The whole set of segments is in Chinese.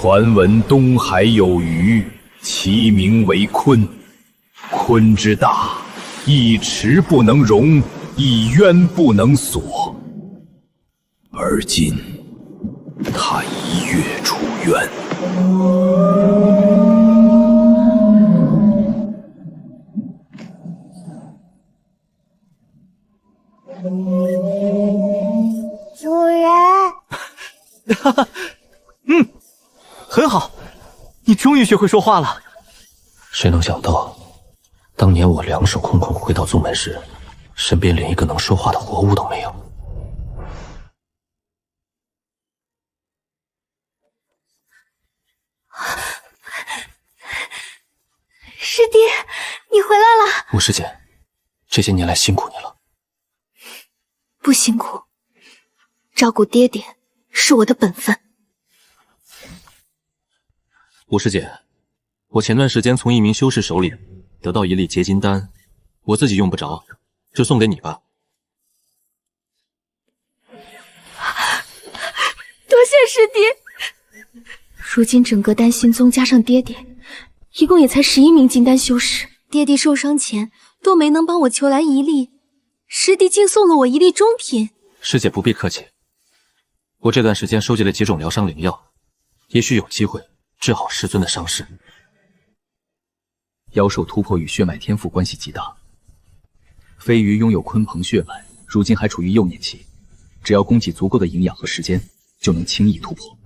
传闻东海有鱼，其名为鲲。鲲之大，一池不能容，一渊不能锁。而今，他一跃出渊。主人，哈哈，很好，你终于学会说话了。谁能想到，当年我两手空空回到宗门时，身边连一个能说话的活物都没有。师弟，你回来了。吴师姐，这些年来辛苦你了。不辛苦，照顾爹爹是我的本分。吴师姐，我前段时间从一名修士手里得到一粒结金丹，我自己用不着，就送给你吧。多谢师弟。如今整个丹心宗加上爹爹，一共也才11名金丹修士。爹爹受伤前都没能帮我求来一粒，师弟竟送了我一粒中品。师姐不必客气，我这段时间收集了几种疗伤灵药，也许有机会治好师尊的伤势。妖兽突破与血脉天赋关系极大。飞鱼拥有鲲鹏血脉，如今还处于幼年期，只要供给足够的营养和时间，就能轻易突破。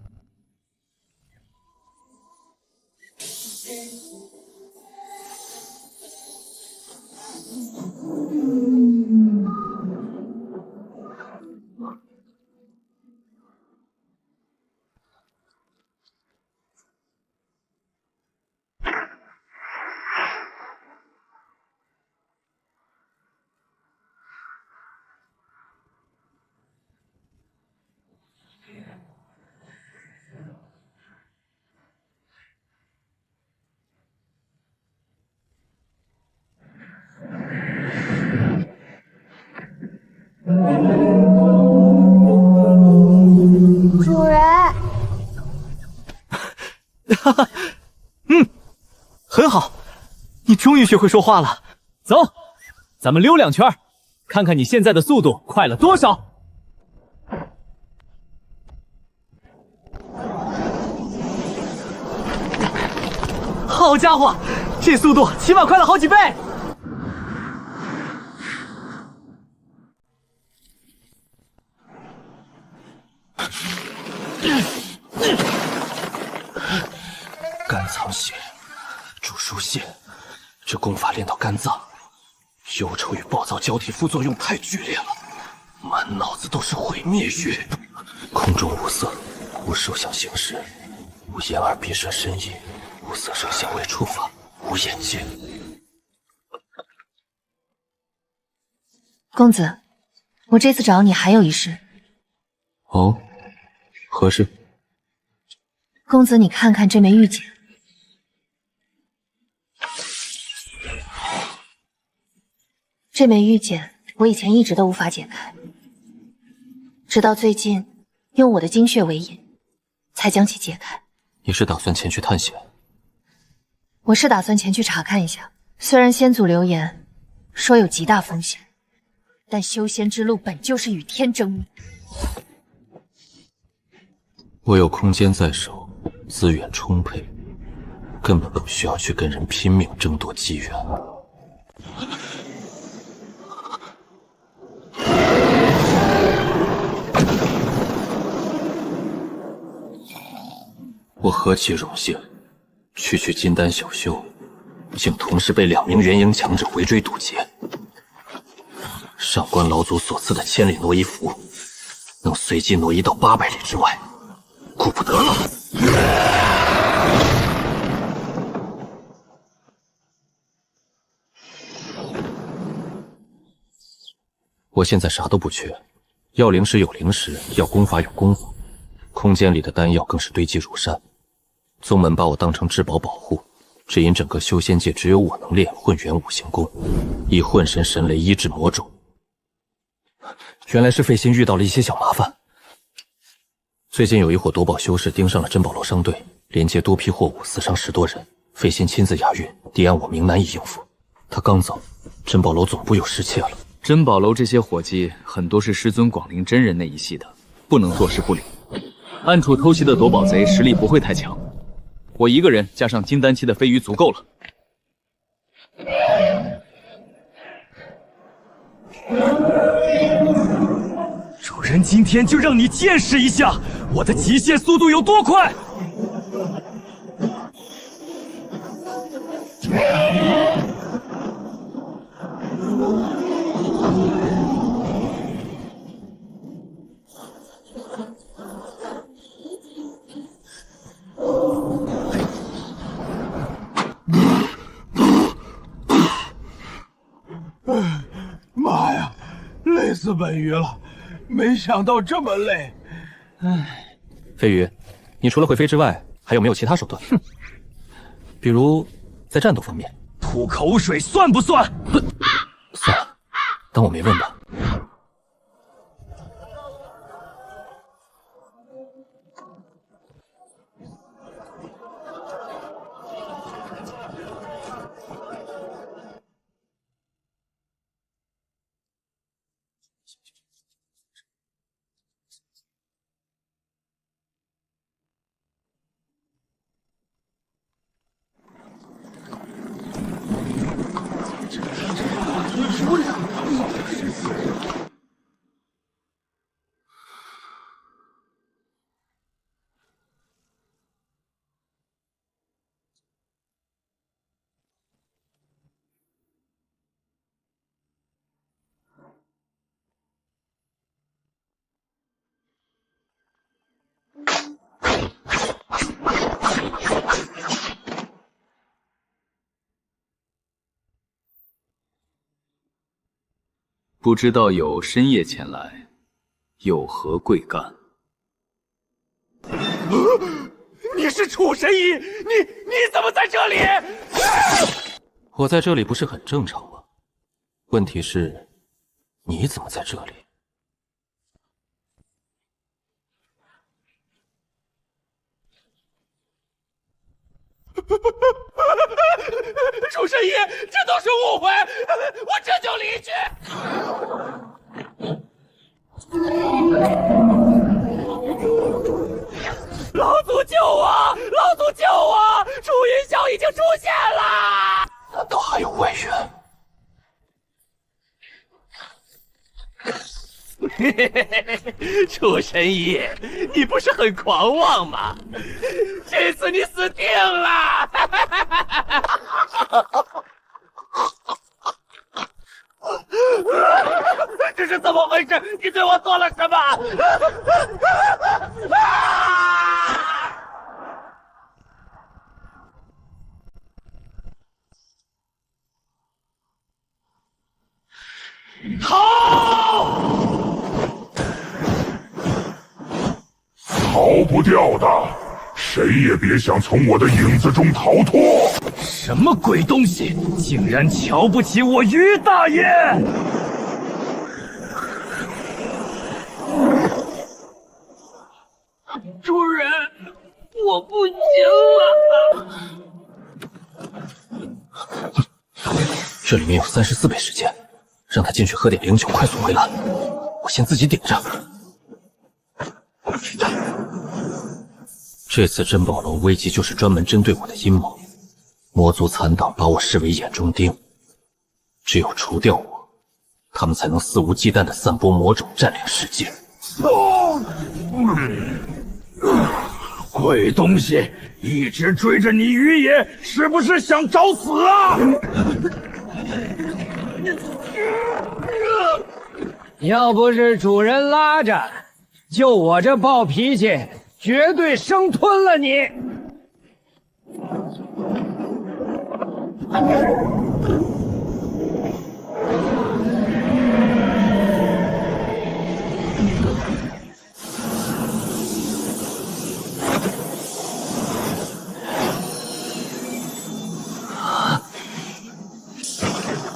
主人，哈哈，很好，你终于学会说话了。走，咱们溜2圈，看看你现在的速度快了多少。好家伙，这速度起码快了好几倍！肝藏血，主疏泄，这功法练到肝脏，忧愁与暴躁交替副作用太剧烈了，满脑子都是毁灭欲。空中无色，无受想行识，无眼耳鼻舌身意，无色声香味触法，无眼界。公子，我这次找你还有一事。哦，何事？公子，你看看这枚玉简。这枚玉简，我以前一直都无法解开，直到最近用我的精血为引，才将其解开。你是打算前去探险？我是打算前去查看一下。虽然先祖留言说有极大风险，但修仙之路本就是与天争命。我有空间在手，资源充沛，根本不需要去跟人拼命争夺机缘。我何其荣幸，区区金丹小修，竟同时被2名元婴强者围追堵截。上官老祖所赐的千里挪移符，能随机挪移到800里之外，顾不得了。我现在啥都不缺，要灵石有灵石，要功法有功法，空间里的丹药更是堆积如山。宗门把我当成至宝保护，只因整个修仙界只有我能练混元五行功，以混神神雷医治魔种。原来是费心遇到了一些小麻烦。最近有一伙夺宝修士盯上了珍宝楼商队，连接多批货物，死伤10多人，费先亲自押运，敌安我明难以应付。他刚走，珍宝楼总部又失窃了。珍宝楼这些伙计很多是师尊广陵真人那一系的，不能坐视不理。暗处偷袭的夺宝贼实力不会太强，我一个人加上金丹期的飞鱼足够了。主人今天就让你见识一下我的极限速度有多快！妈呀，累死本鱼了！没想到这么累。唉，飞鱼，你除了会飞之外，还有没有其他手段？哼，比如在战斗方面。吐口水算不算？算了，当我没问吧。不知道有深夜前来，有何贵干？你是楚神医，你怎么在这里？我在这里不是很正常吗？问题是，你怎么在这里？楚神医，这都是误会，我这就离去。老祖救我！老祖救我！楚云霄已经出现了。难道还有外援？楚神医，你不是很狂妄吗？这次你死定了！这是怎么回事？你对我做了什么？逃！逃不掉的，谁也别想从我的影子中逃脱！什么鬼东西，竟然瞧不起我于大爷！主人，我不行了。这里面有34倍时间，让他进去喝点灵酒，快速回来。我先自己顶着。这次珍宝楼危机就是专门针对我的阴谋。魔族残党把我视为眼中钉，只有除掉我，他们才能肆无忌惮地散播魔种，占领世界。鬼东西，一直追着你于野，是不是想找死啊？要不是主人拉着，就我这暴脾气，绝对生吞了你。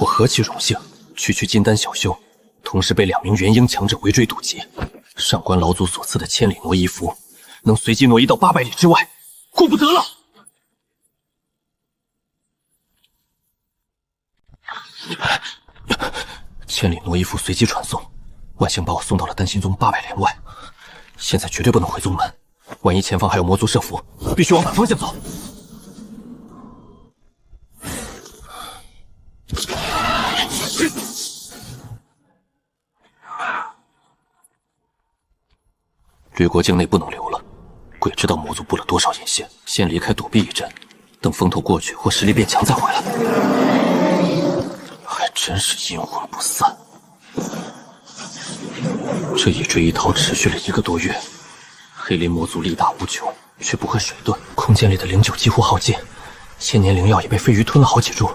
我何其荣幸，区区金丹小修，同时被2名元婴强者围追堵截。上官老祖所赐的千里挪移符，能随机挪移到800里之外。顾不得了！千里挪一副随机传送，万幸把我送到了丹心宗800连外。现在绝对不能回宗门，万一前方还有魔族设伏，必须往反方向走。掠国境内不能留了，鬼知道魔族布了多少眼线。先离开躲避一阵，等风头过去或实力变强再回来。还真是阴魂不散。这一追一逃持续了1个多月，黑林魔族力大无穷，却不会水遁。空间里的灵酒几乎耗尽，千年灵药也被飞鱼吞了好几株，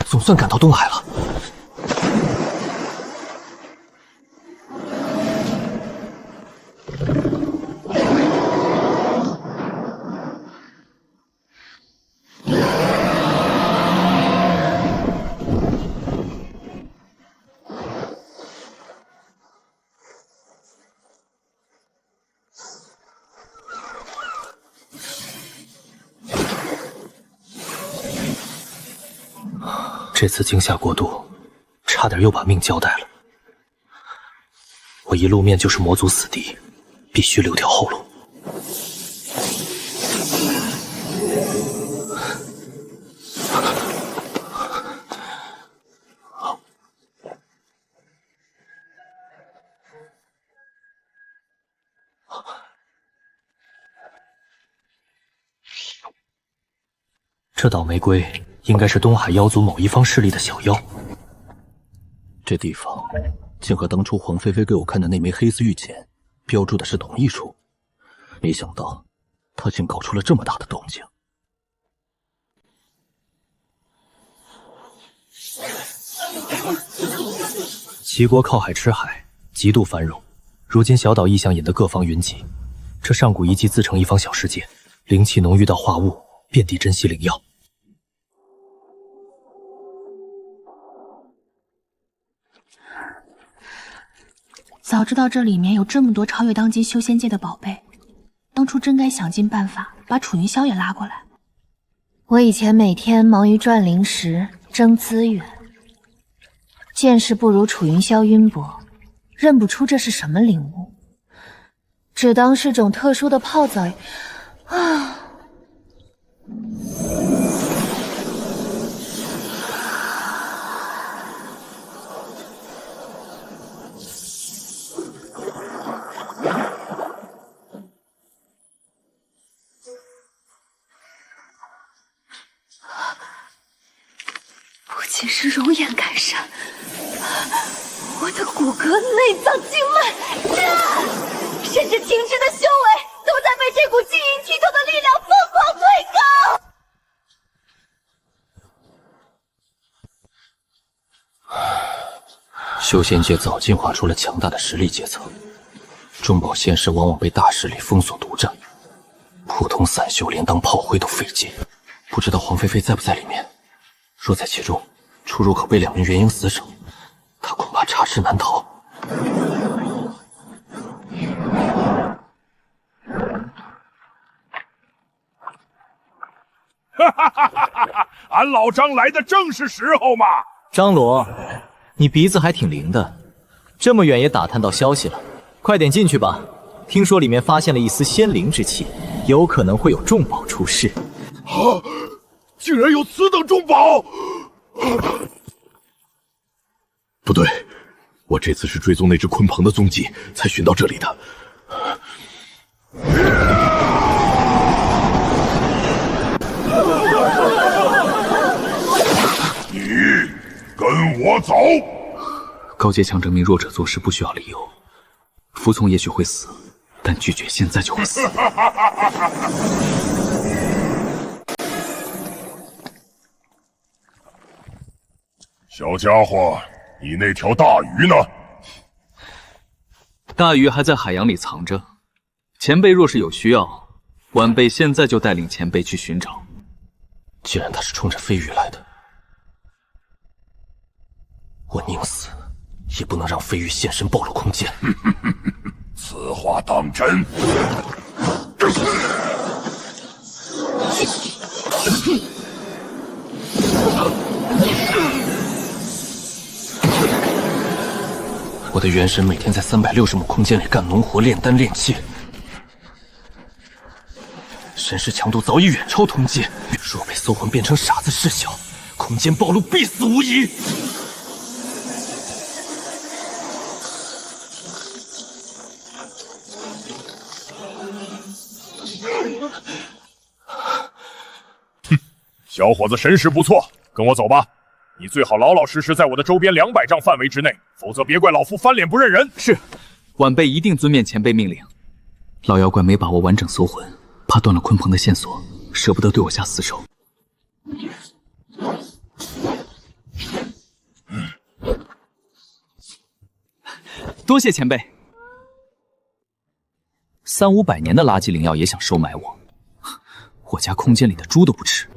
总算赶到东海了。这次惊吓过度，差点又把命交代了。我一露面就是魔族死敌，必须留条后路。这倒玫瑰应该是东海妖族某一方势力的小妖。这地方竟和当初黄菲菲给我看的那枚黑丝玉简标注的是同一处，没想到他竟搞出了这么大的动静。齐国靠海吃海，极度繁荣，如今小岛异象引得各方云集，这上古遗迹自成一方小世界，灵气浓郁到化物，遍地珍稀灵药。早知道这里面有这么多超越当今修仙界的宝贝，当初真该想尽办法把楚云霄也拉过来。我以前每天忙于赚灵石、争资源，见识不如楚云霄渊博，认不出这是什么灵物，只当是种特殊的泡澡啊。不仅是容颜改善，我的骨骼、内脏、经脉，甚至停滞的修为，都在被这股晶莹剔透的力量疯狂推高。修仙界早进化出了强大的实力阶层，中宝仙师往往被大势力封锁独占，普通散修连当炮灰都费劲。不知道黄菲菲在不在里面？若在其中，出入口被2名元婴死守，他恐怕插翅难逃。俺老张来的正是时候嘛！张罗，你鼻子还挺灵的，这么远也打探到消息了，快点进去吧。听说里面发现了一丝仙灵之气，有可能会有重宝出世。啊！竟然有此等重宝！不对，我这次是追踪那只鲲鹏的踪迹才寻到这里的。你跟我走。高阶强证明弱者做事不需要理由，服从也许会死，但拒绝现在就会死。小家伙，你那条大鱼呢？大鱼还在海洋里藏着，前辈若是有需要，晚辈现在就带领前辈去寻找。既然他是冲着飞鱼来的，我宁死也不能让飞鱼现身暴露空间。此话当真？我的元神每天在360亩空间里干农活、炼丹、炼气，神识强度早已远超通界。若被搜魂变成傻子视小，空间暴露，必死无疑。小伙子神识不错，跟我走吧。你最好老老实实在我的周边200丈范围之内，否则别怪老夫翻脸不认人。是，晚辈一定遵命前辈命令。老妖怪没把握完整搜魂，怕断了鲲鹏的线索，舍不得对我下死手。多谢前辈。300-500年的垃圾灵药也想收买我，我家空间里的猪都不吃。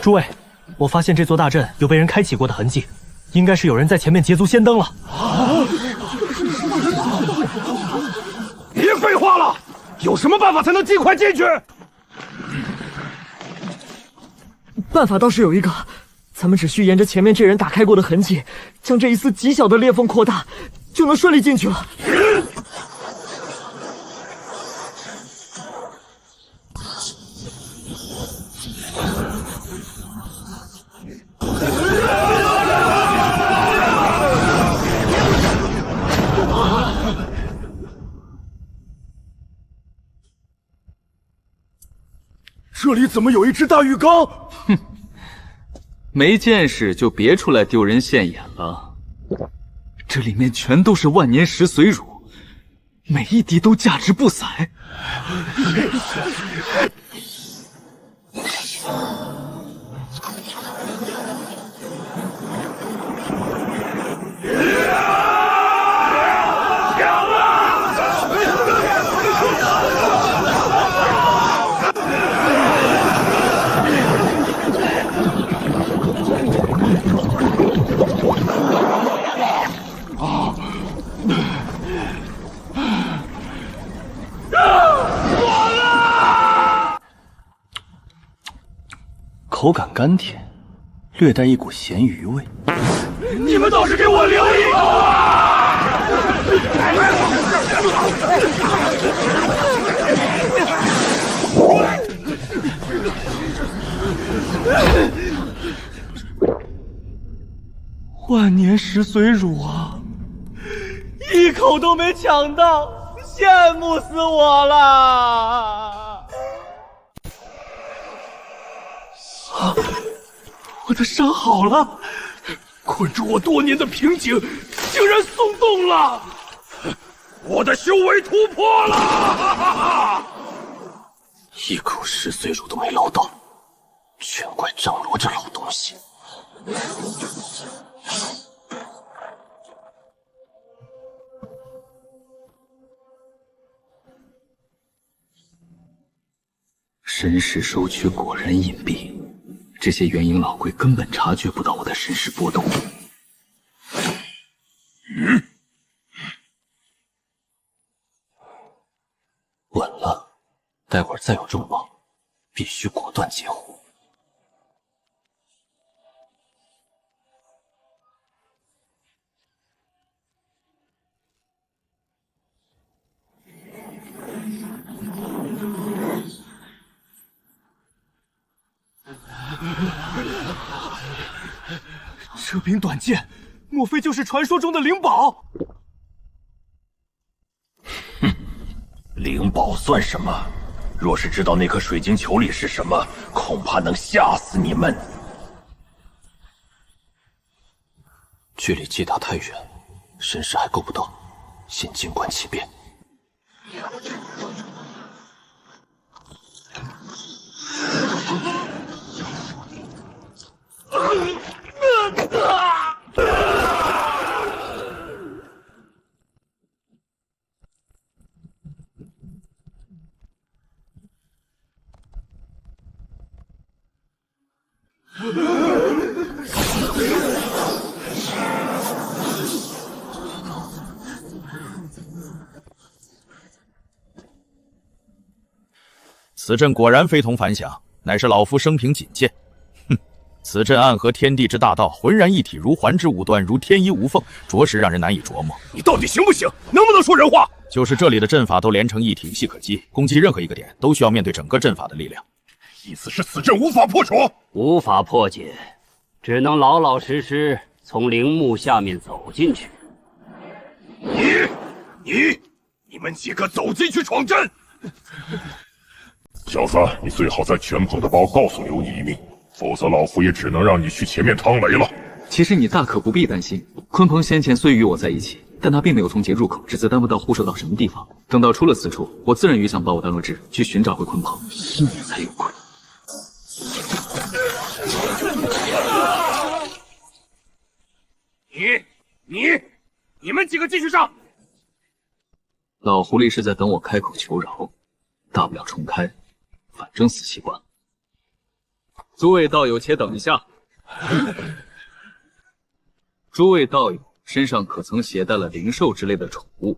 诸位，我发现这座大阵有被人开启过的痕迹，应该是有人在前面捷足先登了。别废话了，有什么办法才能尽快进去？办法倒是有一个，咱们只需沿着前面这人打开过的痕迹，将这一丝极小的裂缝扩大，就能顺利进去了。这里怎么有一只大浴缸？哼，没见识就别出来丢人现眼了。这里面全都是万年石髓乳，每一滴都价值不菲。口感甘甜，略带一股咸鱼味。你们倒是给我留一口啊！万年石髓乳啊，一口都没抢到，羡慕死我了！啊，我的伤好了，困住我多年的瓶颈竟然松动了，我的修为突破了！一口石髓乳都没捞到，全怪张罗这老东西。神识收取果然隐蔽，这些元婴老鬼根本察觉不到我的神识波动。稳了，待会儿再有重磅，必须果断截胡。这柄短剑，莫非就是传说中的灵宝？哼，灵宝算什么？若是知道那颗水晶球里是什么，恐怕能吓死你们。距离击打太远，神识还够不到，先静观其变。此阵果然非同凡响，乃是老夫生平仅见。哼，此阵暗合天地之大道，浑然一体，如环之五端，如天衣无缝，着实让人难以琢磨。你到底行不行？能不能说人话？就是这里的阵法都连成一体，无隙可击，攻击任何一个点都需要面对整个阵法的力量。意思是此阵无法破除？无法破解，只能老老实实从陵墓下面走进去。你们几个走进去闯阵！小子，你最好在全跑的包告诉刘你一命，否则老夫也只能让你去前面趟雷了。其实你大可不必担心，鲲鹏先前虽与我在一起，但他并没有从劫入口，只字单不到护守到什么地方。等到出了此处，我自然与想把我当落智，去寻找回鲲鹏，你才有愧。你们几个继续上！老狐狸是在等我开口求饶，大不了重开，反正死习惯了。诸位道友，且等一下。诸位道友身上可曾携带了灵兽之类的宠物？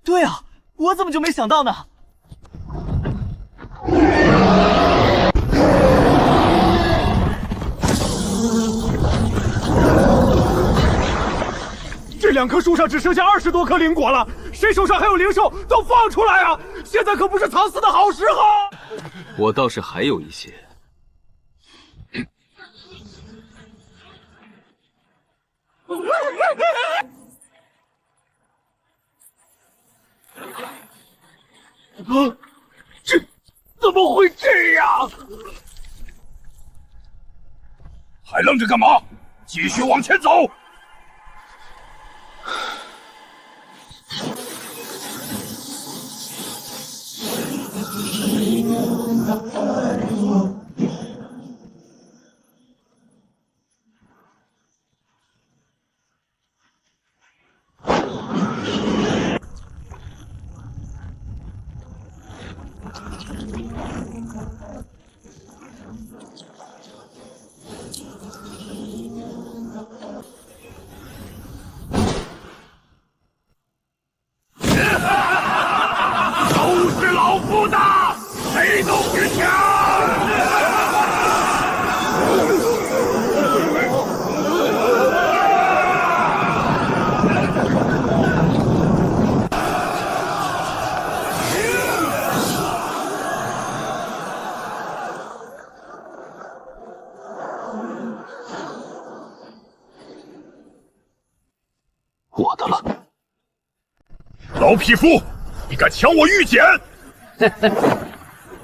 对啊，我怎么就没想到呢？这2棵树上只剩下20多颗灵果了，谁手上还有灵兽都放出来啊！现在可不是藏死的好时候。我倒是还有一些。这怎么会这样？还愣着干嘛？继续往前走！都是老夫的，谁都别抢！我的了。老匹夫，你敢抢我玉简？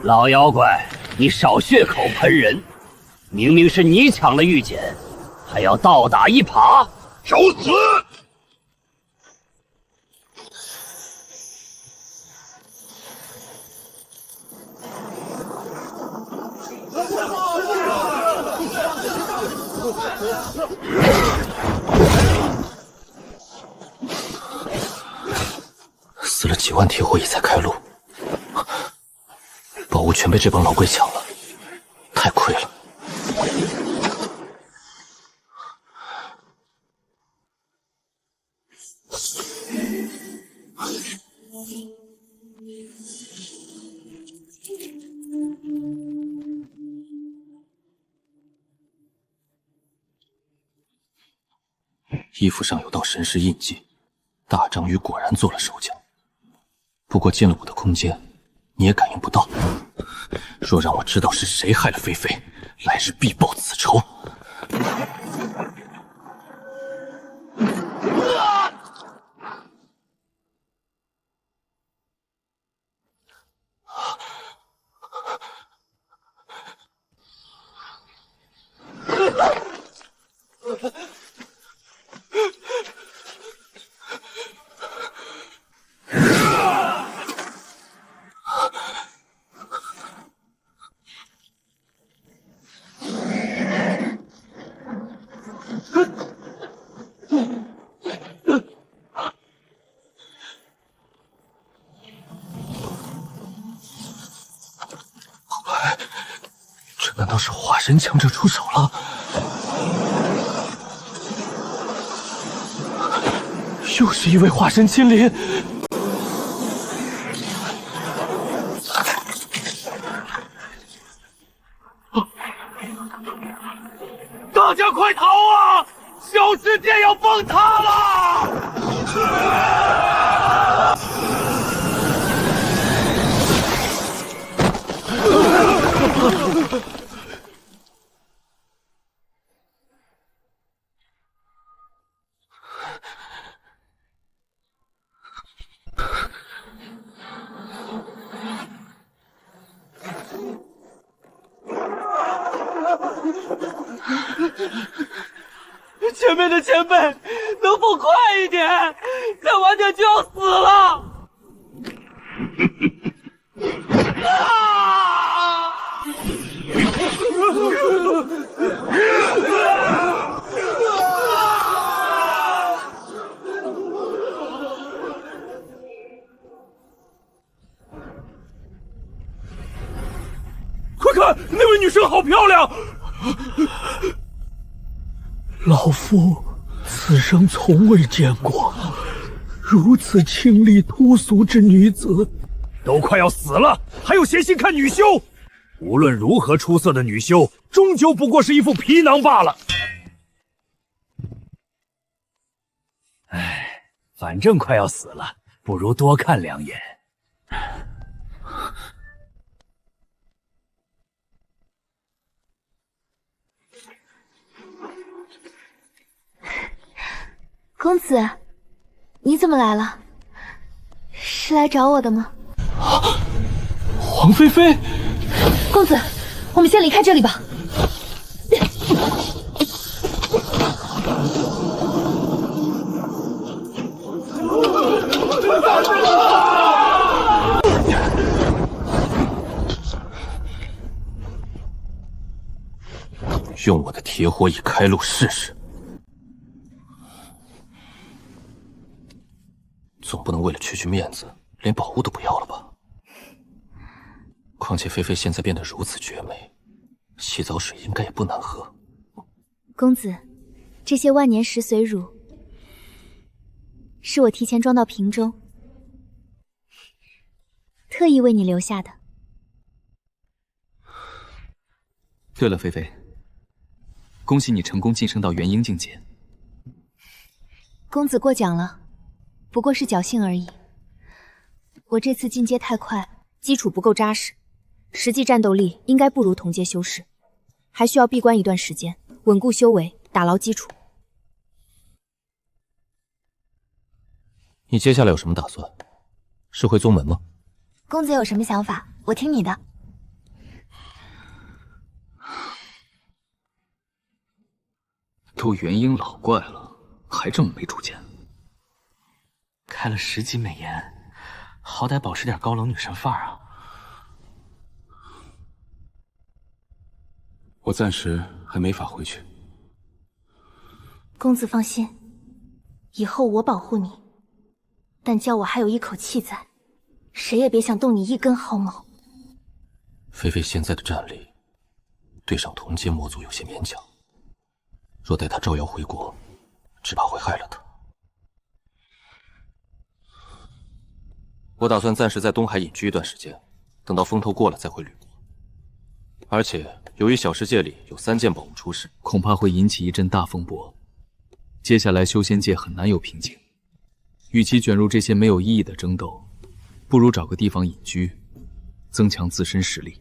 老妖怪，你少血口喷人！明明是你抢了玉简，还要倒打一耙，找死！死了几万铁火蚁才开路，宝物全被这帮老鬼抢了，太亏了。衣服上有道神识印记，大章鱼果然做了手脚。不过进了我的空间，你也感应不到。若让我知道是谁害了菲菲，来日必报此仇。难道是化神强者出手了？又是一位化神亲临！大家快逃啊！小世界要崩塌了！前面的前辈，能否快一点？再晚点就要死了！快看，那位女生好漂亮！老夫此生从未见过如此清丽脱俗之女子，都快要死了，还有闲心看女修？无论如何出色的女修，终究不过是一副皮囊罢了。唉，反正快要死了，不如多看两眼。公子，你怎么来了？是来找我的吗？黄菲菲，公子，我们先离开这里吧。用我的铁火蚁开路试试。总不能为了区面子，连宝物都不要了吧？况且菲菲现在变得如此绝美，洗澡水应该也不难喝。公子，这些万年石髓乳是我提前装到瓶中，特意为你留下的。对了，菲菲，恭喜你成功晋升到元婴境界。公子过奖了。不过是侥幸而已。我这次进阶太快，基础不够扎实，实际战斗力应该不如同阶修士，还需要闭关一段时间，稳固修为，打牢基础。你接下来有什么打算？是回宗门吗？公子有什么想法，我听你的。都元婴老怪了，还这么没主见。开了10级美颜，好歹保持点高冷女神范儿啊！我暂时还没法回去。公子放心，以后我保护你，但叫我还有一口气在，谁也别想动你一根毫毛。菲菲现在的战力，对上同阶魔族有些勉强，若待她招摇回国，只怕会害了她。我打算暂时在东海隐居一段时间，等到风头过了再回吕国。而且由于小世界里有3件宝物出世，恐怕会引起一阵大风波。接下来修仙界很难有平静。与其卷入这些没有意义的争斗，不如找个地方隐居，增强自身实力。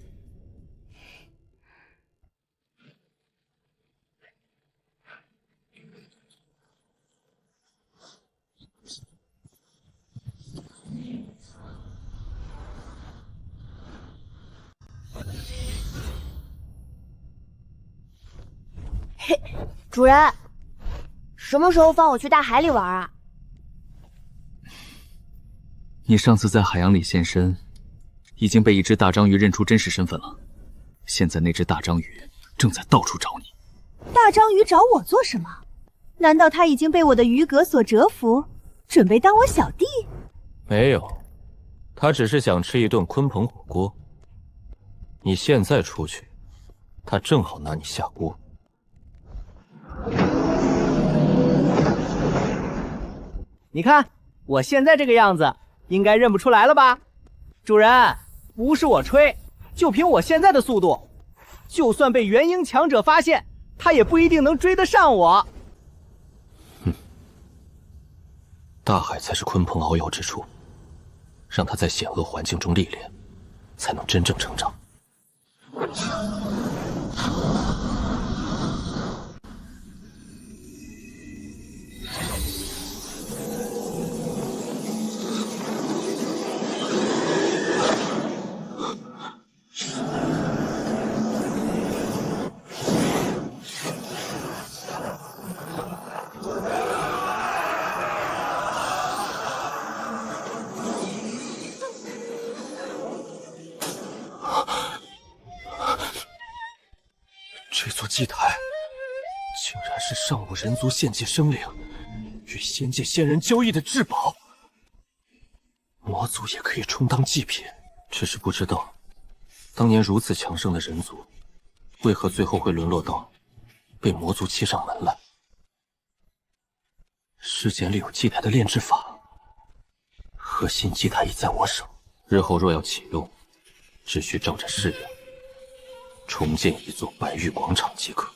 嘿，主人，什么时候放我去大海里玩啊？你上次在海洋里现身，已经被一只大章鱼认出真实身份了。现在那只大章鱼正在到处找你。大章鱼找我做什么？难道他已经被我的鱼格所折服，准备当我小弟？没有，他只是想吃一顿鲲鹏火锅。你现在出去，他正好拿你下锅。你看我现在这个样子，应该认不出来了吧？主人，不是我吹，就凭我现在的速度，就算被元婴强者发现，他也不一定能追得上我。大海才是鲲鹏遨游之处，让他在险恶环境中历练，才能真正成长。这座祭台竟然是上古人族献祭生灵与仙界仙人交易的至宝，魔族也可以充当祭品。只是不知道，当年如此强盛的人族，为何最后会沦落到被魔族欺上门来？世间里有祭台的炼制法，核心祭台已在我手，日后若要启用，只需照着誓言重建一座白玉广场即可。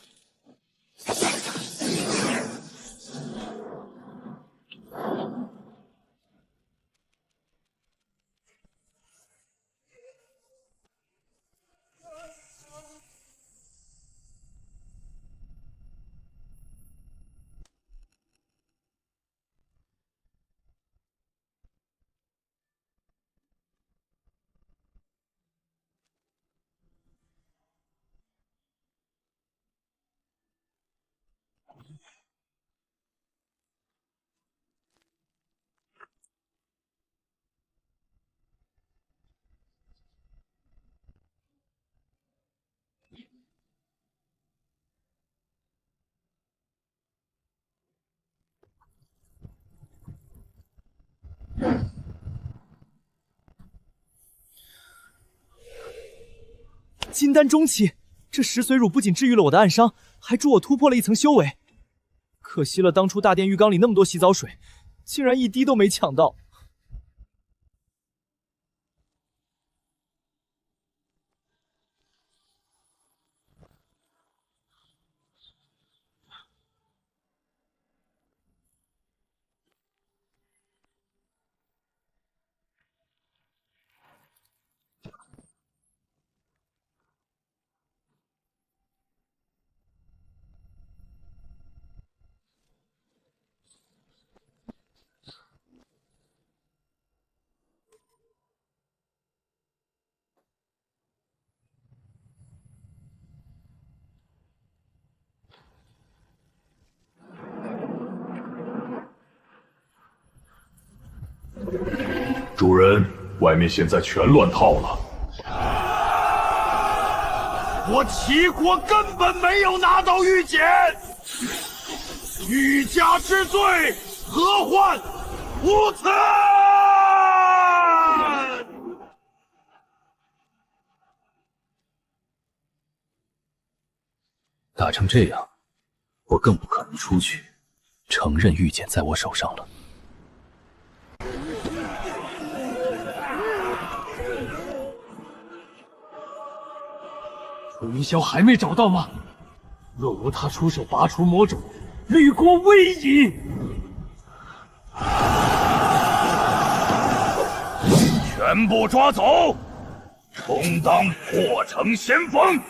金丹中期，这食髓乳不仅治愈了我的暗伤，还助我突破了一层修为。可惜了当初大殿浴缸里那么多洗澡水，竟然一滴都没抢到。主人，外面现在全乱套了。我齐国根本没有拿到玉简，欲加之罪，何患无辞？打成这样，我更不可能出去承认玉简在我手上了。楚云霄还没找到吗？若无他出手拔除魔种，吕国危矣！全部抓走，充当破城先锋！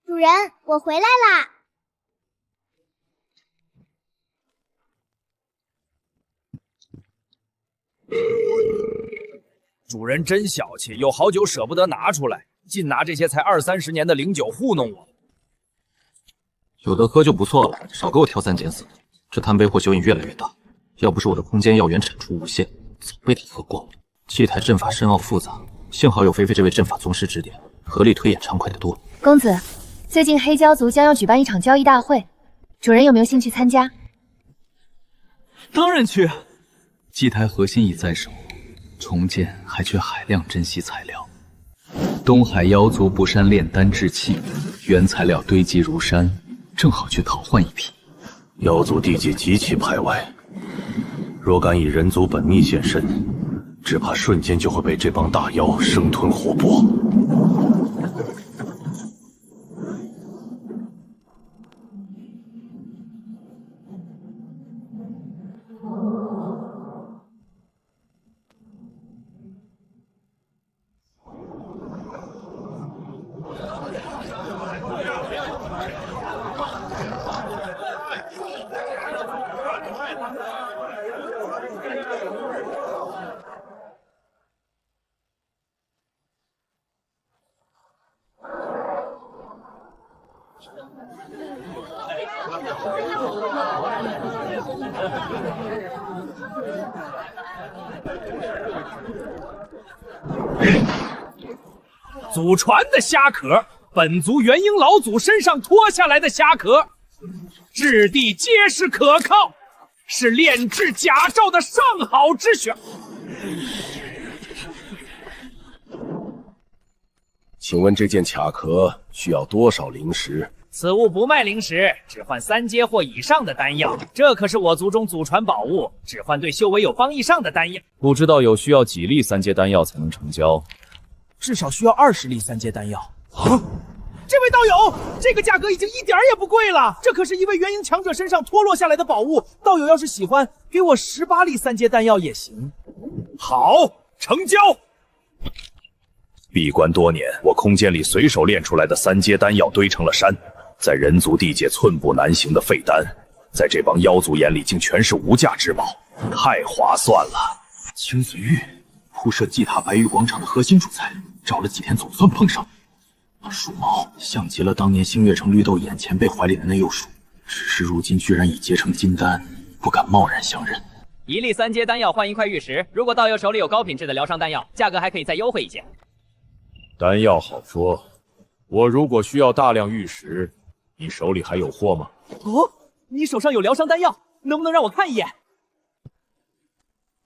主人，我回来啦！主人真小气，有好酒舍不得拿出来，尽拿这些才20-30年的灵酒糊弄我。有得喝就不错了，少给我挑三拣四。这贪杯或酒瘾越来越大，要不是我的空间药源产出无限，早被他喝光了。祭台阵法深奥复杂，幸好有菲菲这位阵法宗师指点，合力推演畅快得多。公子，最近黑蛟族将要举办一场交易大会，主人有没有兴趣参加？当然去。祭台核心已在手，重建还缺海量珍稀材料。东海妖族不善炼丹制器，原材料堆积如山，正好去讨换一批。妖族地界极其排外，若敢以人族本秘现身，只怕瞬间就会被这帮大妖生吞活剥。祖传的虾壳，本族元婴老祖身上脱下来的虾壳，质地结实可靠，是炼制甲胄的上好之选。请问这件卡壳需要多少灵石？此物不卖灵石，只换3阶或以上的丹药。这可是我族中祖传宝物，只换对修为有方以上的丹药。不知道有需要几粒3阶丹药才能成交？至少需要20粒3阶丹药。啊！这位道友，这个价格已经一点也不贵了。这可是一位元婴强者身上脱落下来的宝物，道友要是喜欢，给我18粒3阶丹药也行。好，成交。闭关多年，我空间里随手炼出来的3阶丹药堆成了山，在人族地界寸步难行的废丹，在这帮妖族眼里竟全是无价之宝，太划算了。清水玉，铺设祭塔白玉广场的核心主材，找了几天总算碰上。鼠毛像极了当年星月城绿豆眼前辈怀里的那幼鼠，只是如今居然已结成金丹，不敢贸然相认。1粒3阶丹药换1块玉石，如果道友手里有高品质的疗伤丹药，价格还可以再优惠一些。丹药好说，我如果需要大量玉石，你手里还有货吗？哦，你手上有疗伤丹药，能不能让我看一眼？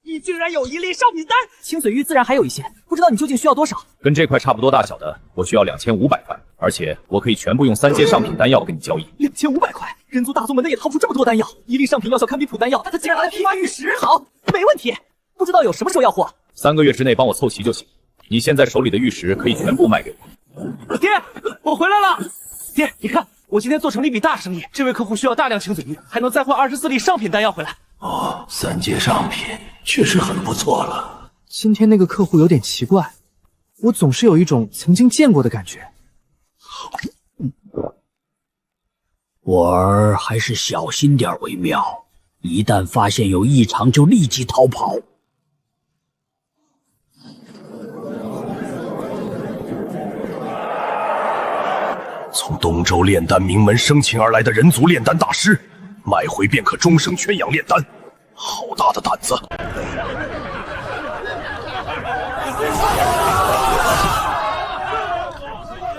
你竟然有1粒上品丹，清水玉自然还有一些，不知道你究竟需要多少？跟这块差不多大小的，我需要2500块，而且我可以全部用3阶上品丹药跟你交易。2500块，人族大宗门内也掏出这么多丹药，1粒上品药效堪比普丹药，他竟然拿来批发玉石。好，没问题，不知道有什么时候要货？3个月之内帮我凑齐就行。你现在手里的玉石可以全部卖给我。爹，我回来了。爹，你看，我今天做成了一笔大生意，这位客户需要大量清水玉，还能再换24粒上品丹药回来。哦，3阶上品确实很不错了。今天那个客户有点奇怪，我总是有一种曾经见过的感觉。我儿还是小心点为妙，一旦发现有异常就立即逃跑。从东周炼丹名门生擒而来的人族炼丹大师，买回便可终生圈养炼丹，好大的胆子！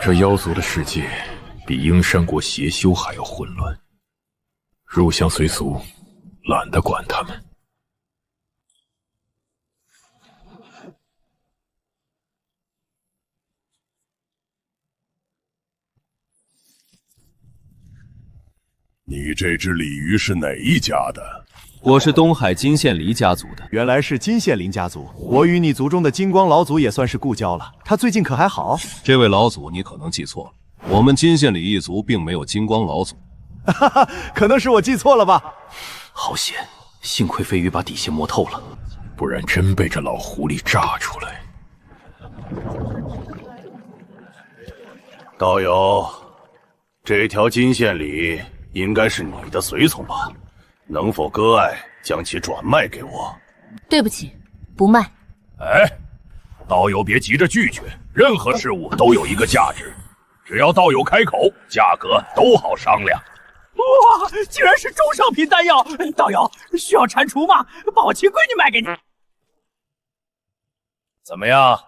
这妖族的世界比鹰山国邪修还要混乱，入乡随俗，懒得管他们。你这只鲤鱼是哪一家的？我是东海金县黎家族的。原来是金县林家族，我与你族中的金光老祖也算是故交了。他最近可还好？这位老祖，你可能记错了，我们金县里一族并没有金光老祖。哈哈，可能是我记错了吧。好险，幸亏飞鱼把底细摸透了，不然真被这老狐狸炸出来。道友，这条金线鲤应该是你的随从吧？能否割爱将其转卖给我？对不起，不卖。哎，道友别急着拒绝，任何事物都有一个价值，只要道友开口，价格都好商量。哇，竟然是中上品丹药！道友需要蟾蜍吗？把我亲闺女卖给你。怎么样，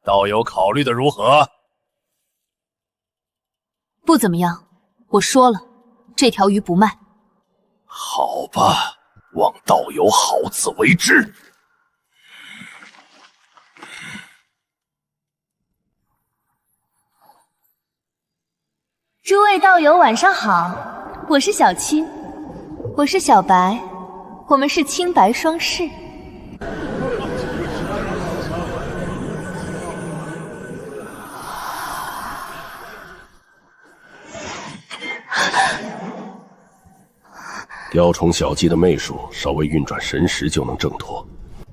道友考虑的如何？不怎么样。我说了，这条鱼不卖。好吧，望道友好自为之。诸位道友晚上好，我是小青，我是小白，我们是青白双世。雕虫小技的媚术，稍微运转神识就能挣脱。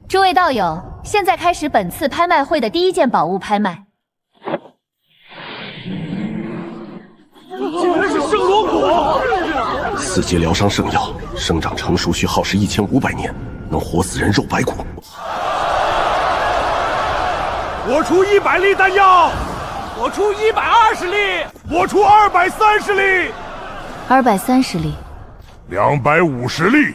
诸位道友，现在开始本次拍卖会的第一件宝物拍卖。竟然是圣罗果！4阶疗伤圣药，生长成熟需耗时1500年，能活死人肉白骨。我出100粒丹药，我出120粒，我出230粒，230粒，250粒。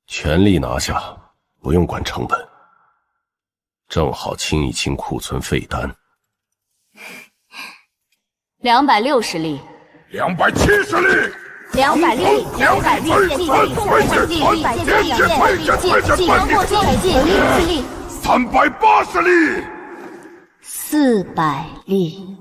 全力拿下，不用管成本。正好清一清库存废单。260粒，270粒，200粒，200粒，380粒，400粒。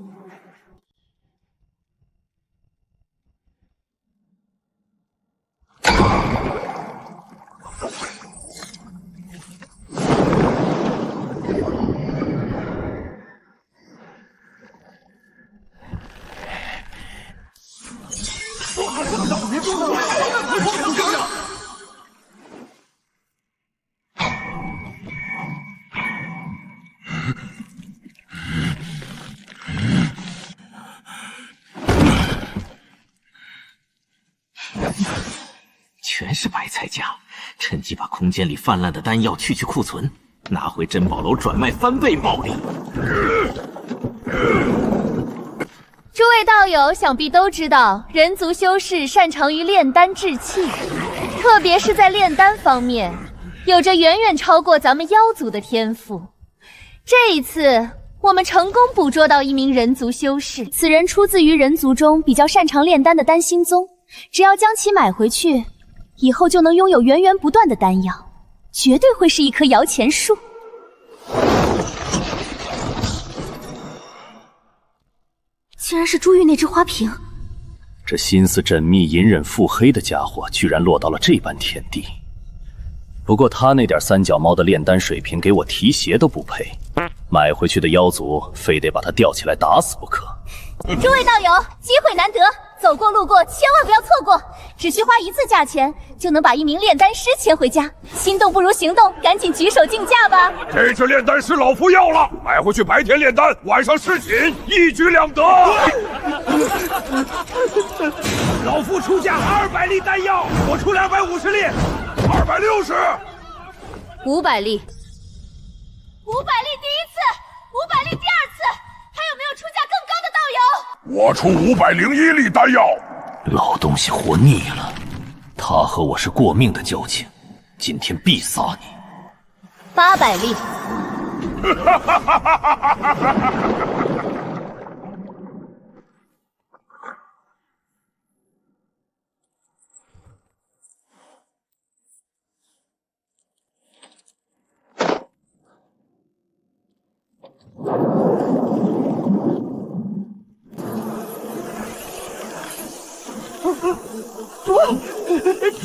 全是白菜价，趁机把空间里泛滥的丹药去库存，拿回珍宝楼转卖翻倍暴利。诸位道友想必都知道，人族修士擅长于炼丹制器，特别是在炼丹方面，有着远远超过咱们妖族的天赋。这一次，我们成功捕捉到一名人族修士，此人出自于人族中比较擅长炼丹的丹心宗，只要将其买回去，以后就能拥有源源不断的丹药，绝对会是一棵摇钱树。竟然是珠玉那只花瓶！这心思缜密、隐忍腹黑的家伙，居然落到了这般田地。不过他那点三脚猫的炼丹水平，给我提鞋都不配。买回去的妖族，非得把他吊起来打死不可。诸位道友，机会难得，走过路过千万不要错过，只需花1次价钱，就能把一名炼丹师牵回家。心动不如行动，赶紧举手竞价吧！这只炼丹师老夫要了，买回去白天炼丹，晚上侍寝，一举两得。老夫出价200粒丹药，我出250粒，260。500粒。500粒第一次，500粒第二次，还有没有出价更高的道友？我出501粒丹药。老东西活腻了，他和我是过命的交情，今天必杀你。800粒。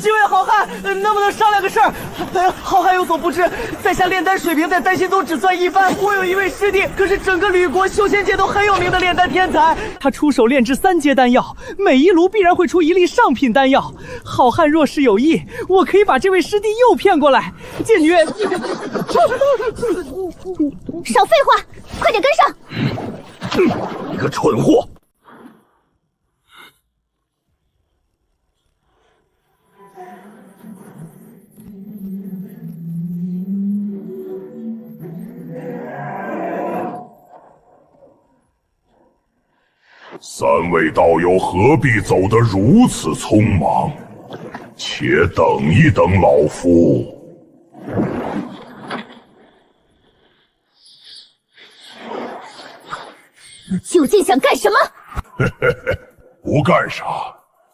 几位好汉，能不能商量个事儿？好汉有所不知，在下炼丹水平在丹心宗只算一般。我有一位师弟，可是整个吕国修仙界都很有名的炼丹天才。他出手炼制3阶丹药，每一炉必然会出1粒上品丹药。好汉若是有意，我可以把这位师弟诱骗过来。剑女，少废话，快点跟上！你个蠢货！3位道友何必走得如此匆忙？且等一等老夫。你究竟想干什么？不干啥，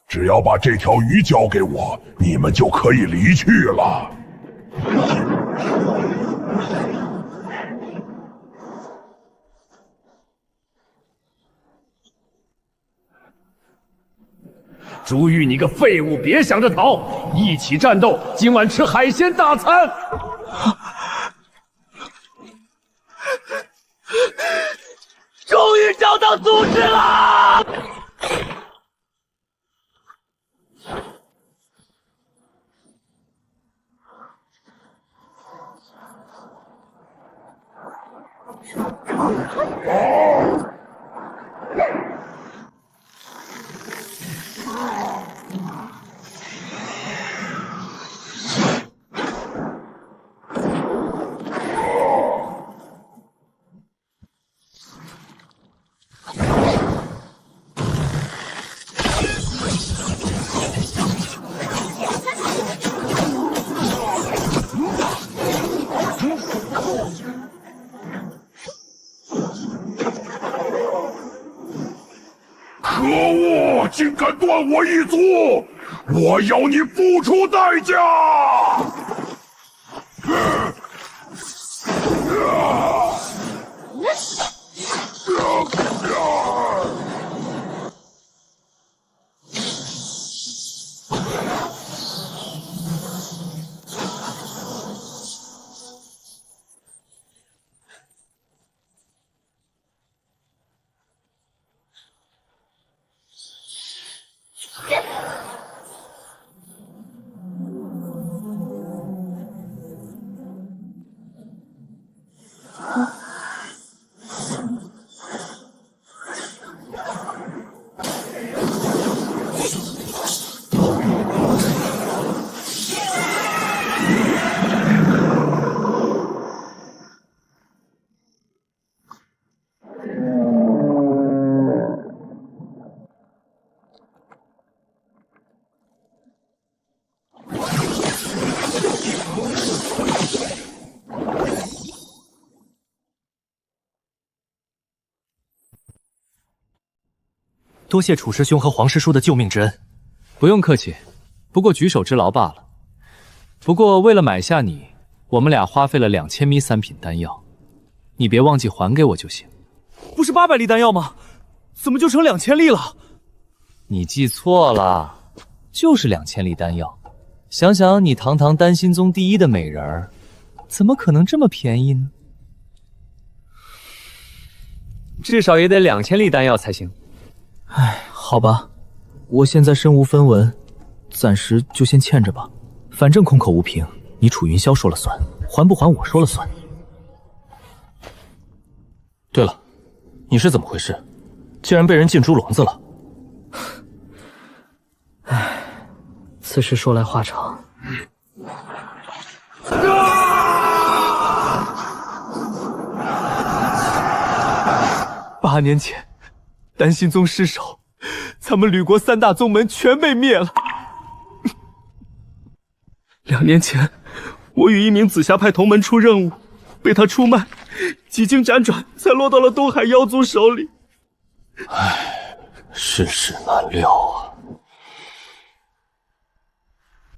只要把这条鱼交给我，你们就可以离去了。朱玉，你个废物，别想着逃！一起战斗，今晚吃海鲜大餐。终于找到组织了！可恶！竟敢断我一族！我要你付出代价！多谢楚师兄和黄师叔的救命之恩。不用客气，不过举手之劳罢了。不过为了买下你，我们俩花费了2000米3品丹药，你别忘记还给我就行。不是800粒丹药吗？怎么就成2000粒了？你记错了，就是2000粒丹药。想想你堂堂丹心宗第一的美人儿，怎么可能这么便宜呢？至少也得2000粒丹药才行。唉，好吧，我现在身无分文，暂时就先欠着吧。反正空口无凭，你楚云霄说了算，还不还我说了算。对了，你是怎么回事？竟然被人进猪笼子了？唉，此事说来话长。8年前，丹心宗失守，咱们吕国3大宗门全被灭了。2年前，我与一名紫霞派同门出任务，被他出卖，几经辗转，才落到了东海妖族手里。唉，世事难料啊。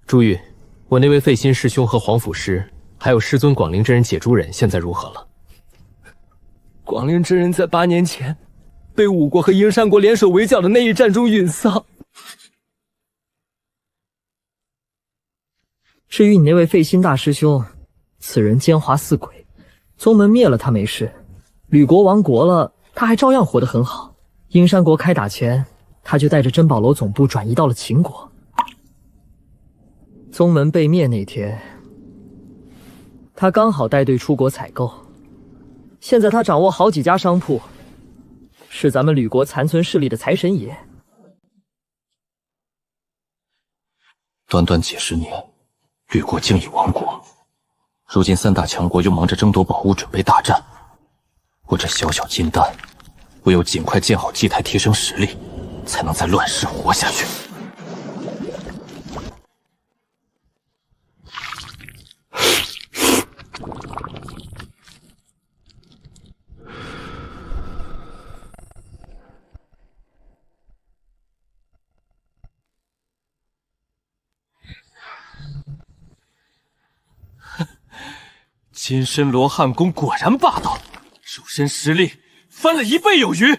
朱玉，我那位废心师兄和黄甫师，还有师尊广灵真人解珠人，现在如何了？广灵真人在8年前被武国和阴山国联手围剿的那一战中陨丧。至于你那位废心大师兄，此人奸猾似鬼，宗门灭了他没事，吕国亡国了，他还照样活得很好。阴山国开打前，他就带着珍宝楼总部转移到了秦国。宗门被灭那天，他刚好带队出国采购。现在他掌握好几家商铺，是咱们吕国残存势力的财神爷。短短几十年，吕国竟已亡国，如今3大强国又忙着争夺宝物，准备大战。我这小小金丹，唯有尽快建好祭台，提升实力，才能在乱世活下去。金身罗汉功果然霸道，肉身实力翻了1倍有余。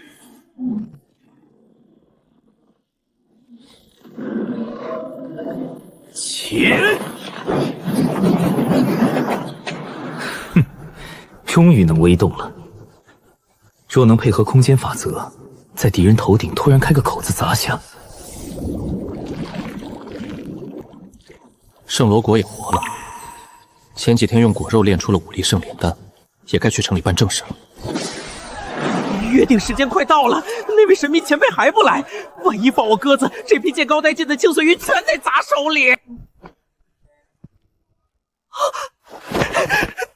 起！哼，终于能微动了。若能配合空间法则，在敌人头顶突然开个口子砸下。圣罗果也活了，前几天用果肉炼出了武力圣炼丹，也该去城里办正事了。约定时间快到了，那位神秘前辈还不来，万一放我鸽子，这批剑高带劲的清水鱼全在砸手里。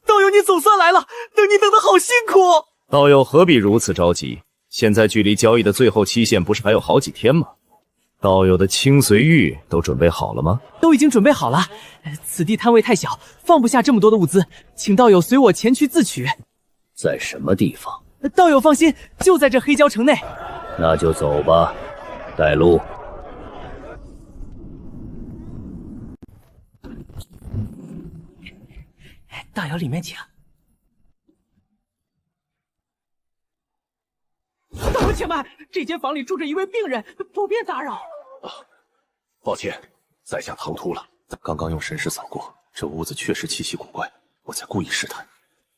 道友，你总算来了，等你等得好辛苦。道友何必如此着急？现在距离交易的最后期限不是还有好几天吗？道友的青随玉都准备好了吗？都已经准备好了。此地摊位太小，放不下这么多的物资，请道友随我前去自取。在什么地方？道友放心，就在这黑蛟城内。那就走吧，带路。道友里面请。道友且慢，这间房里住着一位病人，不便打扰。抱歉，在下唐突了。刚刚用神识扫过，这屋子确实气息古怪，我才故意试探。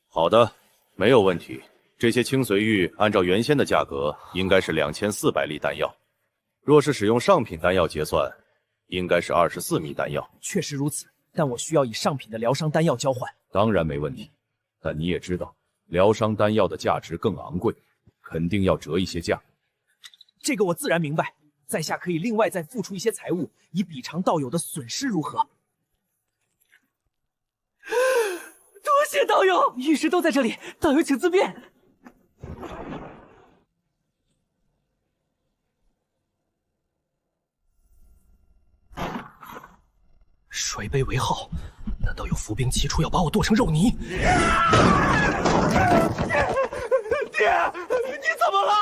好的，没有问题。这些青随玉按照原先的价格，应该是2400粒丹药。若是使用上品丹药结算，应该是24枚丹药。确实如此，但我需要以上品的疗伤丹药交换。当然没问题，但你也知道，疗伤丹药的价值更昂贵，肯定要折一些价。这个我自然明白，在下可以另外再付出一些财物，以补偿道友的损失，如何？多谢道友，玉石都在这里，道友请自便。水杯为号，难道有伏兵齐出要把我剁成肉泥？爹，你怎么了？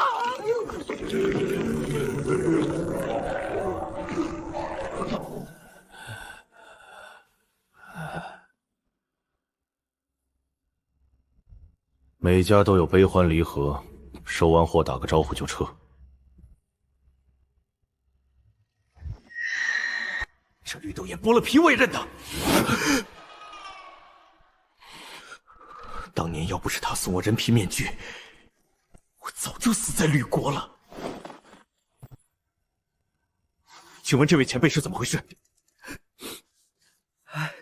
每家都有悲欢离合，收完货打个招呼就撤。这绿豆眼剥了皮我也认得。当年要不是他送我人皮面具，我早就死在绿国了。请问这位前辈是怎么回事？唉，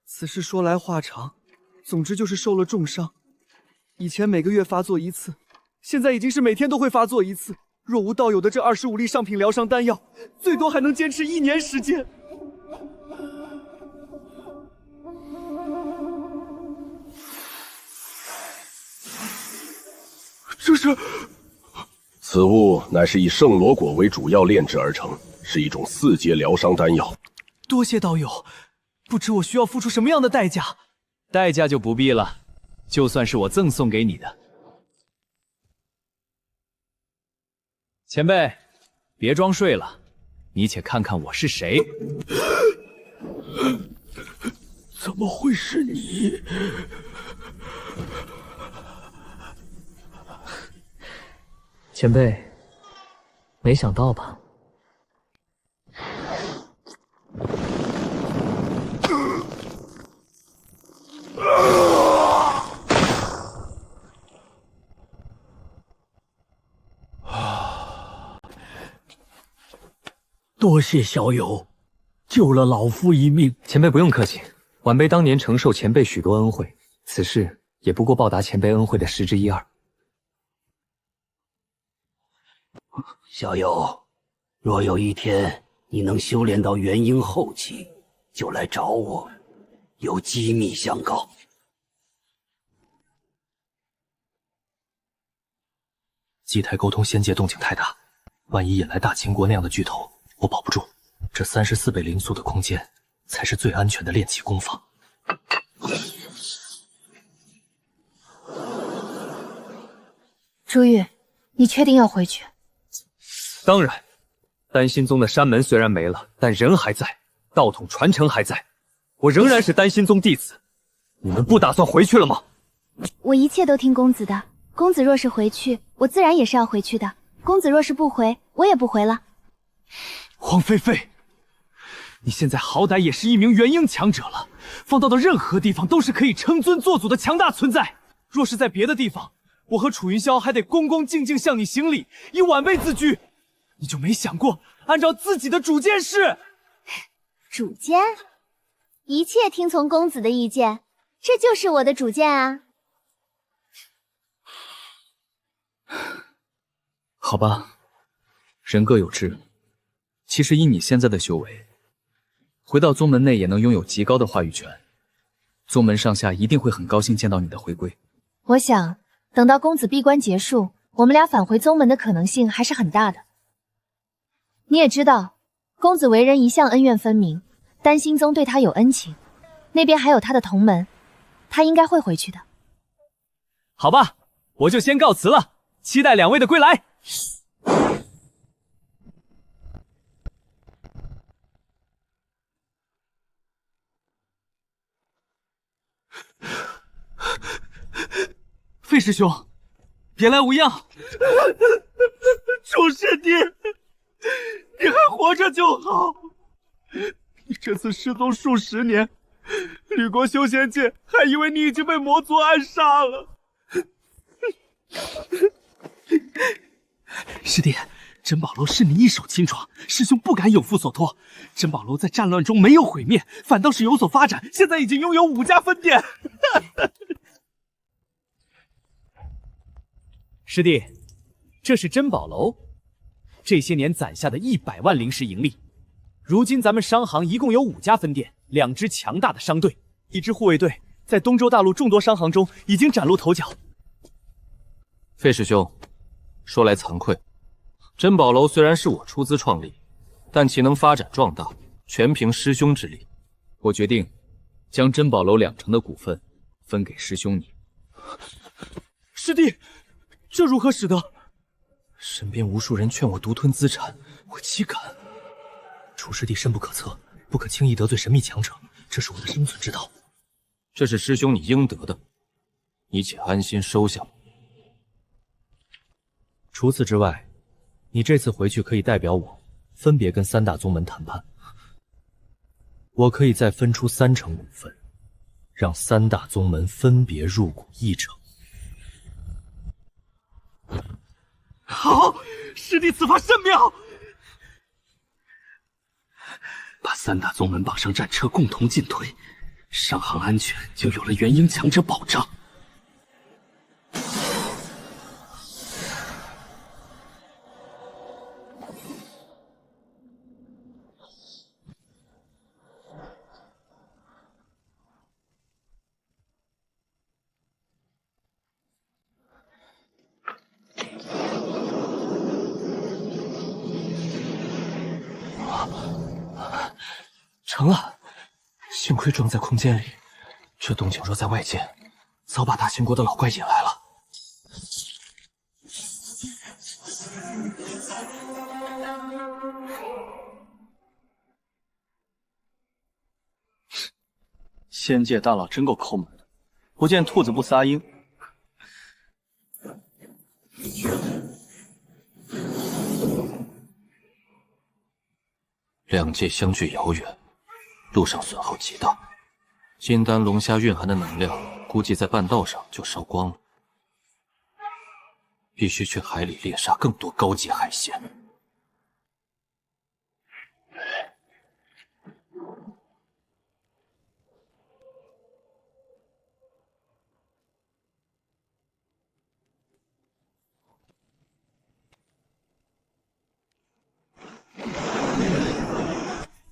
此事说来话长，总之就是受了重伤。以前每个月发作一次，现在已经是每天都会发作一次。若无道友的这25粒上品疗伤丹药，最多还能坚持1年时间。这是，此物乃是以圣罗果为主要炼制而成，是一种4阶疗伤丹药。多谢道友，不知我需要付出什么样的代价？代价就不必了，就算是我赠送给你的。前辈，别装睡了，你且看看我是谁。怎么会是你？前辈，没想到吧？多谢小友，救了老夫一命。前辈不用客气，晚辈当年承受前辈许多恩惠，此事也不过报答前辈恩惠的10之1、2。小友，若有一天你能修炼到元婴后期，就来找我，有机密相告。祭台沟通仙界动静太大，万一引来大秦国那样的巨头，我保不住。这34倍灵素的空间，才是最安全的炼器工坊。朱玉，你确定要回去？当然，丹心宗的山门虽然没了，但人还在，道统传承还在，我仍然是丹心宗弟子。你们不打算回去了吗？我一切都听公子的。公子若是回去，我自然也是要回去的。公子若是不回，我也不回了。黄菲菲，你现在好歹也是一名元婴强者了，放到任何地方都是可以称尊做祖的强大存在。若是在别的地方，我和楚云霄还得恭恭敬敬向你行礼，以晚辈自居。你就没想过按照自己的主见是？主见？一切听从公子的意见，这就是我的主见啊。好吧，人各有志。其实以你现在的修为，回到宗门内也能拥有极高的话语权。宗门上下一定会很高兴见到你的回归。我想，等到公子闭关结束，我们俩返回宗门的可能性还是很大的。你也知道，公子为人一向恩怨分明，丹心宗对他有恩情，那边还有他的同门，他应该会回去的。好吧，我就先告辞了，期待两位的归来。费师兄，别来无恙。楚师弟，你还活着就好。你这次失踪数十年，吕国修仙界还以为你已经被魔族暗杀了。师弟，珍宝楼是你一手清创，师兄不敢有负所托。珍宝楼在战乱中没有毁灭，反倒是有所发展，现在已经拥有5家分店。师弟，这是珍宝楼，这些年攒下的100万灵石盈利。如今咱们商行一共有5家分店，2支强大的商队，1支护卫队，在东周大陆众多商行中已经崭露头角。费师兄，说来惭愧，珍宝楼虽然是我出资创立，但其能发展壮大，全凭师兄之力。我决定将珍宝楼2成的股份分给师兄你。师弟，这如何使得？身边无数人劝我独吞资产，我岂敢？楚师弟深不可测，不可轻易得罪神秘强者，这是我的生存之道。这是师兄你应得的，你且安心收下。除此之外，你这次回去可以代表我，分别跟3大宗门谈判。我可以再分出3成股份，让3大宗门分别入股1成。好，师弟此法甚妙。把3大宗门绑上战车，共同进退，商行安全就有了元婴强者保障。成了，幸亏装在空间里，这动静若在外界，早把大秦国的老怪引来了。仙界大佬真够抠门的，不见兔子不撒鹰。两界相距遥远，路上损耗极大，金丹龙虾蕴含的能量估计在半道上就烧光了，必须去海里猎杀更多高级海鲜。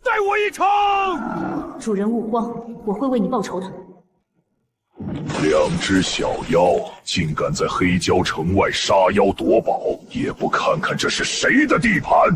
待我一场！主人勿慌，我会为你报仇的。2只小妖竟敢在黑蛟城外杀妖夺宝，也不看看这是谁的地盘！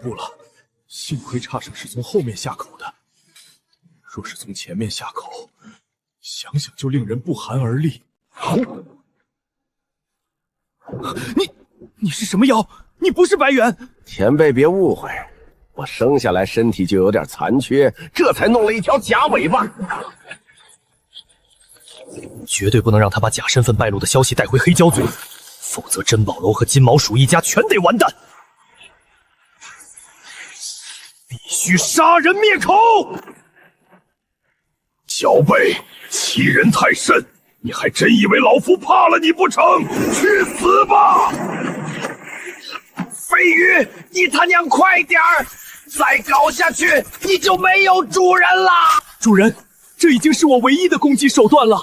怖了，幸亏差生是从后面下口的，若是从前面下口，想想就令人不寒而栗。你是什么妖？你不是白猿！前辈别误会，我生下来身体就有点残缺，这才弄了一条假尾巴。绝对不能让他把假身份败露的消息带回黑蛟嘴，否则珍宝楼和金毛鼠一家全得完蛋。必须杀人灭口！小辈，欺人太甚！你还真以为老夫怕了你不成？去死吧！飞鱼，你他娘快点儿！再搞下去，你就没有主人了。主人，这已经是我唯一的攻击手段了。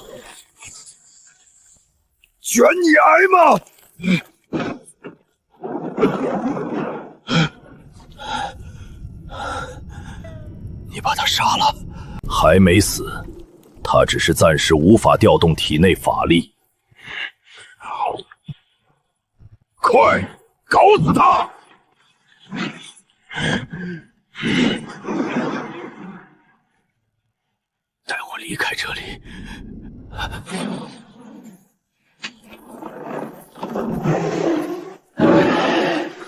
卷你挨吗？你把他杀了？还没死，他只是暂时无法调动体内法力。快，搞死他！带我离开这里！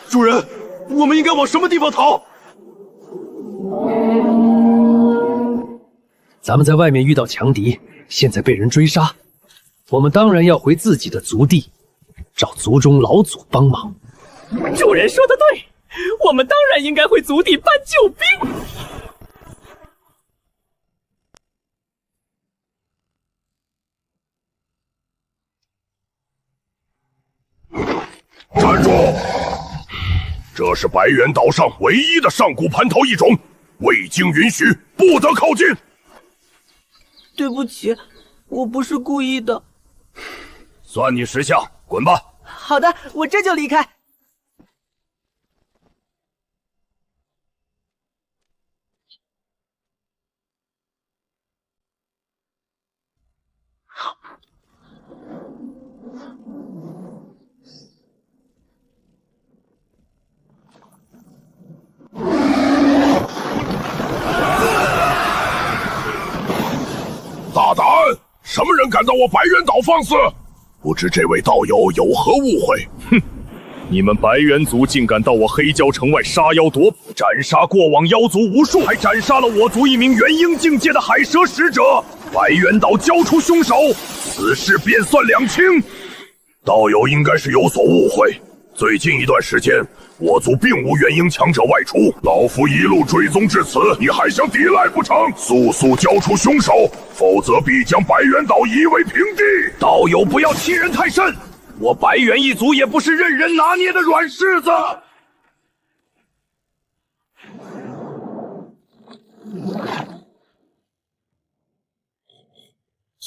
主人，我们应该往什么地方逃？咱们在外面遇到强敌，现在被人追杀，我们当然要回自己的族地，找族中老祖帮忙。主人说的对，我们当然应该回族地搬救兵。站住！这是白猿岛上唯一的上古蟠桃异种，未经允许不得靠近。对不起，我不是故意的。算你识相，滚吧。好的，我这就离开。大胆！什么人敢到我白猿岛放肆？不知这位道友有何误会？哼！你们白猿族竟敢到我黑蛟城外杀妖夺宝，斩杀过往妖族无数，还斩杀了我族一名元婴境界的海蛇使者。白猿岛交出凶手，此事便算两清。道友应该是有所误会。最近一段时间，我族并无元婴强者外出，老夫一路追踪至此，你还想抵赖不成？速速交出凶手，否则必将白猿岛夷为平地！道友不要欺人太甚，我白猿一族也不是任人拿捏的软柿子。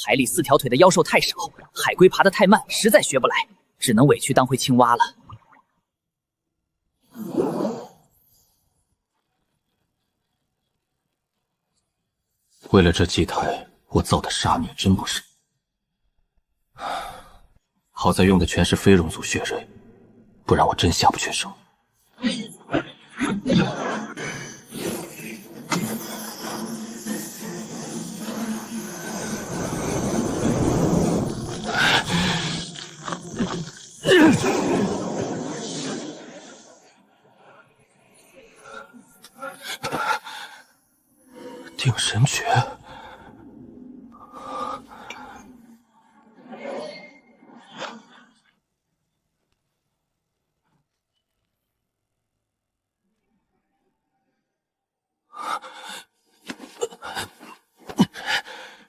海里4条腿的妖兽太少，海龟爬得太慢，实在学不来，只能委屈当回青蛙了。为了这祭台，我造的杀孽真不少。好在用的全是非龙族血锐，不然我真下不去手。定神诀，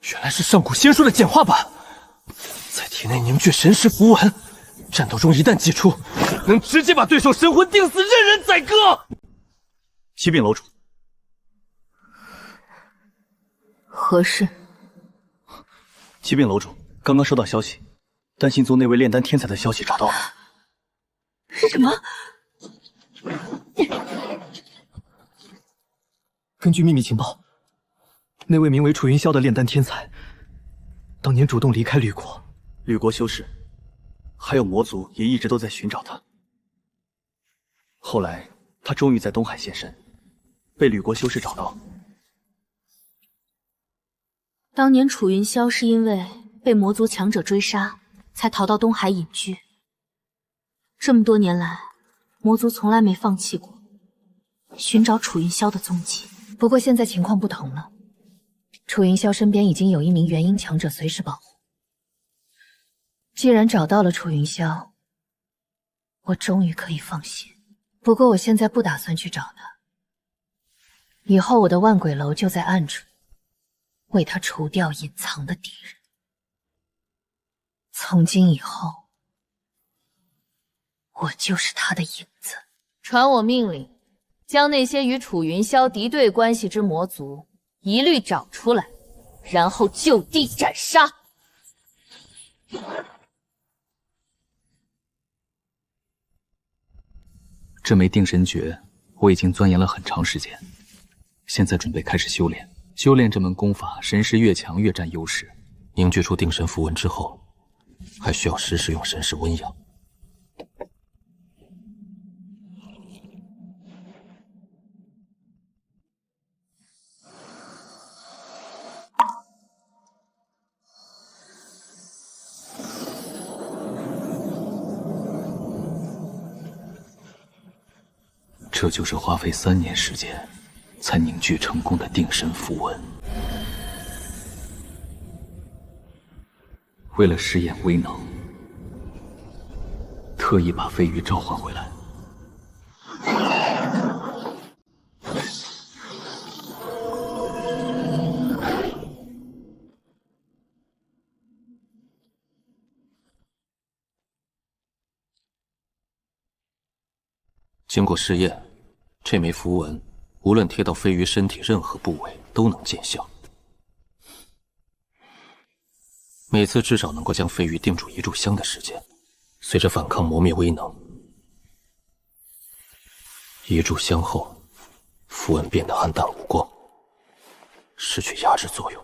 原来是上古仙术的简化版，在体内凝聚神识符文，战斗中一旦祭出，能直接把对手神魂定死，任人宰割。启禀楼主。何事？启禀楼主，刚刚收到消息，丹心族那位炼丹天才的消息找到了。什么？根据秘密情报，那位名为楚云霄的炼丹天才，当年主动离开吕国，吕国修士，还有魔族也一直都在寻找他。后来他终于在东海现身，被吕国修士找到。当年楚云霄是因为被魔族强者追杀，才逃到东海隐居。这么多年来，魔族从来没放弃过寻找楚云霄的踪迹。不过现在情况不同了，楚云霄身边已经有一名元婴强者随时保护。既然找到了楚云霄，我终于可以放心。不过我现在不打算去找他，以后我的万鬼楼就在暗处，为他除掉隐藏的敌人。从今以后，我就是他的影子。传我命令，将那些与楚云霄敌对关系之魔族一律找出来，然后就地斩杀。这枚定神诀我已经钻研了很长时间，现在准备开始修炼。修炼这门功法，神识越强越占优势。凝聚出定神符文之后，还需要时时用神识温养。这就是花费3年时间才凝聚成功的定神符文。为了试验威能，特意把飞鱼召唤回来。经过试验，这枚符文无论贴到飞鱼身体任何部位都能见效，每次至少能够将飞鱼定住1炷香的时间。随着反抗磨灭威能，1炷香后，符文变得暗淡无光，失去压制作用。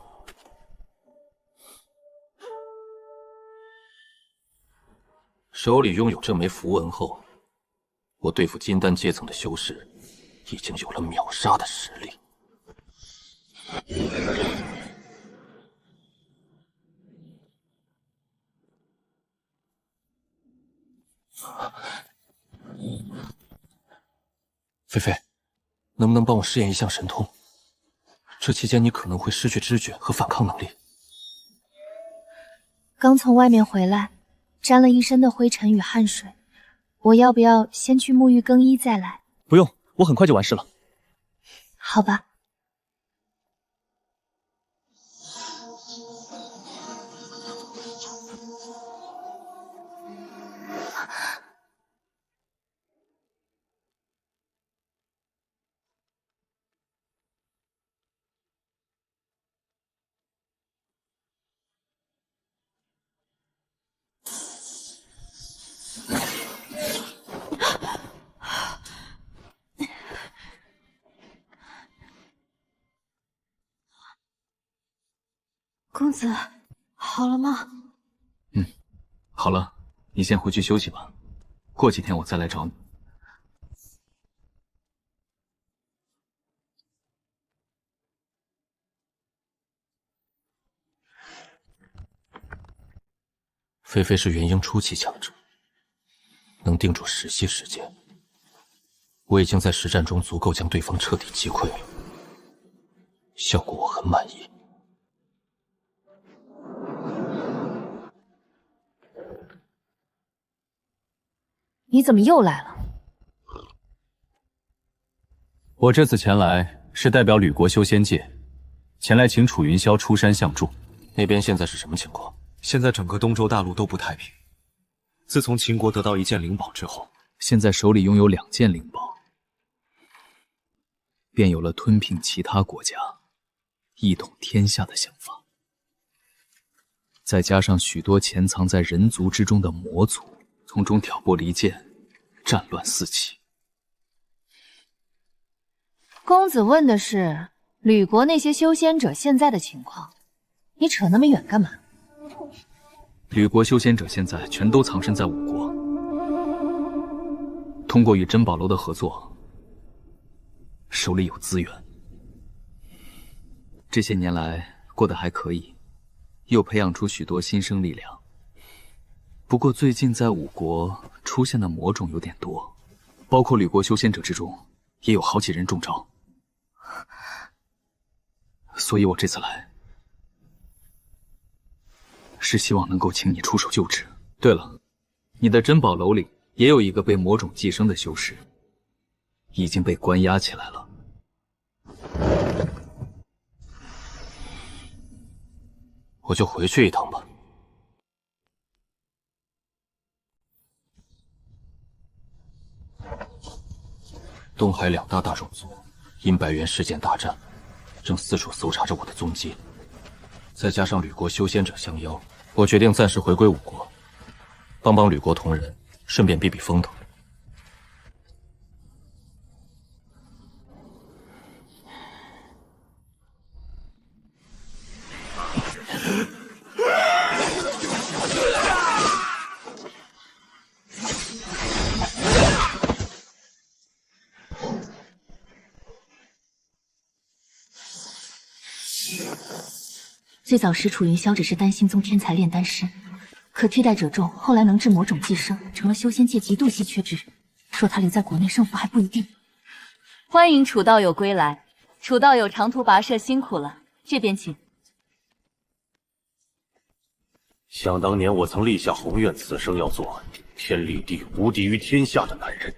手里拥有这枚符文后，我对付金丹阶层的修士，已经有了秒杀的实力。菲菲，能不能帮我试验一项神通？这期间你可能会失去知觉和反抗能力。刚从外面回来，沾了一身的灰尘与汗水，我要不要先去沐浴更衣再来？不用，我很快就完事了。好吧。公子，好了吗？好了，你先回去休息吧，过几天我再来找你。菲菲是元婴初期强者，能定住10息时间。我已经在实战中足够将对方彻底击溃了，效果我很满意。你怎么又来了？我这次前来是代表吕国修仙界，前来请楚云霄出山相助。那边现在是什么情况？现在整个东周大陆都不太平。自从秦国得到1件灵宝之后，现在手里拥有2件灵宝，便有了吞并其他国家、一统天下的想法。再加上许多潜藏在人族之中的魔族，从中挑拨离间，战乱四起。公子问的是吕国那些修仙者现在的情况，你扯那么远干嘛？吕国修仙者现在全都藏身在5国，通过与珍宝楼的合作，手里有资源。这些年来过得还可以，又培养出许多新生力量。不过最近在五国出现的魔种有点多，包括吕国修仙者之中，也有好几人中招。所以我这次来，是希望能够请你出手救治。对了，你的珍宝楼里也有一个被魔种寄生的修士，已经被关押起来了。我就回去一趟吧。东海两大种族因白猿事件大战，正四处搜查着我的踪迹。再加上吕国修仙者相邀，我决定暂时回归五国，帮帮吕国同仁，顺便避避风头。最早时，楚云霄只是丹心宗天才炼丹师，可替代者众，后来能治魔种寄生，成了修仙界极度稀缺之人。说他留在国内胜负还不一定。欢迎楚道友归来，楚道友长途跋涉辛苦了，这边请。想当年，我曾立下宏愿，此生要做天立地无敌于天下的男人。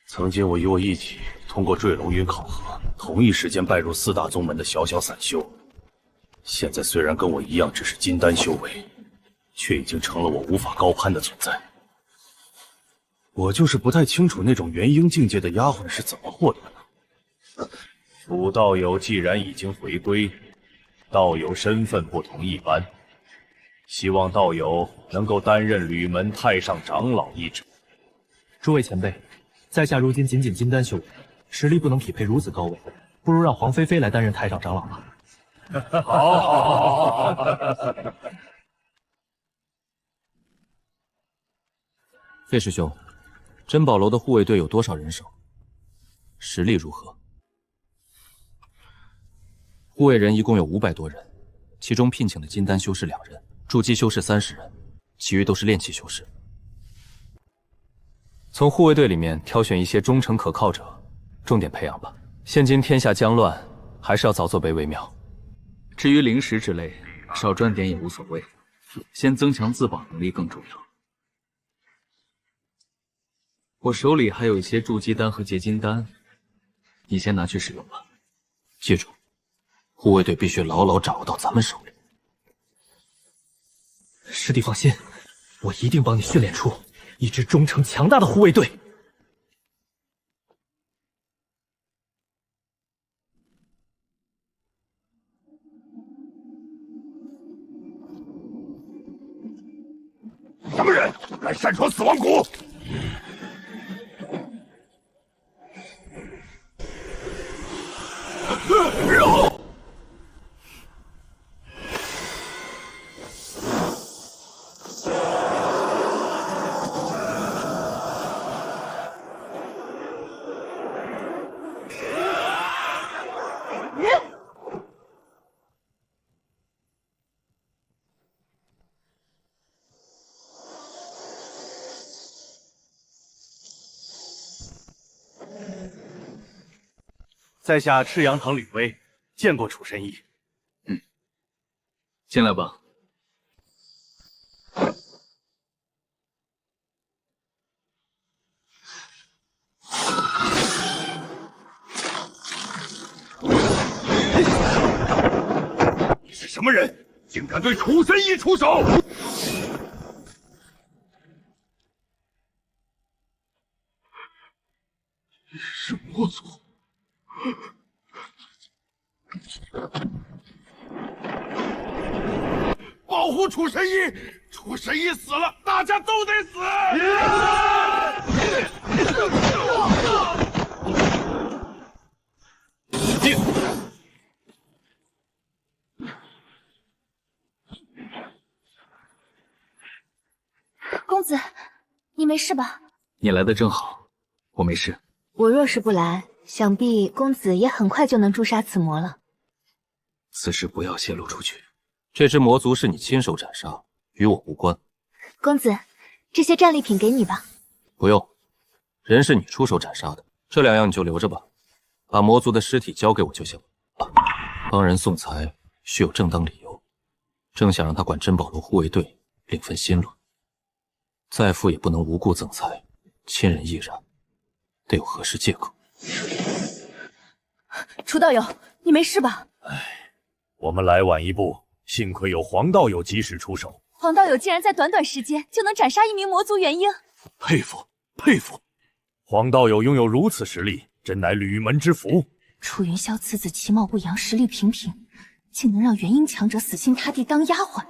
曾经，我与我一起通过坠龙云考核，同一时间拜入四大宗门的小小散修。现在虽然跟我一样只是金丹修为，却已经成了我无法高攀的存在。我就是不太清楚那种元婴境界的丫鬟是怎么获得的。楚道友既然已经回归，道友身份不同一般，希望道友能够担任吕门太上长老一职。诸位前辈，在下如今仅金丹修为，实力不能匹配如此高位，不如让黄菲菲来担任太上长老吧。好，费师兄，珍宝楼的护卫队有多少人手？实力如何？护卫人一共有500多人，其中聘请的金丹修士2人，筑基修士30人，其余都是炼器修士。从护卫队里面挑选一些忠诚可靠者，重点培养吧。现今天下将乱，还是要早做备为妙。至于灵石之类，少赚点也无所谓，先增强自保能力更重要。我手里还有一些筑基丹和结晶丹，你先拿去使用吧。记住，护卫队必须牢牢掌握到咱们手里。师弟放心，我一定帮你训练出一支忠诚强大的护卫队。什么人来擅闯死亡谷？在下赤阳堂吕威，见过楚神医。进来吧。你是什么人？竟敢对楚神医出手！是魔族。保护楚神医！楚神医死了，大家都得死！公子，你没事吧？你来的正好，我没事。我若是不来，想必公子也很快就能诛杀此魔了。此事不要泄露出去。这只魔族是你亲手斩杀，与我无关。公子，这些战利品给你吧。不用，人是你出手斩杀的，这2样你就留着吧。把魔族的尸体交给我就行了。帮人送财需有正当理由，正想让他管珍宝楼护卫队，另分心路。再富也不能无故赠财，亲人亦然，得有合适借口。楚道友，你没事吧？我们来晚一步，幸亏有黄道友及时出手。黄道友竟然在短短时间就能斩杀1名魔族元婴，佩服佩服！黄道友拥有如此实力，真乃吕门之福。楚云霄此子其貌不扬，实力平平，竟能让元婴强者死心塌地当丫鬟，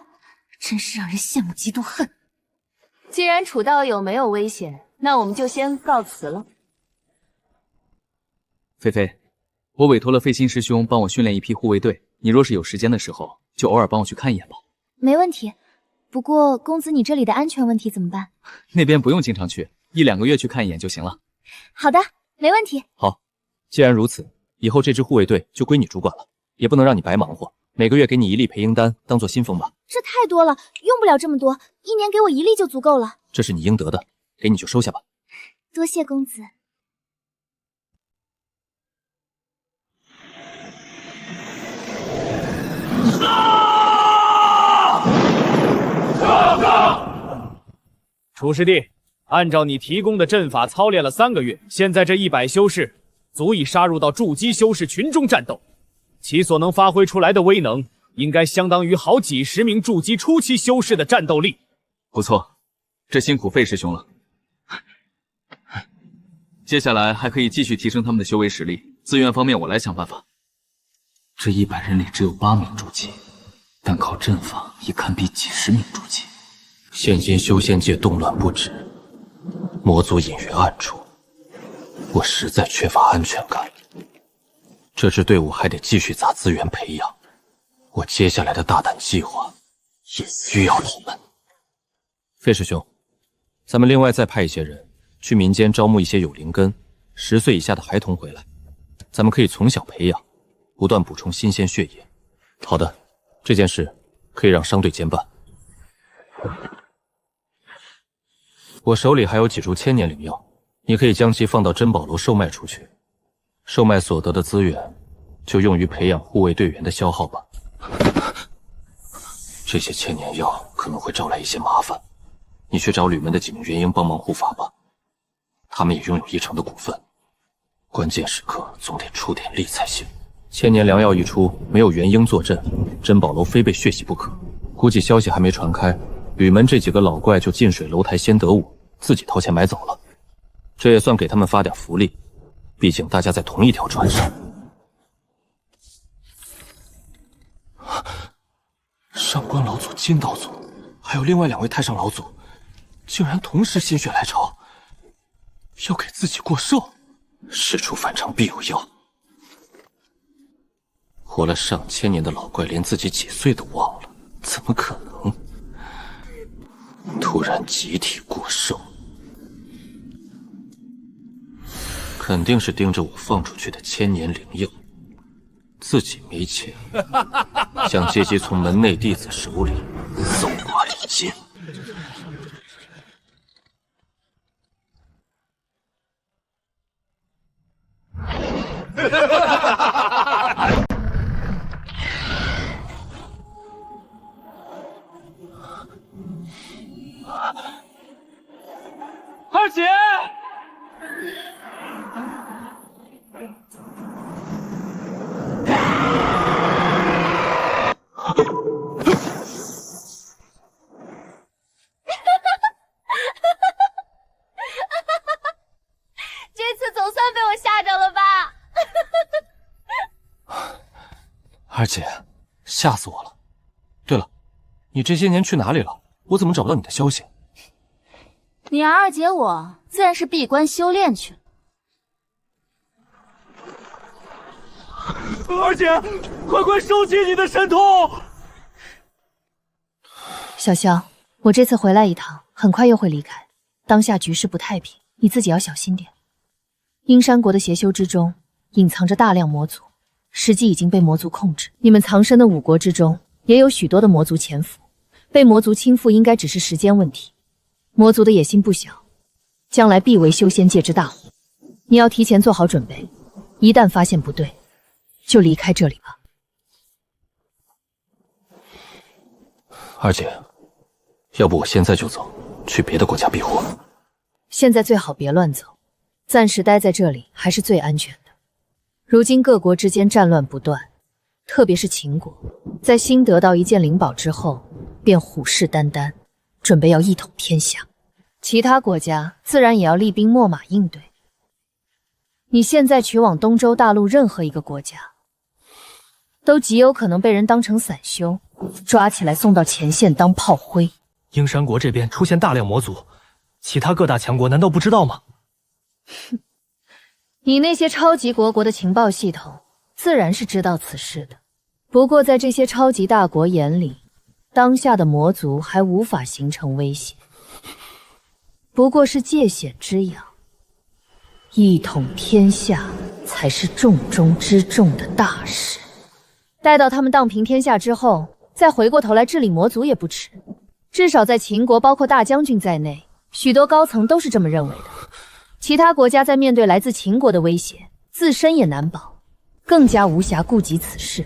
真是让人羡慕嫉妒恨。既然楚道友没有危险，那我们就先告辞了。菲菲，我委托了费心师兄帮我训练一批护卫队，你若是有时间的时候，就偶尔帮我去看一眼吧。没问题，不过公子你这里的安全问题怎么办？那边不用经常去，1、2个月去看一眼就行了。好的，没问题。好，既然如此，以后这支护卫队就归你主管了，也不能让你白忙活。每个月给你1粒培婴丹，当做薪俸吧。这太多了，用不了这么多，1年给我1粒就足够了。这是你应得的，给你就收下吧。多谢公子。楚师弟，按照你提供的阵法操练了3个月，现在这100修士足以杀入到筑基修士群中战斗，其所能发挥出来的威能，应该相当于好几十名筑基初期修士的战斗力。不错，这辛苦费师兄了。接下来还可以继续提升他们的修为实力，资源方面我来想办法。这100人里只有8名筑基，但靠阵法已堪比几十名筑基。现今修仙界动乱不止，魔族隐于暗处，我实在缺乏安全感。这支队伍还得继续砸资源培养，我接下来的大胆计划也需要他们。费师兄，咱们另外再派一些人去民间招募一些有灵根、10岁以下的孩童回来，咱们可以从小培养，不断补充新鲜血液。好的，这件事可以让商队监办。我手里还有几株千年灵药，你可以将其放到珍宝楼售卖出去，售卖所得的资源就用于培养护卫队员的消耗吧。这些千年药可能会招来一些麻烦，你去找吕门的几名元婴帮忙护法吧，他们也拥有1成的股份，关键时刻总得出点力才行。千年良药一出，没有元婴坐镇，珍宝楼非被血洗不可。估计消息还没传开，吕门这几个老怪就近水楼台先得舞，自己掏钱买走了。这也算给他们发点福利，毕竟大家在同一条船上。上官老祖、金道祖，还有另外2位太上老祖，竟然同时心血来潮，要给自己过寿。事出反常必有妖。活了上千年的老怪，连自己几岁都忘了，怎么可能突然集体过寿？肯定是盯着我放出去的千年灵药，自己没钱，想借机从门内弟子手里搜刮礼金。二姐，这次总算被我吓着了吧？二姐，吓死我了！对了，你这些年去哪里了？我怎么找不到你的消息？你二姐我自然是闭关修炼去了。二姐，快收起你的神通！小萧，我这次回来一趟，很快又会离开。当下局势不太平，你自己要小心点。阴山国的邪修之中，隐藏着大量魔族，实际已经被魔族控制。你们藏身的5国之中，也有许多的魔族潜伏，被魔族倾覆应该只是时间问题。魔族的野心不小，将来必为修仙界之大祸。你要提前做好准备，一旦发现不对，就离开这里吧。二姐，要不我现在就走，去别的国家避祸。现在最好别乱走，暂时待在这里还是最安全的。如今各国之间战乱不断，特别是秦国，在新得到一件灵宝之后，便虎视眈眈，准备要一统天下。其他国家自然也要厉兵秣马应对。你现在取往东周大陆任何一个国家，都极有可能被人当成散修，抓起来送到前线当炮灰。鹰山国这边出现大量魔族，其他各大强国难道不知道吗？哼，你那些超级国的情报系统自然是知道此事的。不过在这些超级大国眼里，当下的魔族还无法形成威胁，不过是借险之痒。一统天下才是重中之重的大事。待到他们荡平天下之后，再回过头来治理魔族也不迟。至少在秦国，包括大将军在内，许多高层都是这么认为的。其他国家在面对来自秦国的威胁，自身也难保，更加无暇顾及此事。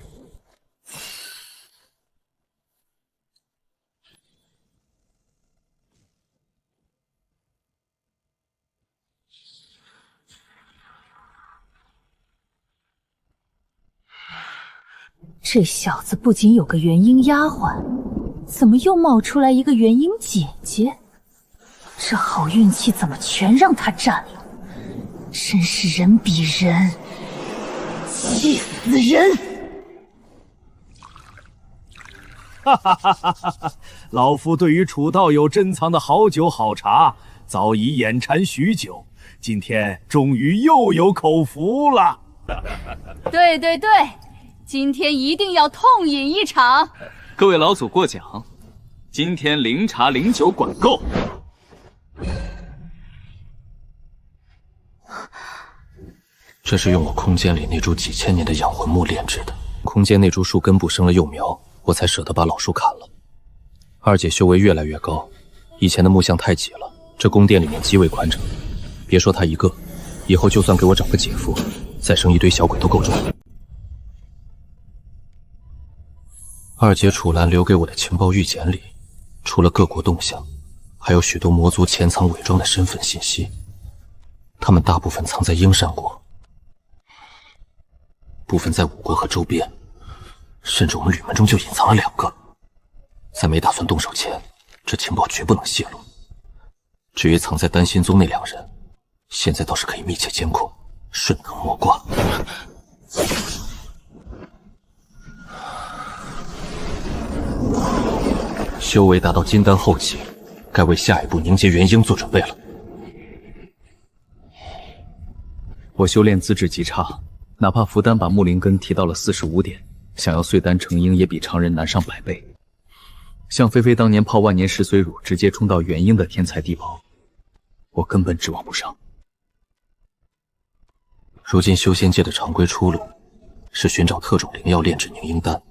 这小子不仅有个元婴丫鬟，怎么又冒出来一个元婴姐姐？这好运气怎么全让他占了？真是人比人，气死人！哈哈哈哈哈！老夫对于楚道友珍藏的好酒好茶早已眼馋许久，今天终于又有口福了。对对对，今天一定要痛饮一场。各位老祖过奖，今天零茶零酒管够。这是用我空间里那株几千年的养魂木炼制的。空间那株树根部生了幼苗，我才舍得把老树砍了。二姐修为越来越高，以前的木像太挤了，这宫殿里面极为宽敞。别说她一个，以后就算给我找个姐夫，再生一堆小鬼都够重。二姐楚岚留给我的情报玉简里，除了各国动向，还有许多魔族潜藏伪装的身份信息。他们大部分藏在鹰山国，部分在5国和周边，甚至我们吕门中就隐藏了2个。在没打算动手前，这情报绝不能泄露。至于藏在丹心宗那2人，现在倒是可以密切监控，顺藤摸瓜。修为达到金丹后期，该为下一步凝结元婴做准备了。我修炼资质极差，哪怕符丹把木灵根提到了45点，想要碎丹成婴也比常人难上100倍。像菲菲当年泡万年石髓乳直接冲到元婴的天才地宝，我根本指望不上。如今修仙界的常规出路是寻找特种灵药炼制凝婴丹，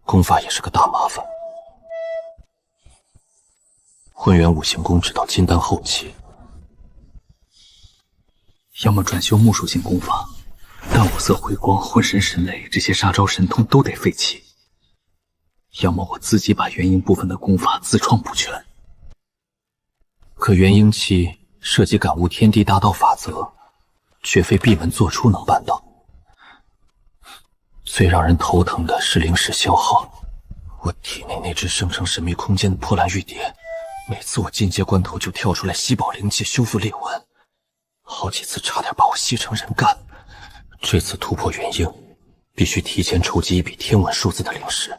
功法也是个大麻烦。混元五行功直到金丹后期，要么转修木属性功法，但五色回光、魂神神雷这些杀招神通都得废弃；要么我自己把元婴部分的功法自创补全。可元婴期涉及感悟天地大道法则，绝非闭门做出能办到。最让人头疼的是灵石消耗，我体内那只生成神秘空间的破烂玉蝶，每次我进阶关头就跳出来吸饱灵气修复裂纹，好几次差点把我吸成人干。这次突破元婴，必须提前筹集一笔天文数字的灵石。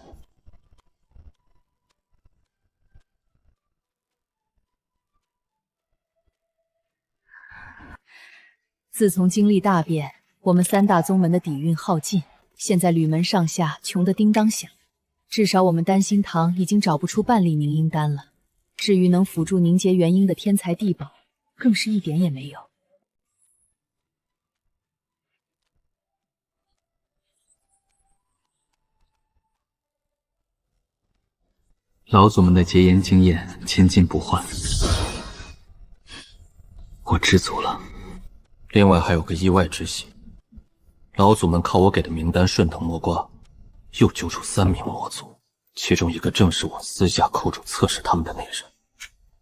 自从经历大变，我们3大宗门的底蕴耗尽，现在吕门上下穷得叮当响。至少我们丹心堂已经找不出半粒凝婴丹了。至于能辅助凝结元婴的天才地宝，更是一点也没有。老祖们的结缘经验千金不换，我知足了。另外还有个意外之喜，老祖们靠我给的名单顺藤摸瓜，又揪出3名魔族，其中一个正是我私下扣住测试他们的那人。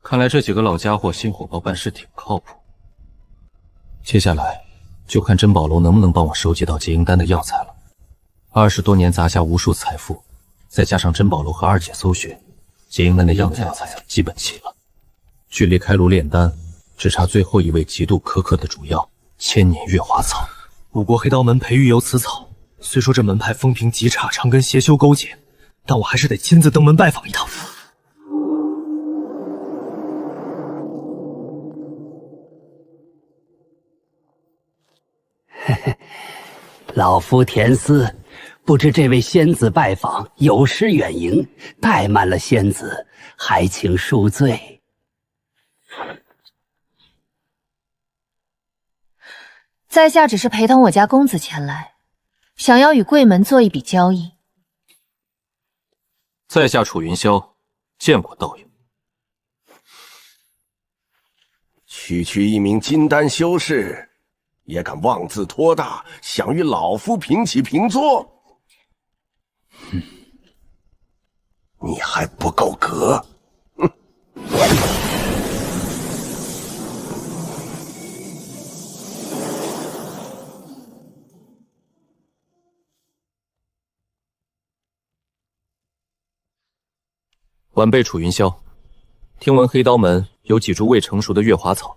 看来这几个老家伙新火爆办事挺靠谱。接下来就看珍宝楼能不能帮我收集到结营丹的药材了。20多年砸下无数财富，再加上珍宝楼和二姐搜寻，结营丹的药材基本齐了。距离开炉炼丹只差最后一味极度苛刻的主药千年月华草。五国黑刀门培育有此草，虽说这门派风评极差，常跟邪修勾结，但我还是得亲自登门拜访一趟。老夫田思，不知这位仙子拜访有失远迎，怠慢了仙子，还请恕罪。在下只是陪同我家公子前来，想要与贵门做一笔交易。在下楚云霄，见过道友。区一名金丹修士，也敢妄自托大，想与老夫平起平坐？你还不够格！晚辈楚云霄，听闻黑刀门有几株未成熟的月华草，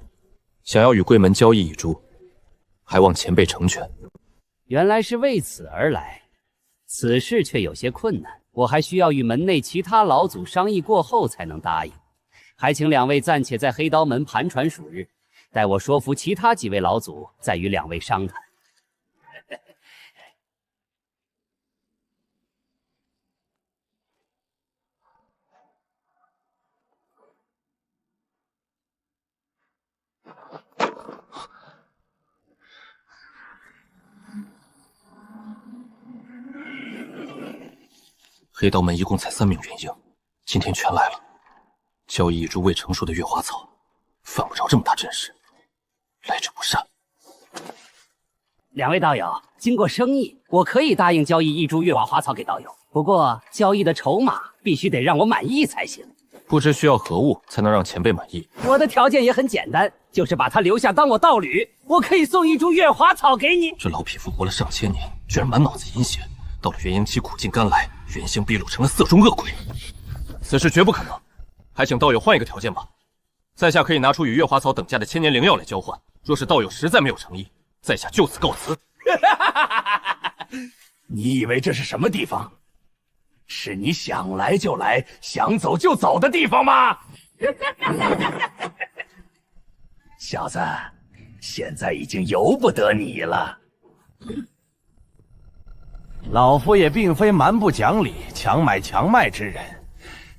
想要与贵门交易一株，还望前辈成全。原来是为此而来，此事却有些困难，我还需要与门内其他老祖商议过后才能答应。还请两位暂且在黑刀门盘船数日，待我说服其他几位老祖，再与两位商谈。黑刀门一共才3名元婴，今天全来了。交易一株未成熟的月华草，犯不着这么大阵势，来者不善。两位道友，经过生意，我可以答应交易一株月华花草给道友，不过交易的筹码必须得让我满意才行。不知需要何物才能让前辈满意？我的条件也很简单，就是把它留下当我道侣，我可以送一株月华草给你。这老匹夫活了上千年，居然满脑子阴险，到了元婴期苦尽甘来，原形毕露，成了色中恶鬼。此事绝不可能，还请道友换一个条件吧。在下可以拿出与月华草等价的千年灵药来交换，若是道友实在没有诚意，在下就此告辞。你以为这是什么地方？是你想来就来，想走就走的地方吗？小子，现在已经由不得你了。老夫也并非蛮不讲理、强买强卖之人，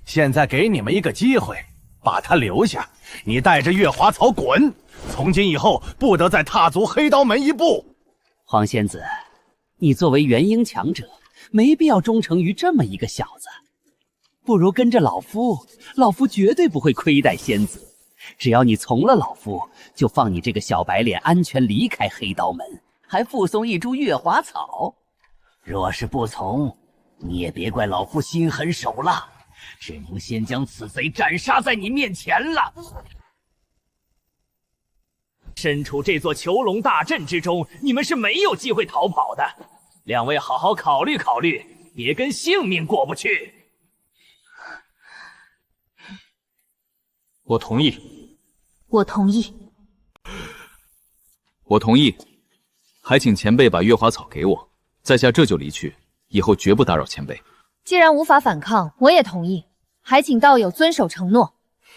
现在给你们一个机会，把他留下，你带着月华草滚，从今以后不得再踏足黑刀门一步。黄仙子，你作为元婴强者，没必要忠诚于这么一个小子，不如跟着老夫，老夫绝对不会亏待仙子。只要你从了老夫，就放你这个小白脸安全离开黑刀门，还附送一株月华草。若是不从，你也别怪老夫心狠手辣，只能先将此贼斩杀在你面前了。身处这座囚笼大阵之中，你们是没有机会逃跑的。两位好好考虑考虑，别跟性命过不去。我同意。我同意。我同意。还请前辈把月华草给我，在下这就离去，以后绝不打扰前辈。既然无法反抗，我也同意。还请道友遵守承诺，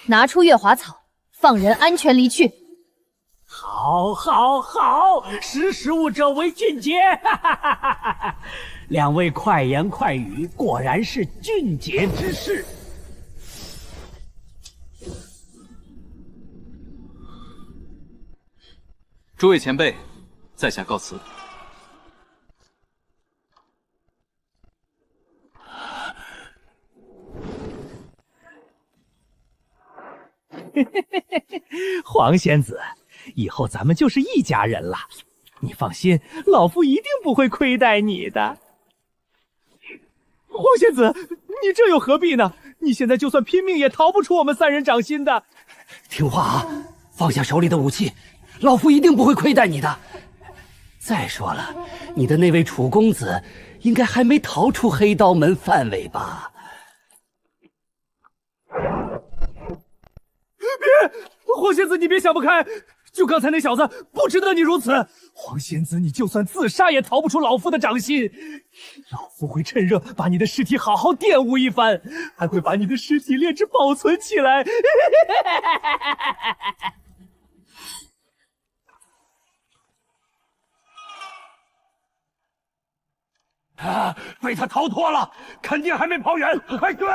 拿出月华草，放人安全离去。好，好，好！识时务者为俊杰。两位快言快语，果然是俊杰之士。诸位前辈，在下告辞。黄仙子，以后咱们就是一家人了。你放心，老夫一定不会亏待你的。黄仙子，你这又何必呢？你现在就算拼命也逃不出我们三人掌心的。听话啊，放下手里的武器，老夫一定不会亏待你的。再说了，你的那位楚公子应该还没逃出黑刀门范围吧？别，黄仙子，你别想不开，就刚才那小子不值得你如此。黄仙子，你就算自杀也逃不出老夫的掌心。老夫会趁热把你的尸体好好玷污一番，还会把你的尸体炼制保存起来。啊！被他逃脱了，肯定还没跑远，快追！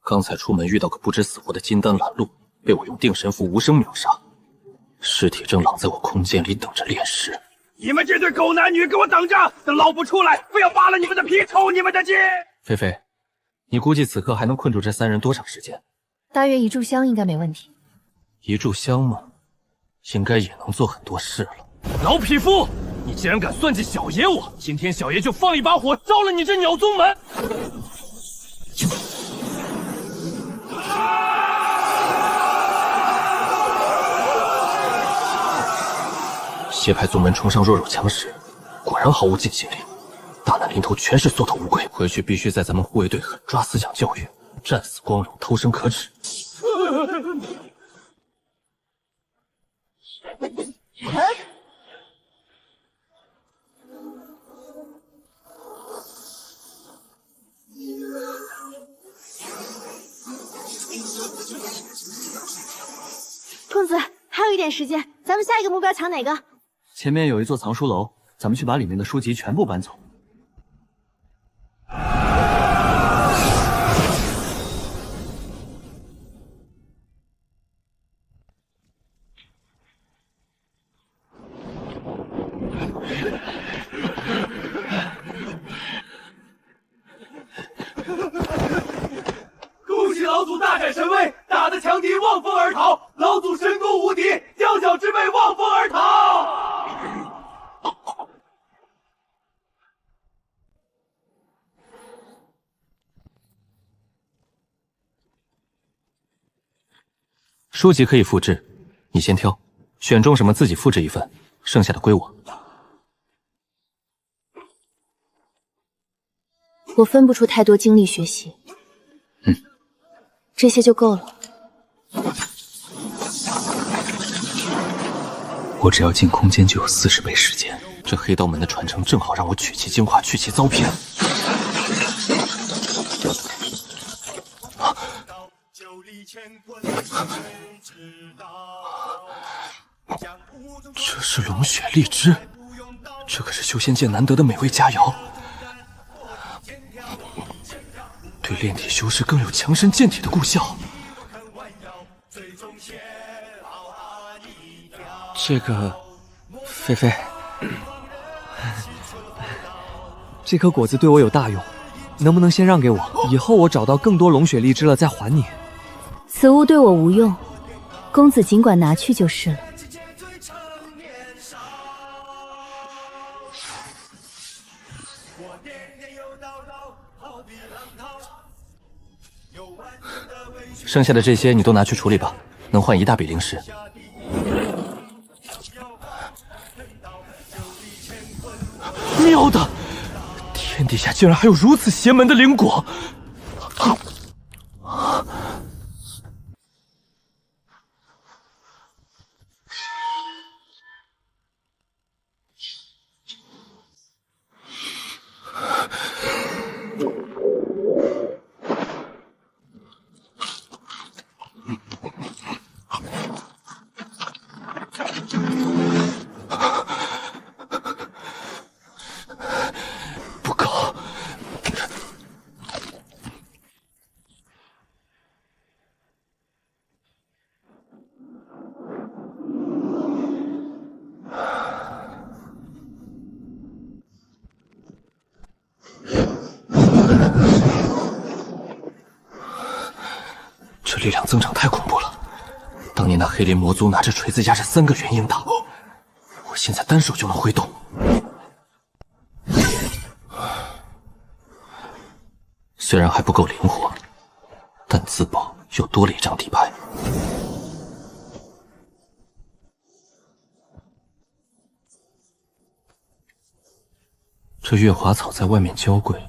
刚才出门遇到个不知死活的金丹拦路，被我用定神符无声秒杀，尸体正躺在我空间里等着炼尸。你们这对狗男女，给我等着！等老夫出来，非要扒了你们的皮，抽你们的筋！菲菲，你估计此刻还能困住这三人多长时间？大约1炷香应该没问题。1炷香吗？应该也能做很多事了。老匹夫，你竟然敢算计小爷我！今天小爷就放一把火烧了你这鸟宗门！邪派宗门崇尚弱肉强食，果然毫无尽心力。大难临头全是缩头乌龟，回去必须在咱们护卫队狠抓思想教育，战死光荣，偷生可耻。公子，还有一点时间，咱们下一个目标抢哪个？前面有一座藏书楼，咱们去把里面的书籍全部搬走。恭喜老祖大展神威，打得强敌望风而逃。老祖神功无敌，佼佼之辈望风而逃。书籍可以复制，你先挑，选中什么自己复制一份，剩下的归我。我分不出太多精力学习，这些就够了。我只要进空间就有40倍时间，这黑刀门的传承正好让我取其精华，去其糟粕。这是龙血荔枝，这可是修仙界难得的美味佳肴，对炼体修士更有强身健体的功效。这个，菲菲，这颗果子对我有大用，能不能先让给我？以后我找到更多龙血荔枝了再还你。此物对我无用，公子尽管拿去就是了。剩下的这些你都拿去处理吧，能换一大笔灵石。妙的，天底下竟然还有如此邪门的灵果！力量增长太恐怖了。当年那黑莲魔族拿着锤子压着3个元婴打，我现在单手就能挥动。虽然还不够灵活，但自保又多了一张底牌。这月华草在外面娇贵，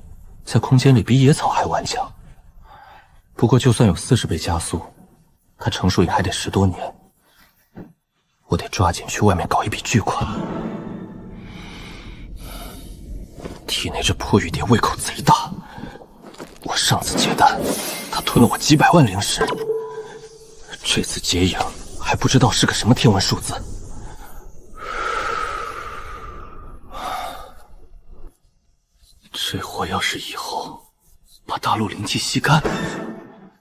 在空间里比野草还顽强。不过就算有40倍加速，它成熟也还得10多年。我得抓紧去外面搞一笔巨款。体内这破玉蝶胃口贼大，我上次结丹，它吞了我几百万灵石。这次结影还不知道是个什么天文数字。这货要是以后把大陆灵气吸干，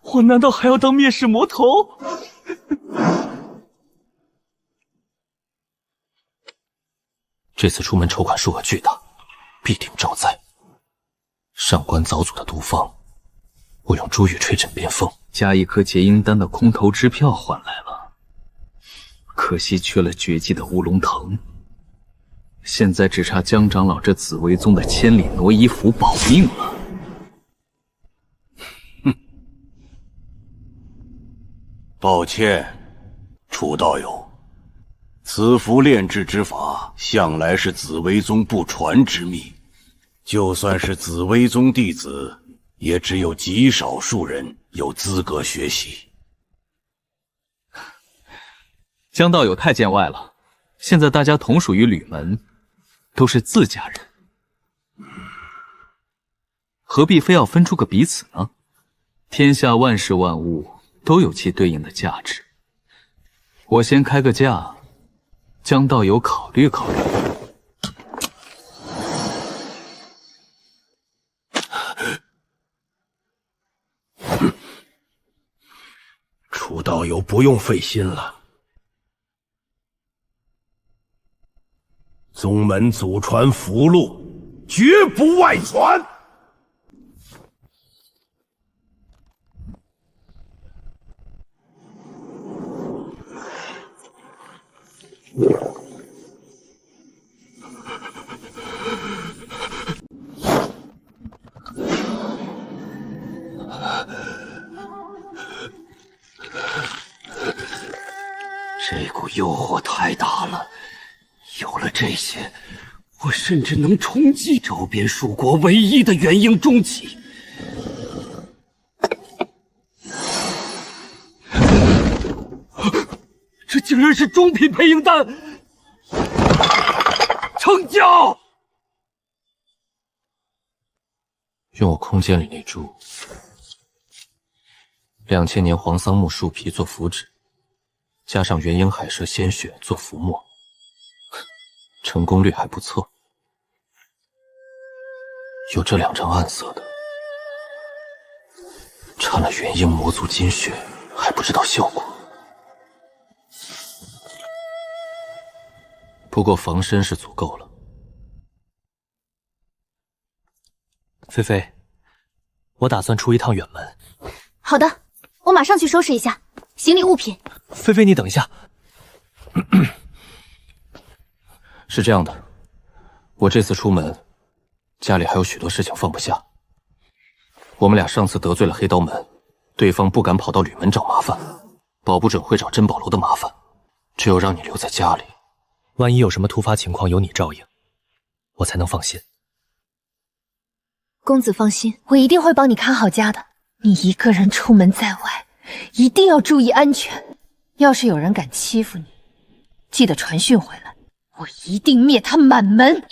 我难道还要当灭世魔头？这次出门筹款数额巨大，必定招灾。上官早祖的毒方，我用珠玉吹震边锋，加1颗结阴丹的空头支票换来了，可惜缺了绝技的乌龙藤。现在只差江长老这紫薇宗的千里挪衣符保命了。抱歉，楚道友，此符炼制之法向来是紫薇宗不传之秘，就算是紫薇宗弟子，也只有极少数人有资格学习。江道友太见外了，现在大家同属于吕门，都是自家人，何必非要分出个彼此呢？天下万事万物都有其对应的价值。我先开个价，江道友考虑考虑。楚道友不用费心了。宗门祖传符箓，绝不外传。这股诱惑太大了，有了这些，我甚至能冲击周边蜀国唯一的元婴中期。这竟然是中品配婴丹，成交！用我空间里那株2000年黄桑木树皮做符纸，加上元婴海蛇鲜血做符末，成功率还不错。有这2张暗色的，掺了元婴魔族精血还不知道效果。不过防身是足够了。菲菲，我打算出一趟远门。好的，我马上去收拾一下行李物品。菲菲，你等一下。是这样的，我这次出门，家里还有许多事情放不下。我们俩上次得罪了黑刀门，对方不敢跑到吕门找麻烦，保不准会找珍宝楼的麻烦。只有让你留在家里，万一有什么突发情况，有你照应，我才能放心。公子放心，我一定会帮你看好家的。你一个人出门在外，一定要注意安全。要是有人敢欺负你，记得传讯回来，我一定灭他满门。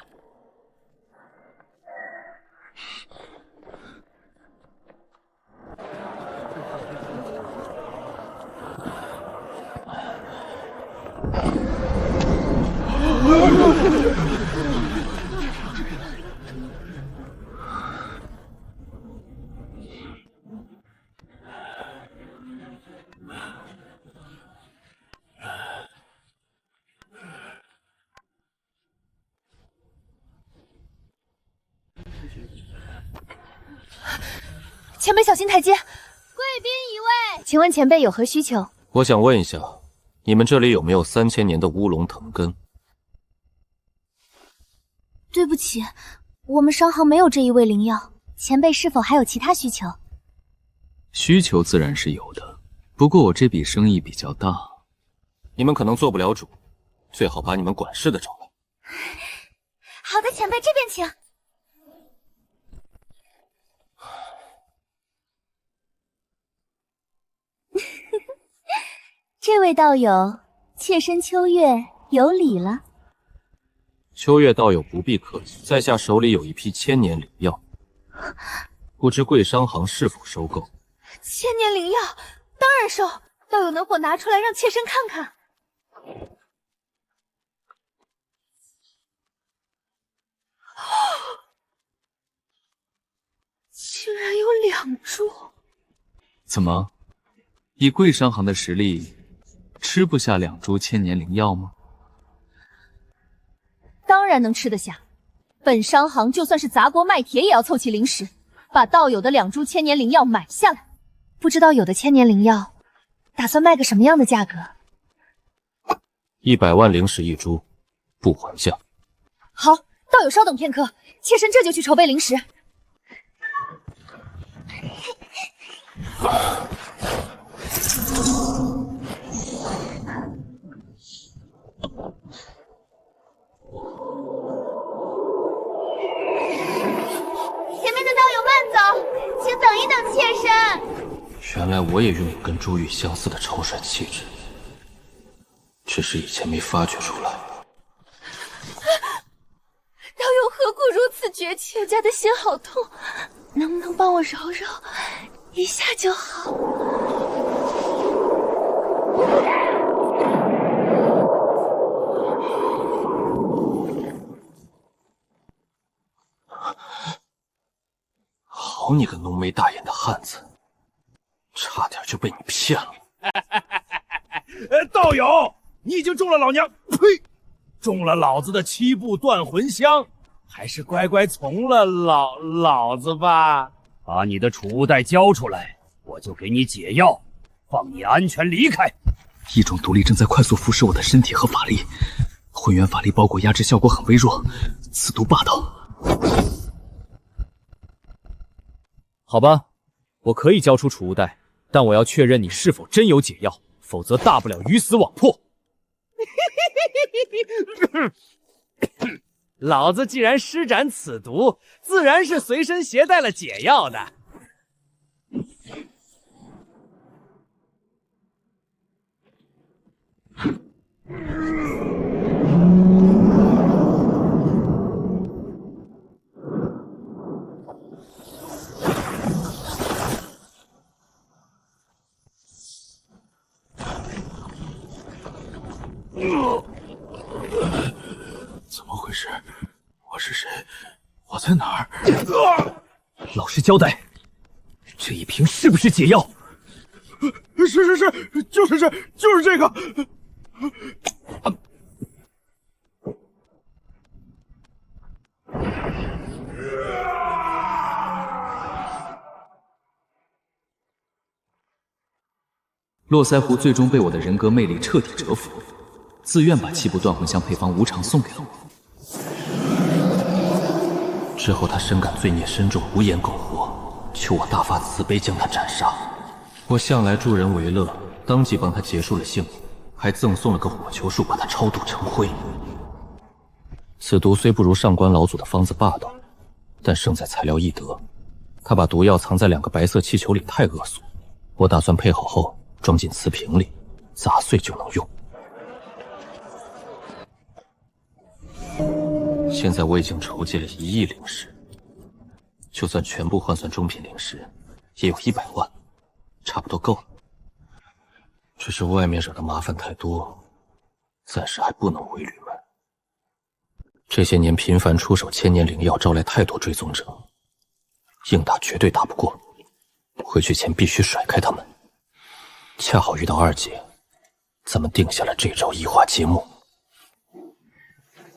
前辈小心台阶！贵宾一位，请问前辈有何需求？我想问一下，你们这里有没有3000年的乌龙藤根？对不起，我们商行没有这一味灵药。前辈是否还有其他需求？需求自然是有的，不过我这笔生意比较大，你们可能做不了主，最好把你们管事的找来。好的，前辈这边请。这位道友，妾身秋月有礼了。秋月道友不必客气，在下手里有一批千年灵药，不知贵商行是否收购？千年灵药，当然收。道友能否拿出来让妾身看看？竟然有2株！怎么，以贵商行的实力，吃不下2株千年灵药吗？当然能吃得下，本商行就算是砸锅卖铁也要凑齐灵石，把道友的2株千年灵药买下来。不知道有的千年灵药，打算卖个什么样的价格？100万灵石1株，不还价。好，道友稍等片刻，妾身这就去筹备灵石。前面的道友慢走，请等一等妾身。原来我也拥有跟朱玉相似的超帅气质，只是以前没发掘出来。道友何故如此绝情？我家的心好痛，能不能帮我揉揉一下就好？好你个浓眉大眼的汉子，差点就被你骗了。道友，你已经中了老娘，呸！中了老子的7步断魂香，还是乖乖从了老子吧。把你的储物袋交出来，我就给你解药，放你安全离开。一种毒力正在快速腐蚀我的身体和法力，混元法力包裹压制效果很微弱，此毒霸道。好吧，我可以交出储物袋，但我要确认你是否真有解药，否则大不了鱼死网破。老子既然施展此毒，自然是随身携带了解药的。怎么回事？我是谁？我在哪儿？老实交代，这一瓶是不是解药？是，就是这个。络腮胡最终被我的人格魅力彻底折服，自愿把7步断魂香配方无偿送给了我。之后他深感罪孽深重，无颜苟活，求我大发慈悲将他斩杀。我向来助人为乐，当即帮他结束了性命，还赠送了个火球术，把他超度成灰。此毒虽不如上官老祖的方子霸道，但胜在材料易得。他把毒药藏在2个白色气球里，太恶俗。我打算配好后装进瓷瓶里，砸碎就能用。现在我已经筹集了1亿灵石，就算全部换算中品灵石，也有100万，差不多够了。只是外面惹的麻烦太多，暂时还不能回旅门。这些年频繁出手千年灵药，招来太多追踪者，硬打绝对打不过。回去前必须甩开他们。恰好遇到2姐，咱们定下了这招移花接木。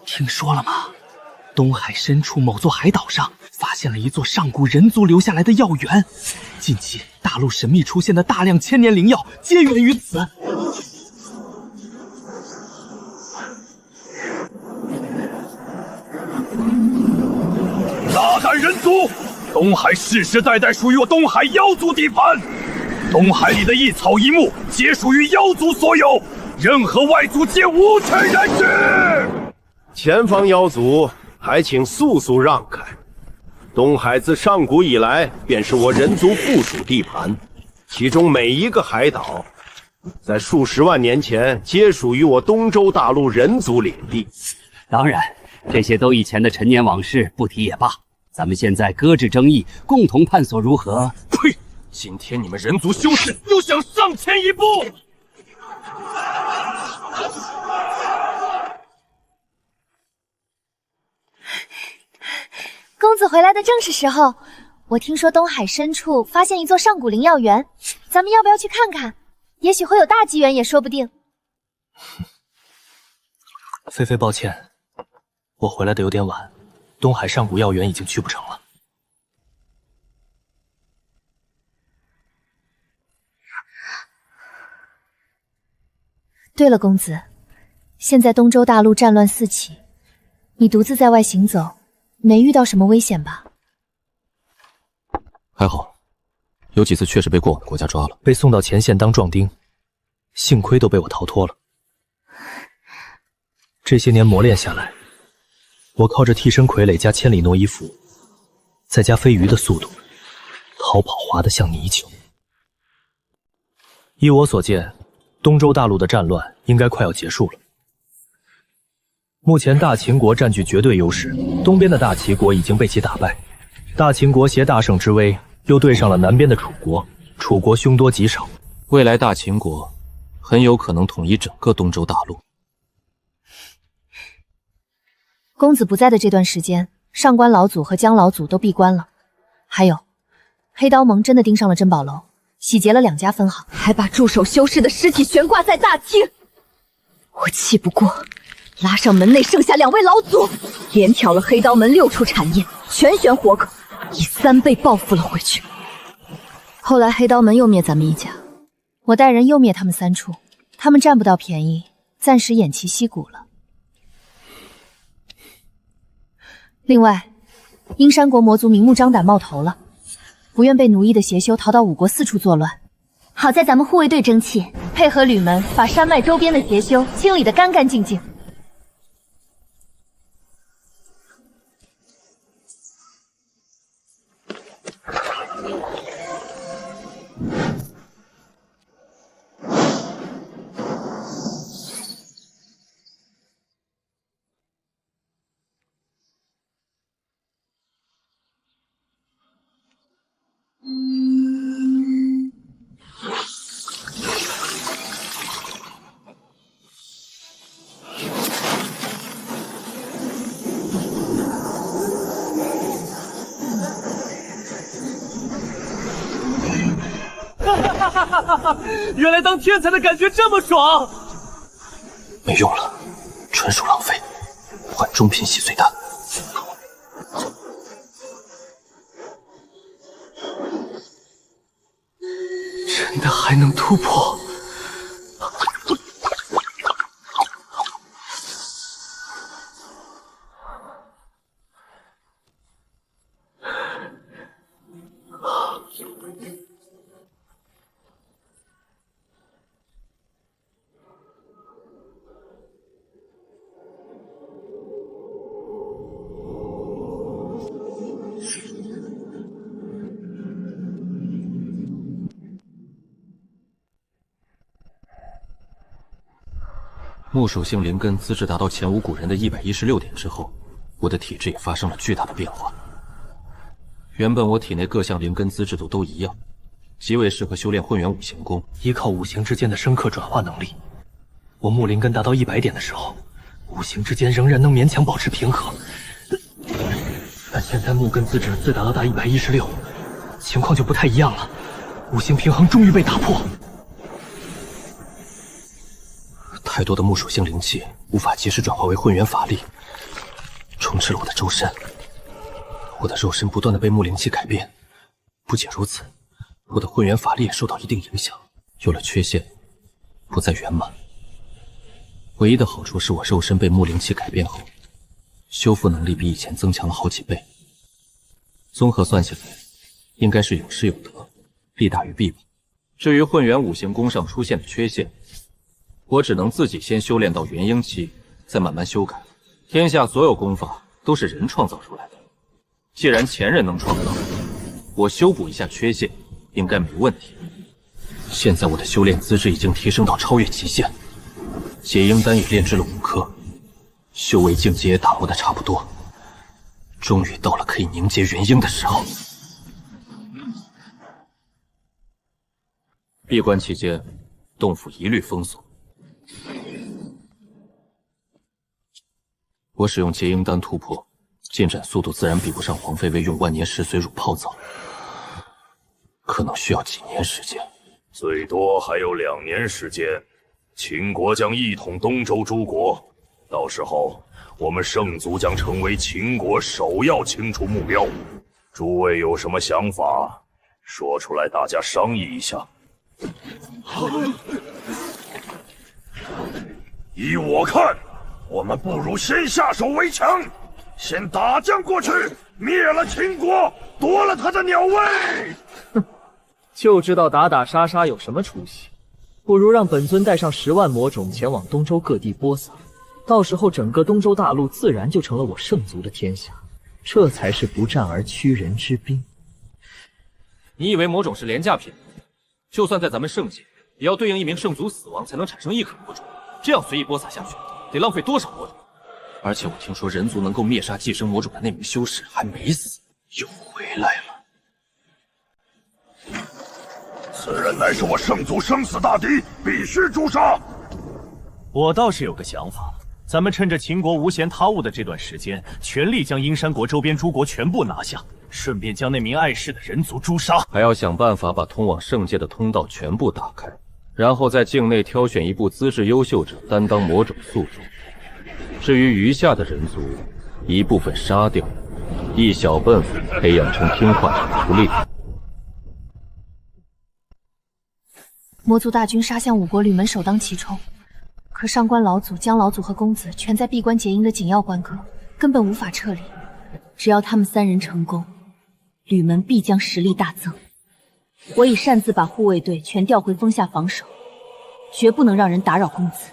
听说了吗？东海深处某座海岛上发现了一座上古人族留下来的药源，近期大陆神秘出现的大量千年灵药，皆源于此。大胆人族！东海世世代代属于我东海妖族地盘，东海里的一草一木皆属于妖族所有，任何外族皆无权染指。前方妖族，还请速速让开。东海自上古以来便是我人族附属地盘，其中每一个海岛，在数十万年前皆属于我东周大陆人族领地。当然，这些都以前的陈年往事，不提也罢。咱们现在搁置争议，共同探索如何？呸！今天你们人族修士又想上前一步！公子回来的正是时候。我听说东海深处发现一座上古灵药园，咱们要不要去看看？也许会有大机缘也说不定。菲菲，抱歉，我回来的有点晚，东海上古药园已经去不成了。对了，公子，现在东周大陆战乱四起，你独自在外行走，没遇到什么危险吧？还好，有几次确实被过往的国家抓了，被送到前线当壮丁，幸亏都被我逃脱了。这些年磨练下来，我靠着替身傀儡加千里诺伊符，再加飞鱼的速度，逃跑滑得像泥鳅。依我所见，东周大陆的战乱应该快要结束了。目前大秦国占据绝对优势，东边的大齐国已经被其打败，大秦国携大胜之威，又对上了南边的楚国，楚国凶多吉少，未来大秦国很有可能统一整个东周大陆。公子不在的这段时间，上官老祖和姜老祖都闭关了，还有黑刀盟真的盯上了珍宝楼，洗劫了2家分行，还把驻守修士的尸体悬挂在大厅。我气不过，拉上门内剩下2位老祖，连挑了黑刀门6处产业，全选活口，以3倍报复了回去。后来黑刀门又灭咱们一家，我带人又灭他们3处，他们占不到便宜，暂时偃旗息鼓了。另外，阴山国魔族明目张胆冒头了，不愿被奴役的邪修逃到5国4处作乱。好在咱们护卫队争气，配合吕门把山脉周边的邪修清理得干干净净。原来当天才的感觉这么爽！没用了，纯属浪费，换中品洗髓丹。真的还能突破？木属性灵根资质达到前无古人的116点之后，我的体质也发生了巨大的变化。原本我体内各项灵根资质都一样，极为适合修炼混元五行功。依靠五行之间的深刻转化能力，我木灵根达到100点的时候，五行之间仍然能勉强保持平衡。但现在木根资质自达到大116，情况就不太一样了，五行平衡终于被打破。太多的木属性灵气无法及时转化为混元法力，充斥了我的周身。我的肉身不断的被木灵气改变，不仅如此，我的混元法力也受到一定影响，有了缺陷，不再圆满。唯一的好处是我肉身被木灵气改变后，修复能力比以前增强了好几倍。综合算下来，应该是有失有得，利大于弊吧。至于混元五行功上出现的缺陷，我只能自己先修炼到元婴期，再慢慢修改。天下所有功法都是人创造出来的，既然前人能创造，我修补一下缺陷应该没问题。现在我的修炼资质已经提升到超越极限，结婴丹也炼制了5颗，修为境界也打磨得差不多，终于到了可以凝结元婴的时候。闭关期间，洞府一律封锁。我使用结婴丹突破，进展速度自然比不上黄飞卫用万年石髓乳泡澡，可能需要几年时间，最多还有2年时间。秦国将一统东周诸国，到时候我们圣族将成为秦国首要清除目标。诸位有什么想法，说出来，大家商议一下。依我看，我们不如先下手为强，先打将过去，灭了秦国，夺了他的鸟位。就知道打打杀杀有什么出息，不如让本尊带上10万魔种前往东周各地播撒，到时候整个东周大陆自然就成了我圣族的天下，这才是不战而屈人之兵。你以为魔种是廉价品？就算在咱们圣界，也要对应一名圣族死亡才能产生1颗魔种，这样随意播撒下去，得浪费多少魔种？而且我听说人族能够灭杀寄生魔种的那名修士还没死，又回来了。此人乃是我圣族生死大敌，必须诛杀。我倒是有个想法，咱们趁着秦国无闲他物的这段时间，全力将阴山国周边诸国全部拿下，顺便将那名碍事的人族诛杀。还要想办法把通往圣界的通道全部打开，然后在境内挑选一部资质优秀者担当魔种宿主。至于余下的人族，一部分杀掉，一小部分培养成听话的奴隶。魔族大军杀向5国吕门，首当其冲。可上官老祖、姜老祖和公子全在闭关结婴的紧要关口，根本无法撤离。只要他们3人成功，吕门必将实力大增。我已擅自把护卫队全调回峰下防守，绝不能让人打扰公子。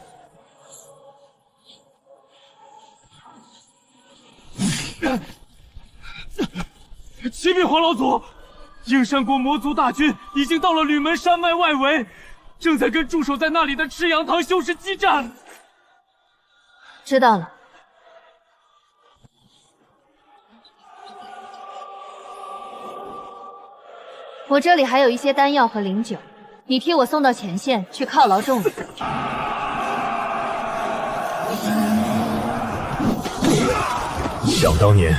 启禀黄老祖，应山国魔族大军已经到了吕门山脉外围，正在跟驻守在那里的赤阳堂修士激战。知道了。我这里还有一些丹药和灵酒，你替我送到前线去犒劳众人。想当年，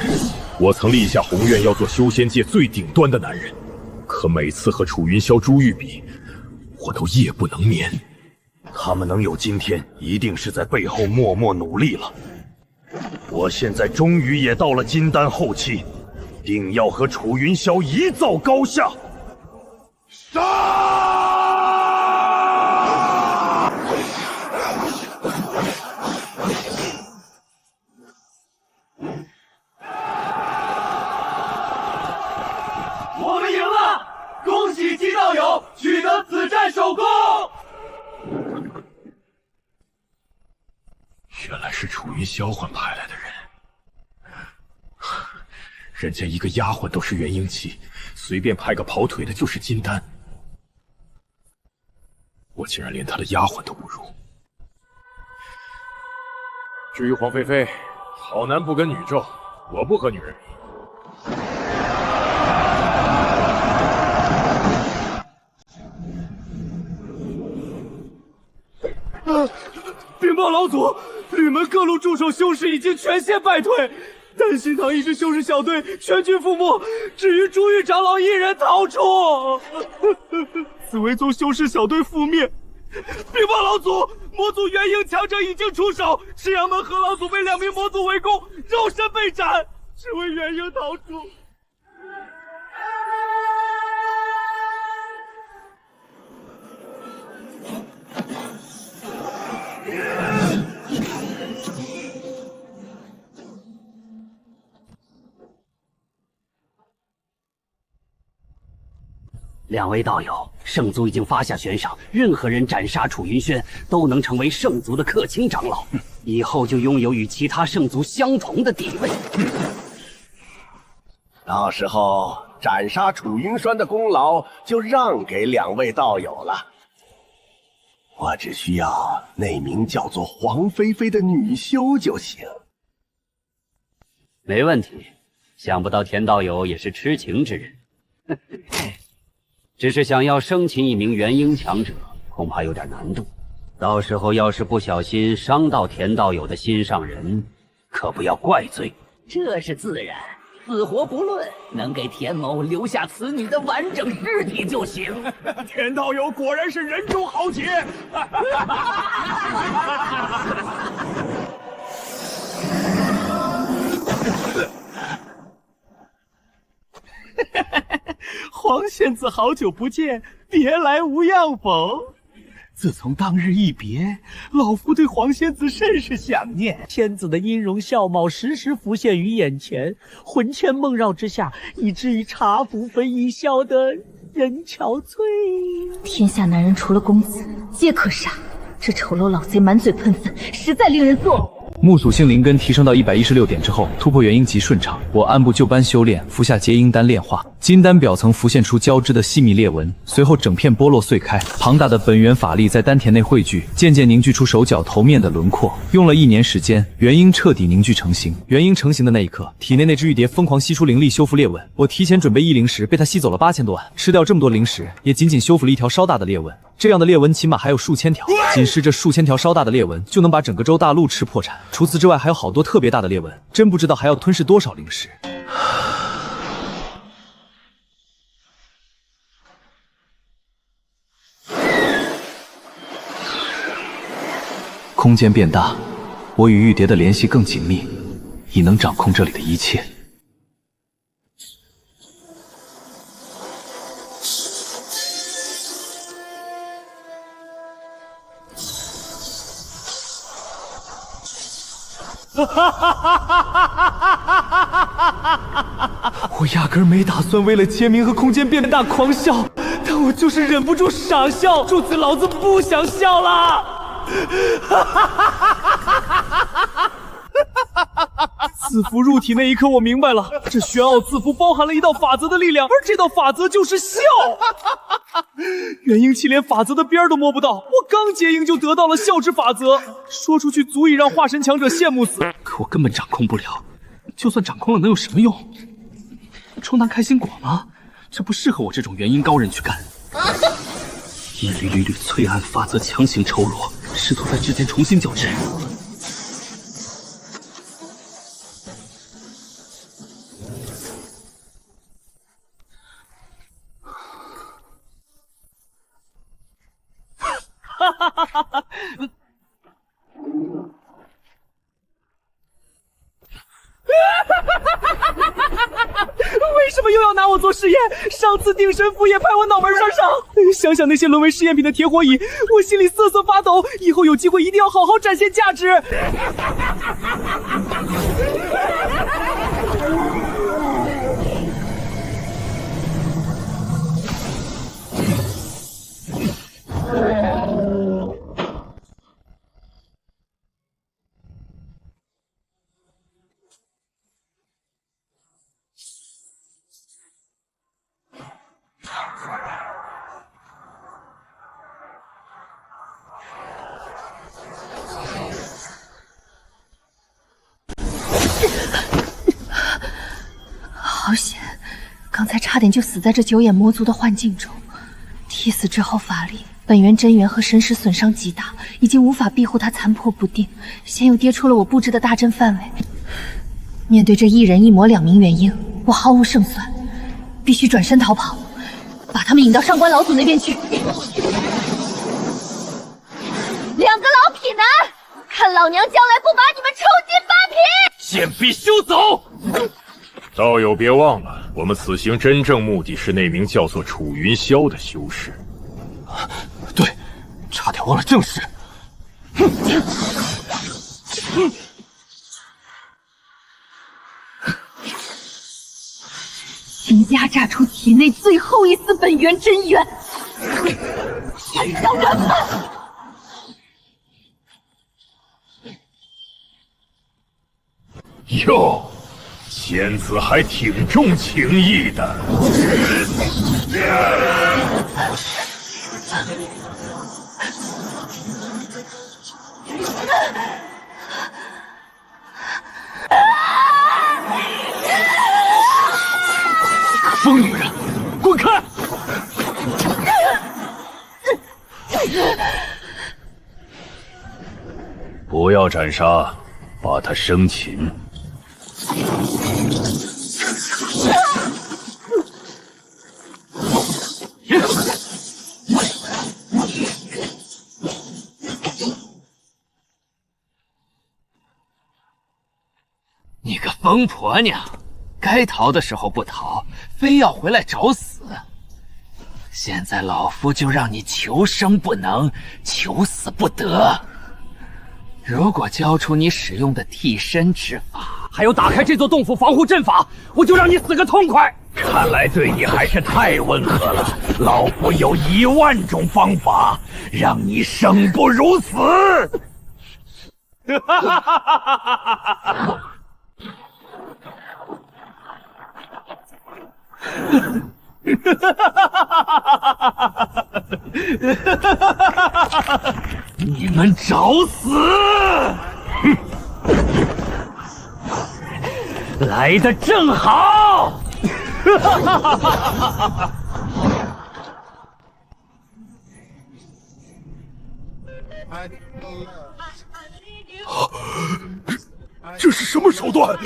我曾立下宏愿，要做修仙界最顶端的男人。可每次和楚云霄、朱玉比，我都夜不能眠。他们能有今天，一定是在背后默默努力了。我现在终于也到了金丹后期，定要和楚云霄一较高下。杀！我们赢了！恭喜姬道友取得此战首功！原来是楚云霄唤派来的人，人家一个丫鬟都是元婴期，随便派个跑腿的就是金丹，我竟然连他的丫鬟都不如。至于黄飞飞，好男不跟女斗，我不和女人比。禀报老祖，吕门各路驻守修士已经全线败退，丹心堂一支修士小队全军覆没，只余朱玉长老一人逃出。紫薇宗修士小队覆灭。禀报老祖，魔族元婴强者已经出手，赤阳门何老祖被2名魔族围攻，肉身被斩，只为元婴逃出。两位道友，圣族已经发下悬赏，任何人斩杀楚云轩，都能成为圣族的客卿长老，以后就拥有与其他圣族相同的地位。到时候斩杀楚云轩的功劳就让给两位道友了。我只需要那名叫做黄菲菲的女修就行。没问题，想不到田道友也是痴情之人。只是想要生擒一名元婴强者，恐怕有点难度。到时候要是不小心伤到田道友的心上人，可不要怪罪。这是自然，死活不论，能给田某留下此女的完整尸体就行。田道友果然是人中豪杰。黄仙子，好久不见，别来无恙否？自从当日一别，老夫对黄仙子甚是想念。仙子的音容笑貌时时浮现于眼前，魂牵梦绕之下，以至于茶壶分一笑得人憔悴。天下男人除了公子，皆可杀。这丑陋老贼满嘴喷粪，实在令人作呕。木属性灵根提升到116点之后，突破元婴极顺畅。我按部就班修炼，服下结婴丹炼化，金丹表层浮现出交织的细密裂纹，随后整片剥落碎开。庞大的本源法力在丹田内汇聚，渐渐凝聚出手脚头面的轮廓。用了1年时间，元婴彻底凝聚成型。元婴成型的那一刻，体内那只玉蝶疯狂吸出灵力修复裂纹。我提前准备1灵石，被它吸走了8000多万。吃掉这么多灵石，也仅仅修复了一条稍大的裂纹。这样的裂纹起码还有数千条，仅是这数千条稍大的裂纹，就能把整个周大陆吃破产。除此之外，还有好多特别大的裂纹，真不知道还要吞噬多少灵石。空间变大，我与玉蝶的联系更紧密，已能掌控这里的一切。我压根儿没打算为了签名和空间变大狂笑，但我就是忍不住傻笑，柱子老子不想笑了。字符入体那一刻，我明白了，这玄奥字符包含了一道法则的力量，而这道法则就是笑。元婴期连法则的边儿都摸不到，我刚结婴就得到了笑之法则，说出去足以让化神强者羡慕死。可我根本掌控不了，就算掌控了，能有什么用？充当开心果吗？这不适合我这种元婴高人去干。一缕缕淬暗法则强行抽落，试图在之间重新交织。为什么又要拿我做实验？上次定神符也拍我脑门上。想想那些沦为试验品的铁火蚁，我心里瑟瑟发抖。以后有机会一定要好好展现价值。好险，刚才差点就死在这九眼魔族的幻境中。替死之后法力、本源真元和神识损伤极大，已经无法庇护他残破不定，现又跌出了我布置的大阵范围。面对这1人1魔2名元婴，我毫无胜算，必须转身逃跑，把他们引到上官老祖那边去。2个老痞男，看老娘将来不把你们抽筋扒皮！贱婢休走！道友别忘了，我们此行真正目的是那名叫做楚云霄的修士。对，差点忘了正事。并压榨出体内最后一丝本源真元。让人们！哟，仙子还挺重情义的。疯女人，滚开！不要斩杀，把他生擒。你个疯婆娘，该逃的时候不逃，非要回来找死。现在老夫就让你求生不能，求死不得。如果交出你使用的替身之法，还有打开这座洞府防护阵法，我就让你死个痛快！看来对你还是太温和了，老夫有10000种方法让你生不如死。哈哈哈哈哈！你们找死！哼，来得正好！这是什么手段？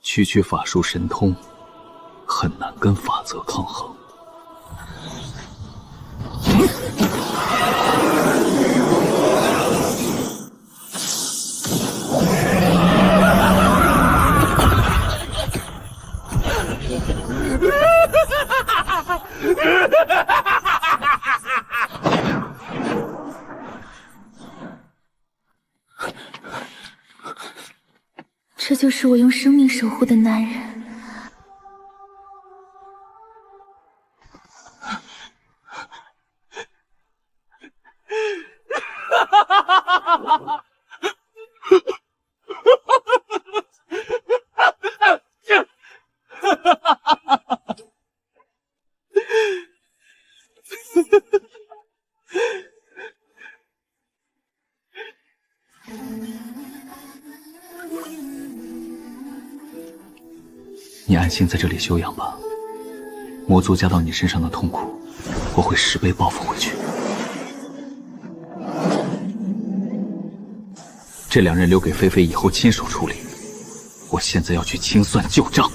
区区法术神通，很难跟法则抗衡。这就是我用生命守护的男人。你安心在这里休养吧。魔族加到你身上的痛苦，我会10倍报复回去。这2人留给菲菲以后亲手处理，我现在要去清算旧账。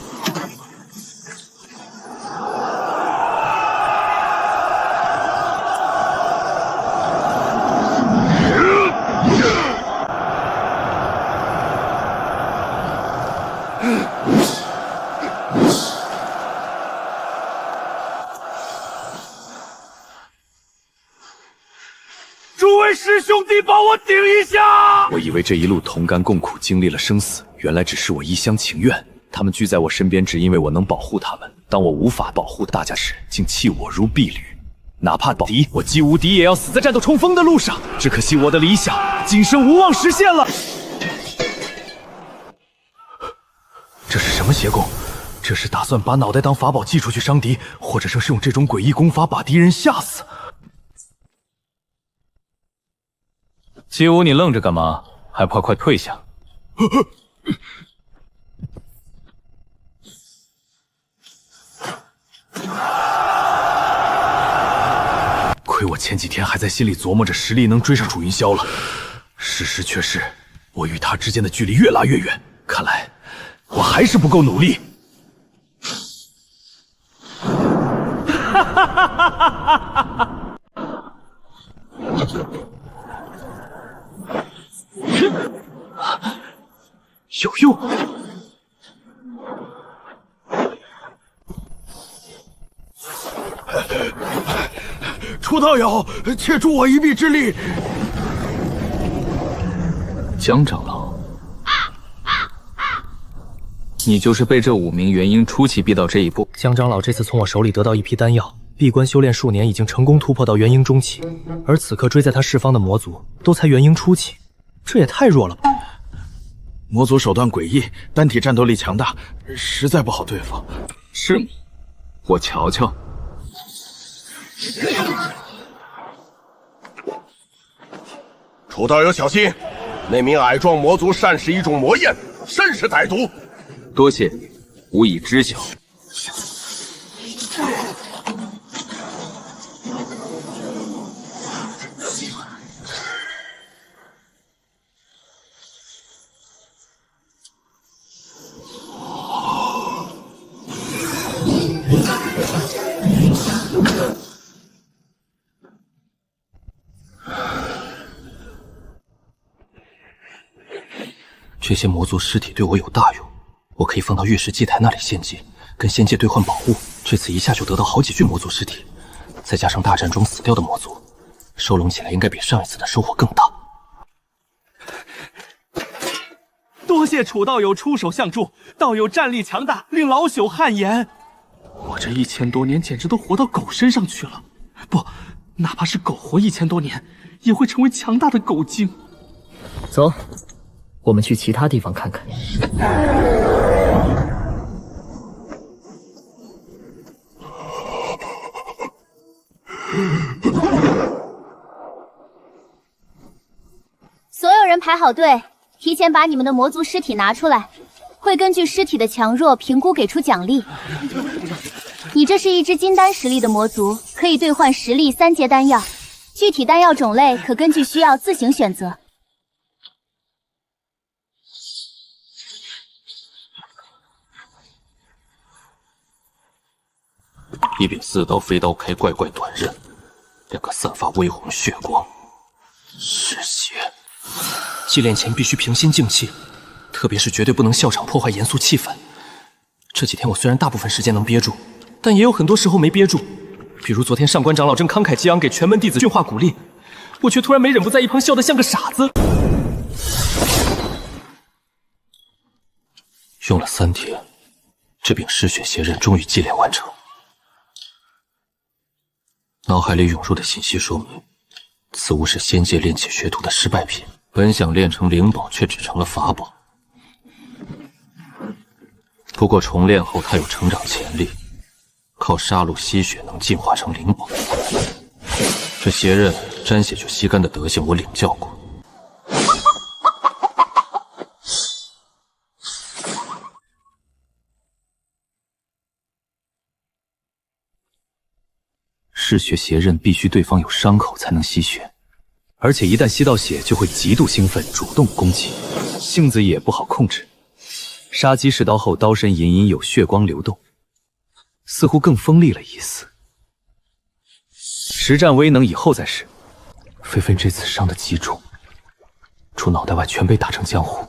诸位师兄弟，帮我顶一下！我以为这一路同甘共苦，经历了生死，原来只是我一厢情愿。他们聚在我身边，只因为我能保护他们。当我无法保护大家时，竟弃我如敝履。哪怕保敌，我既无敌也要死在战斗冲锋的路上。只可惜我的理想今生无望实现了。这是什么邪功？这是打算把脑袋当法宝寄出去伤敌，或者说是用这种诡异功法把敌人吓死？姬武，你愣着干嘛？还不快退下！亏我前几天还在心里琢磨着实力能追上楚云霄了，事实却是我与他之间的距离越拉越远。看来我还是不够努力。哈哈哈哈哈！有用。楚道友，且助我一臂之力。江长老，你就是被这5名元婴初期逼到这一步。江长老这次从我手里得到一批丹药，闭关修炼数年，已经成功突破到元婴中期，而此刻追在他释放的魔族都才元婴初期，这也太弱了吧！魔族手段诡异，单体战斗力强大，实在不好对付。是吗？我瞧瞧。楚道友小心，那名矮壮魔族善使一种魔焰，甚是歹毒。多谢，吾已知晓。这些魔族尸体对我有大用，我可以放到月石祭台那里献祭，跟仙界兑换宝物。这次一下就得到好几具魔族尸体，再加上大战中死掉的魔族，收拢起来应该比上一次的收获更大。多谢楚道友出手相助，道友战力强大，令老朽汗颜。我这1000多年简直都活到狗身上去了，不，哪怕是狗活1000多年，也会成为强大的狗精。走，我们去其他地方看看。所有人排好队，提前把你们的魔族尸体拿出来，会根据尸体的强弱评估给出奖励。你这是一只金丹实力的魔族，可以兑换实力3阶丹药，具体丹药种类可根据需要自行选择。一柄4刀飞刀开怪怪短刃，2个散发微红血光，是血。祭炼前必须平心静气，特别是绝对不能笑场破坏严肃气氛。这几天我虽然大部分时间能憋住，但也有很多时候没憋住。比如昨天上官长老正慷慨激昂给全门弟子训话鼓励，我却突然没忍不在一旁笑得像个傻子。用了3天，这柄嗜血邪刃终于祭炼完成。脑海里涌入的信息说明，此物是仙界炼器学徒的失败品，本想炼成灵宝，却只成了法宝。不过重炼后它有成长潜力，靠杀戮吸血能进化成灵宝。这邪刃沾血就吸干的德行我领教过。嗜血邪刃必须对方有伤口才能吸血，而且一旦吸到血就会极度兴奋，主动攻击，性子也不好控制。杀鸡试刀后，刀身隐隐有血光流动，似乎更锋利了一丝。实战威能以后再试。菲菲这次伤得极重，除脑袋外全被打成浆糊。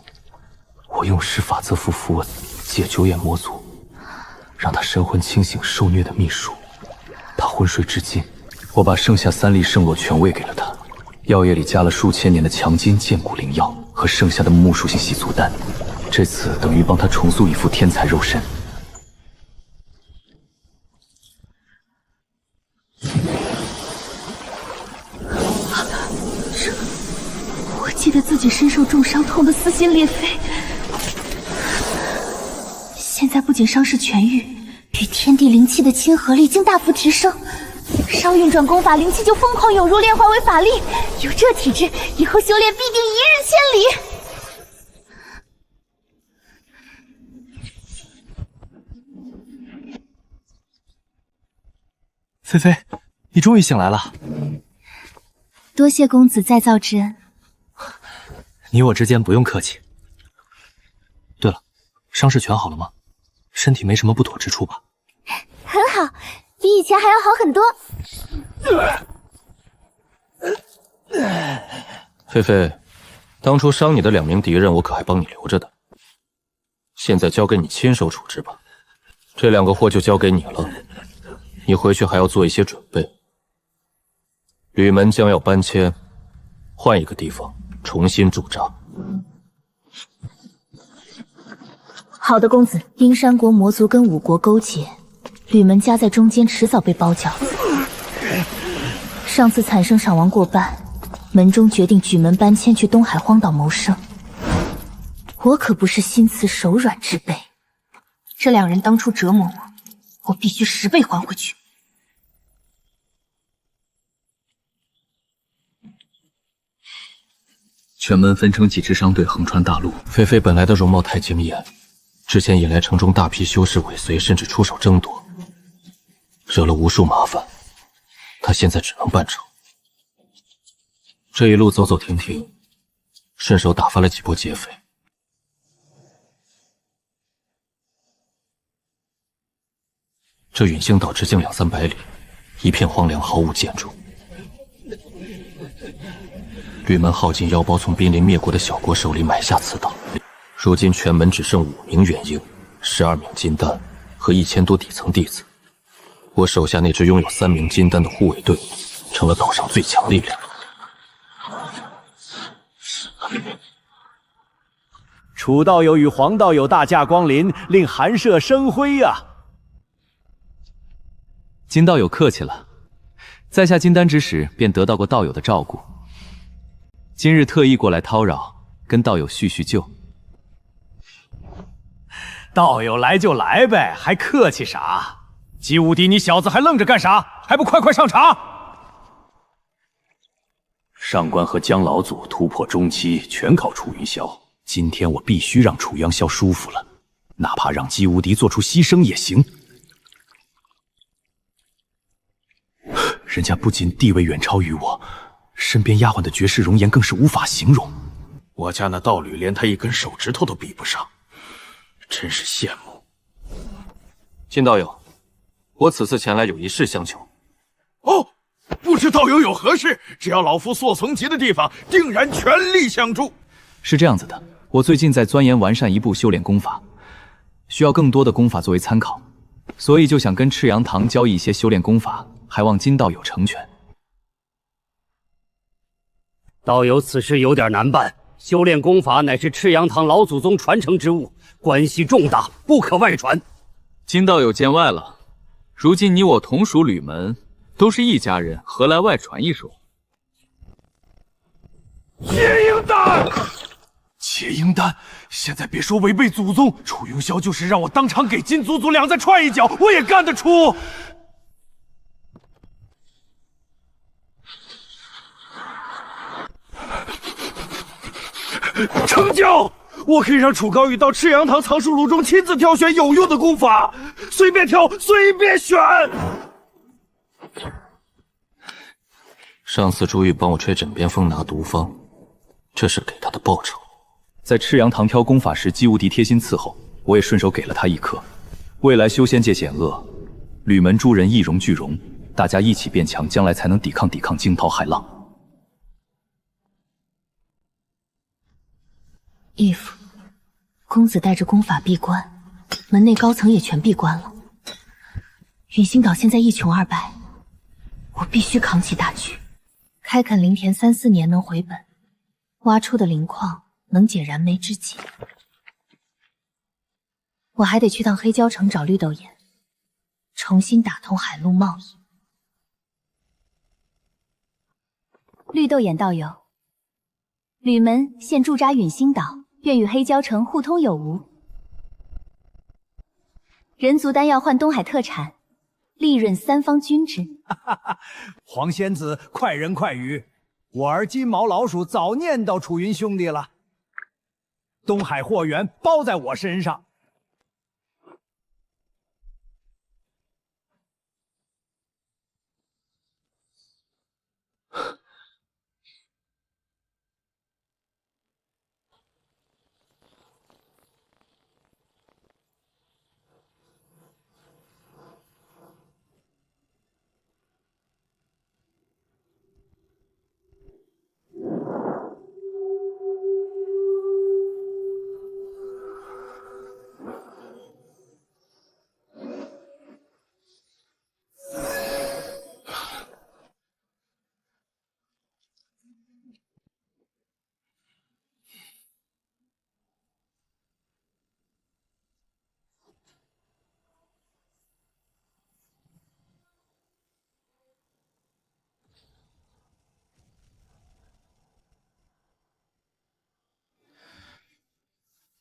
我用施法则符符文解9眼魔族，让他神魂清醒受虐的秘术。他昏睡至今，我把剩下3粒圣洛全喂给了他，药液里加了数千年的强筋健骨灵药和剩下的木属性洗足丹，这次等于帮他重塑一副天才肉身。我记得自己身受重伤，痛得撕心裂肺，现在不仅伤势痊愈，与天地灵气的亲和力竟大幅提升，稍运转功法，灵气就疯狂涌入，炼化为法力。有这体质，以后修炼必定一日千里。菲菲，你终于醒来了。多谢公子再造之恩。你我之间不用客气。对了，伤势全好了吗？身体没什么不妥之处吧？很好，比以前还要好很多。菲菲，当初伤你的2名敌人，我可还帮你留着的。现在交给你亲手处置吧。这2个货就交给你了，你回去还要做一些准备。吕门将要搬迁，换一个地方重新驻扎。好的，公子。阴山国魔族跟5国勾结，吕门夹在中间，迟早被包饺子。上次惨胜赏王过半，门中决定举门搬迁去东海荒岛谋生。我可不是心慈手软之辈，这2人当初折磨我，我必须10倍还回去。全门分成几支商队横穿大陆。菲菲本来的容貌太惊艳，之前引来城中大批修士尾随，甚至出手争夺，惹了无数麻烦。他现在只能办成。这一路走走停停，顺手打发了几波劫匪。这陨星岛直径200-300里，一片荒凉，毫无建筑。吕门耗尽腰包，从濒临灭国的小国手里买下此岛。如今全门只剩5名元婴，12名金丹和1000多底层弟子。我手下那支拥有3名金丹的护卫队，成了岛上最强力量。楚道友与黄道友大驾光临，令寒舍生辉呀！金道友客气了，在下金丹之时便得到过道友的照顾，今日特意过来叨扰，跟道友叙叙旧。道友来就来呗，还客气啥？姬无敌，你小子还愣着干啥？还不快快上场！上官和江老祖突破中期全靠楚云霄，今天我必须让楚阳霄舒服了，哪怕让姬无敌做出牺牲也行。人家不仅地位远超于我，身边丫鬟的绝世容颜更是无法形容。我家那道侣连他一根手指头都比不上，真是羡慕。金道友，我此次前来有一事相求。哦，不知道友有何事？只要老夫所曾及的地方，定然全力相助。是这样子的，我最近在钻研完善一部修炼功法，需要更多的功法作为参考，所以就想跟赤阳堂交易一些修炼功法，还望金道友成全。道友此事有点难办，修炼功法乃是赤阳堂老祖宗传承之物，关系重大，不可外传。金道友见外了，如今你我同属吕门，都是一家人，何来外传一说？结鹰丹，结鹰丹，现在别说违背祖宗，楚云霄就是让我当场给金祖祖俩再踹一脚，我也干得出。成交！我可以让楚高宇到赤阳堂藏书炉中亲自挑选有用的功法，随便挑，随便选。上次朱玉帮我吹枕边风拿毒方，这是给他的报酬。在赤阳堂挑功法时，姬无敌贴心伺候，我也顺手给了他一颗。未来修仙界险恶，吕门诸人一荣俱荣，大家一起变强，将来才能抵抗惊涛骇浪。义父，公子带着功法闭关，门内高层也全闭关了。陨星岛现在一穷二白，我必须扛起大局。开垦林田3-4年能回本，挖出的灵矿能解燃眉之急。我还得去趟黑蛟城找绿豆眼，重新打通海陆贸易。绿豆眼道友，吕门现驻扎陨星岛，愿与黑蛟城互通有无。人族丹药换东海特产，利润3方均值。黄仙子快人快语，我儿金毛老鼠早念叨楚云兄弟了。东海货源包在我身上。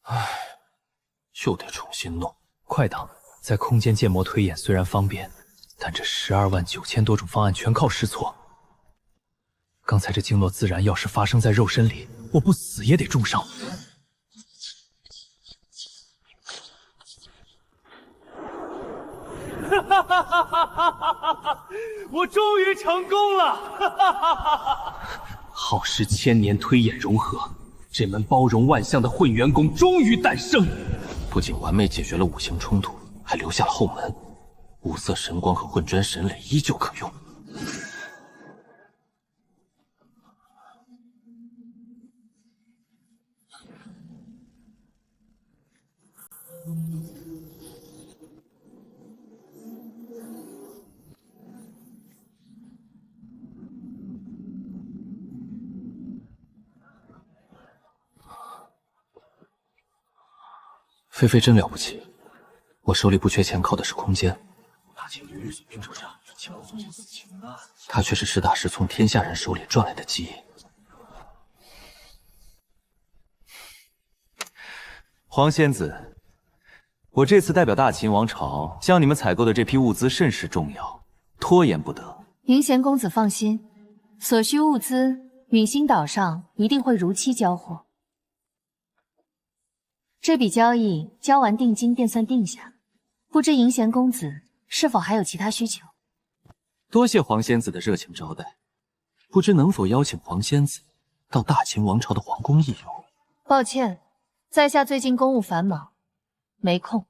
唉，又得重新弄。快党在空间建模推演虽然方便，但这129000多种方案全靠试错。刚才这经络自然要是发生在肉身里，我不死也得重伤。我终于成功了！耗时1000年推演融合，这门包容万象的混元功终于诞生。不仅完美解决了五行冲突，还留下了后门。五色神光和混砖神磊依旧可用。菲菲真了不起，我手里不缺钱，靠的是空间。他却是实打实从天下人手里赚来的基业。黄仙子，我这次代表大秦王朝向你们采购的这批物资甚是重要，拖延不得。云贤公子放心，所需物资，陨星岛上一定会如期交货。这笔交易交完定金便算定下，不知银贤公子是否还有其他需求？多谢黄仙子的热情招待，不知能否邀请黄仙子到大秦王朝的皇宫一游？抱歉，在下最近公务繁忙，没空。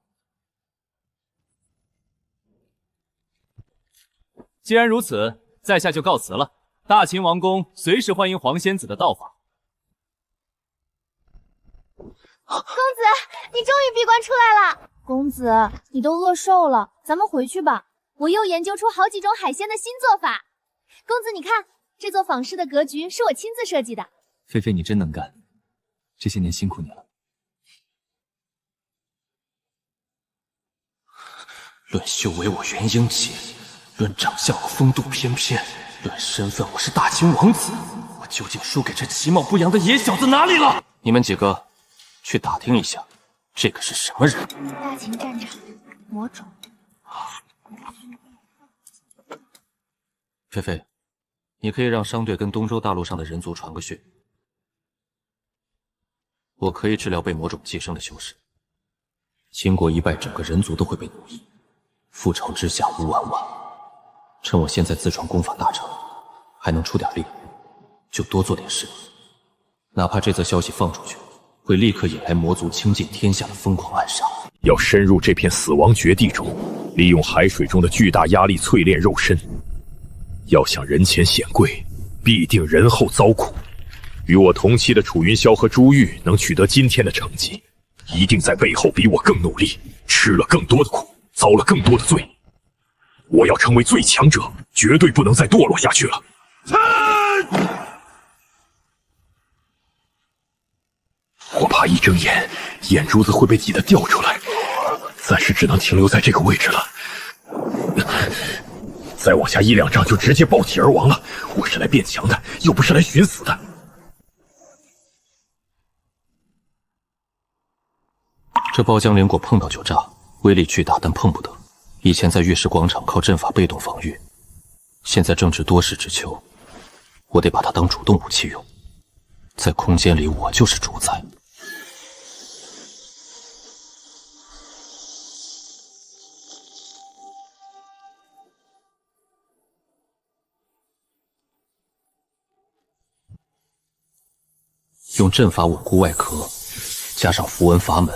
既然如此，在下就告辞了。大秦王宫随时欢迎黄仙子的到访。公子，你终于闭关出来了。公子，你都饿瘦了，咱们回去吧。我又研究出好几种海鲜的新做法。公子，你看，这座坊室的格局是我亲自设计的。菲菲，你真能干，这些年辛苦你了。论修为我元婴期，论长相我风度翩翩，论身份我是大秦王子，我究竟输给这其貌不扬的野小子哪里了？你们几个去打听一下，这个是什么人？大秦战场，魔种。菲菲，你可以让商队跟东周大陆上的人族传个讯，我可以治疗被魔种寄生的修士。秦国一败，整个人族都会被奴役，覆巢之下无完卵。趁我现在自创功法大成，还能出点力，就多做点事。哪怕这则消息放出去，会立刻引来魔族倾尽天下的疯狂暗杀。要深入这片死亡绝地中，利用海水中的巨大压力淬炼肉身。要想人前显贵，必定人后遭苦。与我同期的楚云霄和朱玉能取得今天的成绩，一定在背后比我更努力，吃了更多的苦，遭了更多的罪。我要成为最强者，绝对不能再堕落下去了。我怕一睁眼，眼珠子会被挤得掉出来，暂时只能停留在这个位置了。再往下1-2丈就直接暴体而亡了。我是来变强的，又不是来寻死的。这包浆灵果碰到就炸，威力巨大，但碰不得。以前在月石广场靠阵法被动防御，现在正值多事之秋，我得把它当主动武器用。在空间里，我就是主宰。用阵法稳固外壳，加上符文法门，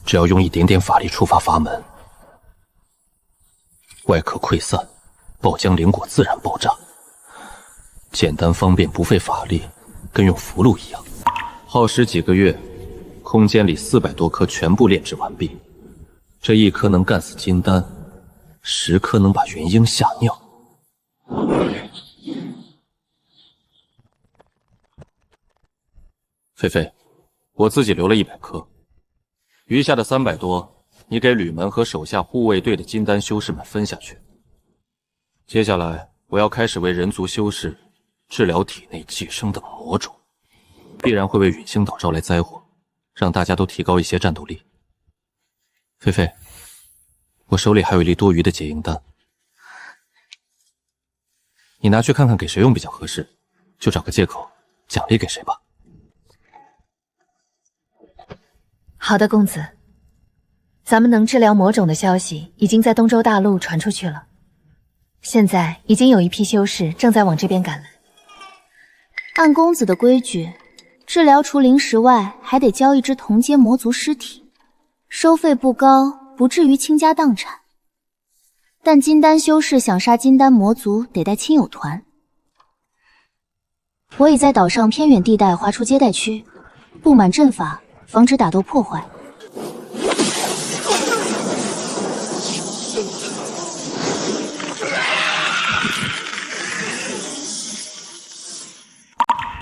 只要用一点点法力触发法门，外壳溃散，爆浆灵果自然爆炸。简单方便，不费法力，跟用符箓一样。耗时几个月，空间里400多颗全部炼制完毕。这1颗能干死金丹，10颗能把元婴吓尿。菲菲，我自己留了100颗，余下的300多，你给吕门和手下护卫队的金丹修士们分下去。接下来，我要开始为人族修士治疗体内寄生的魔种，必然会为陨星岛招来灾祸，让大家都提高一些战斗力。菲菲，我手里还有一粒多余的结营丹，你拿去看看给谁用比较合适，就找个借口奖励给谁吧。好的，公子。咱们能治疗魔种的消息已经在东周大陆传出去了，现在已经有一批修士正在往这边赶来。按公子的规矩，治疗除灵石外，还得交一只同阶魔族尸体，收费不高，不至于倾家荡产。但金丹修士想杀金丹魔族，得带亲友团。我已在岛上偏远地带划出接待区，布满阵法，防止打斗破坏。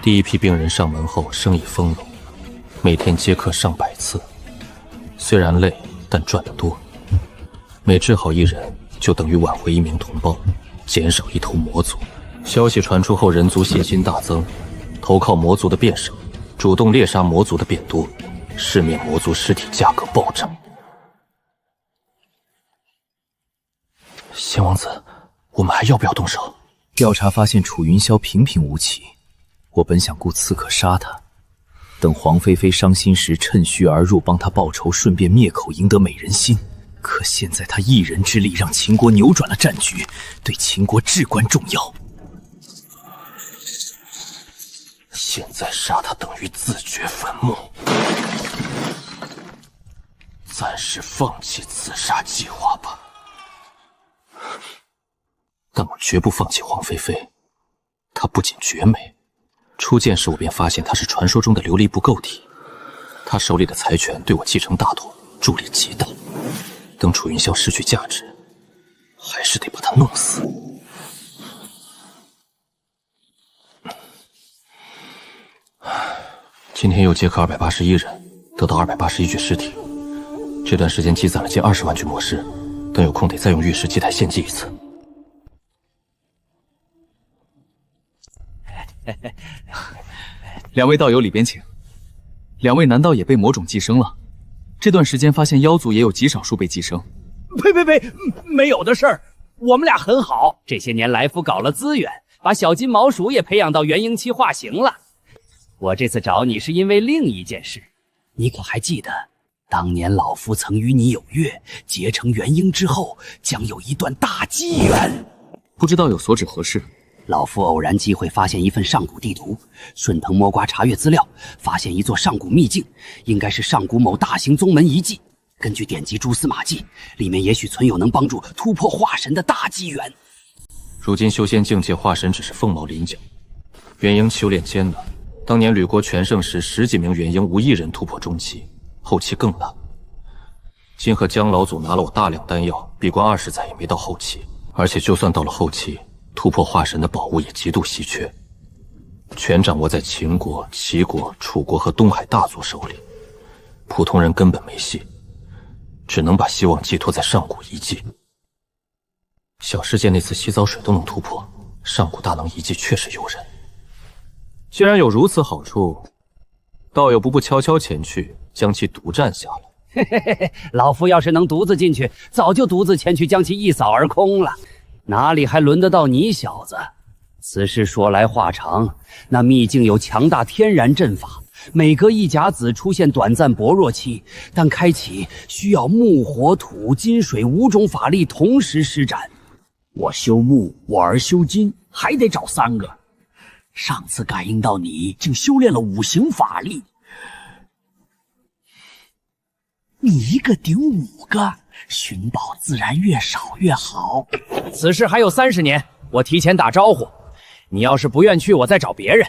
第一批病人上门后，生意丰隆，每天接客上百次。虽然累，但赚得多。每治好一人，就等于挽回一名同胞，减少一头魔族。消息传出后，人族信心大增，投靠魔族的变少，主动猎杀魔族的变多，市面魔族尸体价格暴涨。仙王子，我们还要不要动手？调查发现楚云霄平平无奇，我本想雇刺客杀他，等黄菲菲伤心时趁虚而入，帮他报仇，顺便灭口，赢得美人心。可现在他一人之力让秦国扭转了战局，对秦国至关重要。现在杀他等于自掘坟墓，暂时放弃刺杀计划吧。但我绝不放弃黄菲菲，她不仅绝美，初见时我便发现她是传说中的琉璃不构体，她手里的财权对我继承大统助力极大。等楚云霄失去价值，还是得把他弄死。今天又接客281人，得到281具尸体。这段时间积攒了近20万具魔尸，等有空得再用玉石祭台献祭一次。两位道友里边请。两位难道也被魔种寄生了？这段时间发现妖族也有极少数被寄生。呸！没有的事儿，我们俩很好。这些年来福搞了资源，把小金毛鼠也培养到元婴期化形了。我这次找你是因为另一件事，你可还记得，当年老夫曾与你有约，结成元婴之后，将有一段大机缘。不知道有所指何事？老夫偶然机会发现一份上古地图，顺藤摸瓜查阅资料，发现一座上古秘境，应该是上古某大型宗门遗迹。根据典籍蛛丝马迹，里面也许存有能帮助突破化神的大机缘。如今修仙境界化神只是凤毛麟角，元婴修炼艰难。当年吕国全盛时，10几名元婴无一人突破中期，后期更难。今和姜老祖拿了我大量丹药，闭关20载也没到后期，而且就算到了后期，突破化神的宝物也极度稀缺，全掌握在秦国、齐国、楚国和东海大族手里，普通人根本没戏，只能把希望寄托在上古遗迹。小世界那次洗澡水都能突破，上古大能遗迹确实诱人。既然有如此好处，道友不悄悄前去，将其独占下来。老夫要是能独自进去，早就独自前去将其一扫而空了，哪里还轮得到你小子？此事说来话长，那秘境有强大天然阵法，每隔一甲子出现短暂薄弱期，但开启需要木、火、土、金、水5种法力同时施展。我修木，我儿修金，还得找3个。上次感应到你竟修炼了5行法力，你一个顶5个，寻宝自然越少越好。此事还有30年，我提前打招呼。你要是不愿去，我再找别人。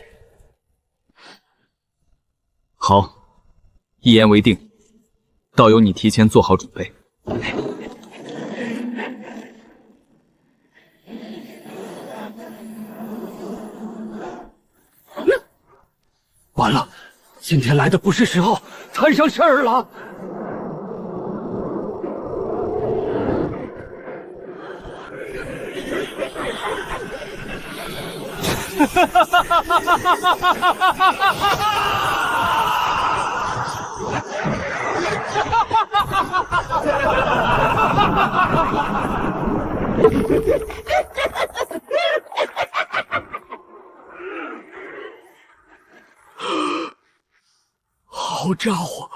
好，一言为定。道友你提前做好准备。完了，今天来的不是时候，摊上事儿了。家伙，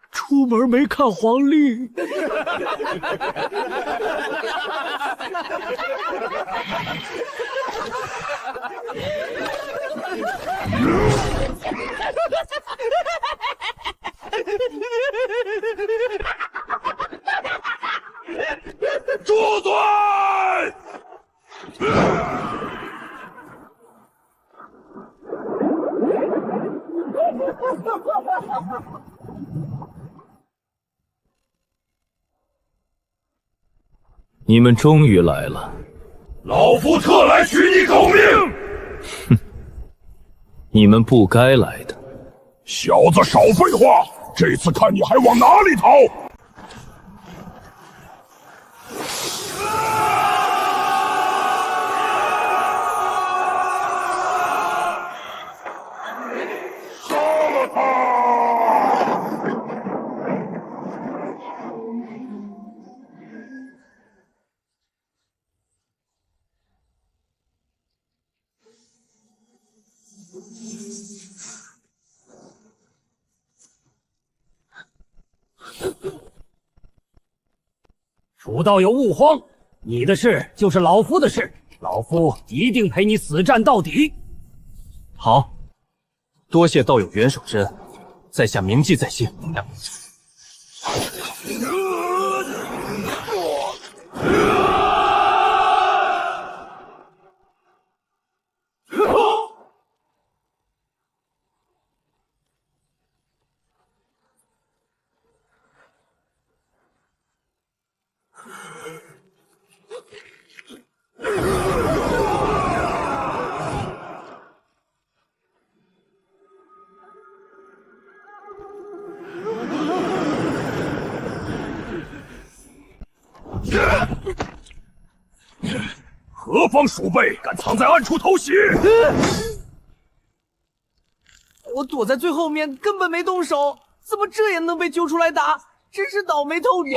出门没看黄历。住嘴！你们终于来了，老夫特来取你狗命！哼，你们不该来的。小子，少废话！这次看你还往哪里逃！杀了他！楚道友勿慌，你的事就是老夫的事，老夫一定陪你死战到底。好，多谢道友援手之恩，在下铭记在心。何方鼠辈敢藏在暗处偷袭？我躲在最后面，根本没动手，怎么这也能被揪出来打？真是倒霉透顶！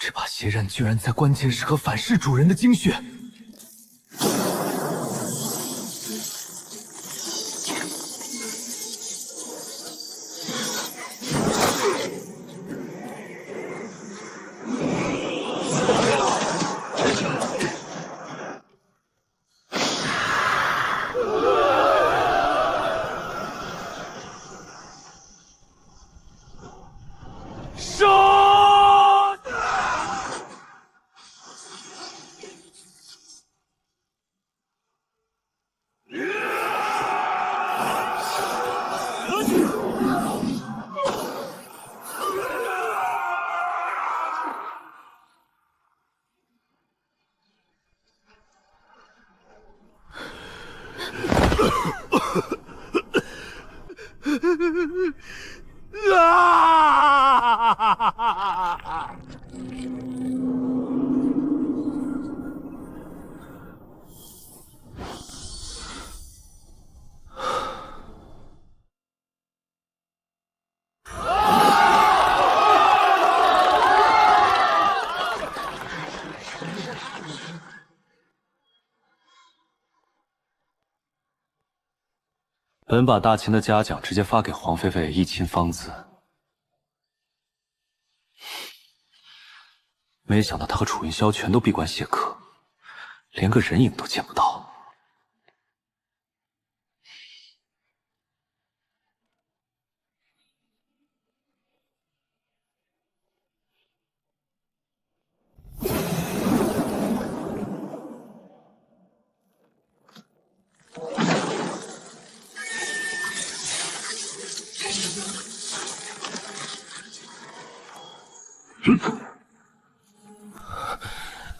这把血刃居然在关键时刻反噬主人的精血。本把大秦的嘉奖直接发给皇妃妃一亲芳子，没想到他和楚云霄全都闭关谢客，连个人影都见不到。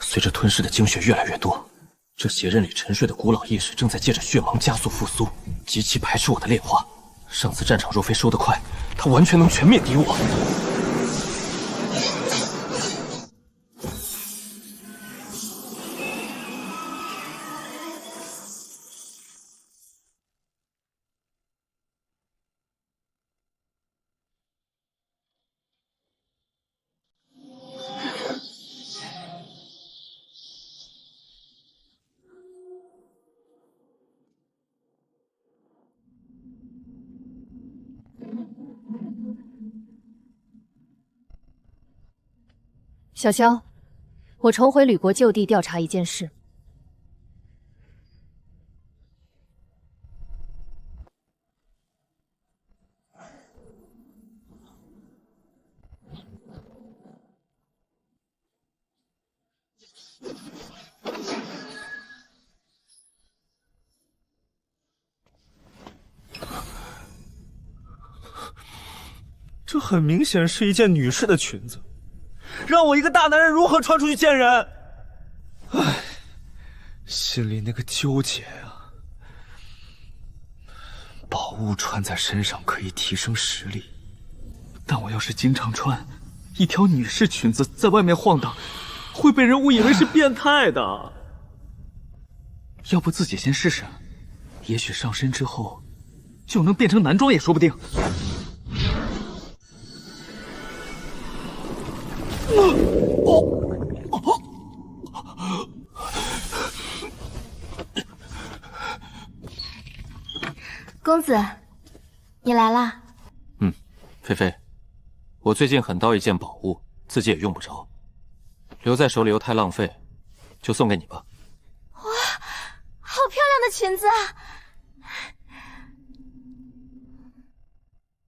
随着吞噬的精血越来越多，这血刃里沉睡的古老意识正在借着血芒加速复苏，极其排斥我的炼化。上次战场若非收得快，他完全能全面敌我。小萧，我重回吕国旧地调查一件事。这很明显是一件女士的裙子。让我一个大男人如何穿出去见人？唉，心里那个纠结啊！宝物穿在身上可以提升实力，但我要是经常穿一条女士裙子在外面晃荡，会被人误以为是变态的。要不自己先试试，也许上身之后就能变成男装也说不定。公子，你来啦。菲菲，我最近很到一件宝物，自己也用不着，留在手里又太浪费，就送给你吧。哇，好漂亮的裙子啊！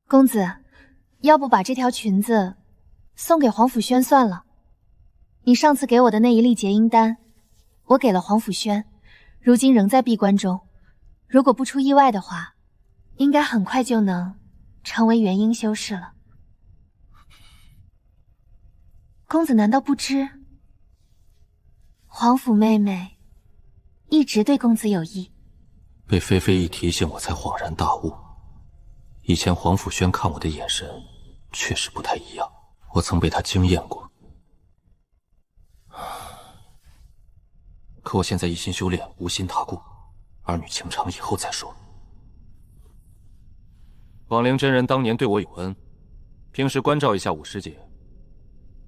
公子，要不把这条裙子送给皇甫轩算了。你上次给我的那一粒结阴丹，我给了皇甫轩，如今仍在闭关中。如果不出意外的话，应该很快就能成为元婴修士了。公子难道不知，皇甫妹妹一直对公子有意？被菲菲一提醒，我才恍然大悟。以前皇甫轩看我的眼神确实不太一样，我曾被他惊艳过。可我现在一心修炼，无心他顾，儿女情长以后再说。广陵真人当年对我有恩，平时关照一下五师姐，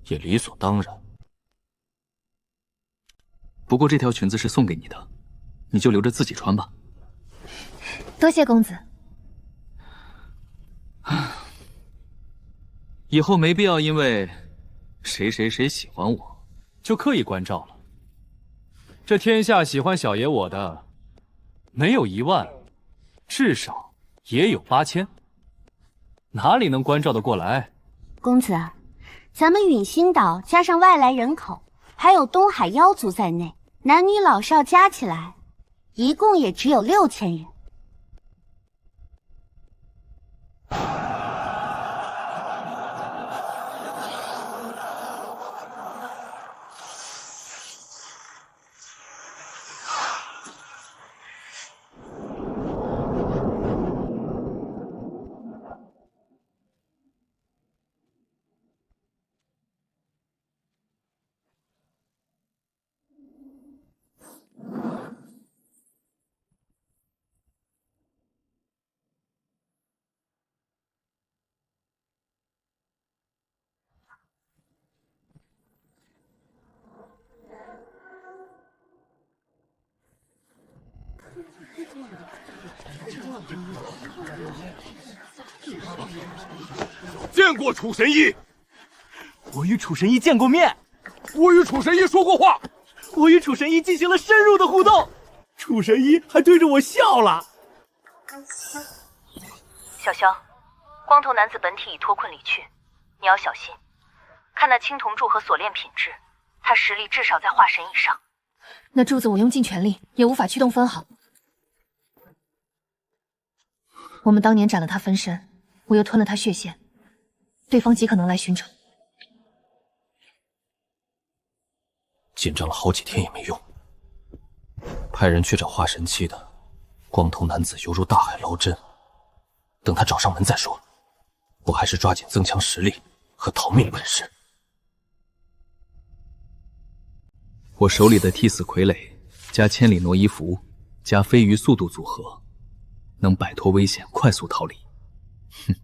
也理所当然。不过这条裙子是送给你的，你就留着自己穿吧。多谢公子。以后没必要因为谁喜欢我，就刻意关照了。这天下喜欢小爷我的，没有10000，至少也有8000，哪里能关照得过来？公子，咱们陨星岛加上外来人口，还有东海妖族在内，男女老少加起来，一共也只有6000人。见过楚神医。我与楚神医见过面，我与楚神医说过话，我与楚神医进行了深入的互动，楚神医还对着我笑了。小萧，光头男子本体已脱困离去，你要小心。看那青铜柱和锁链品质，他实力至少在化神以上。那柱子我用尽全力也无法驱动分毫。我们当年斩了他分身，我又吞了他血线，对方极可能来寻仇。紧张了好几天也没用，派人去找化神期的光头男子，犹如大海捞针。等他找上门再说，我还是抓紧增强实力和逃命本事。我手里的替死傀儡加千里挪移符加飞鱼速度组合，能摆脱危险，快速逃离。哼！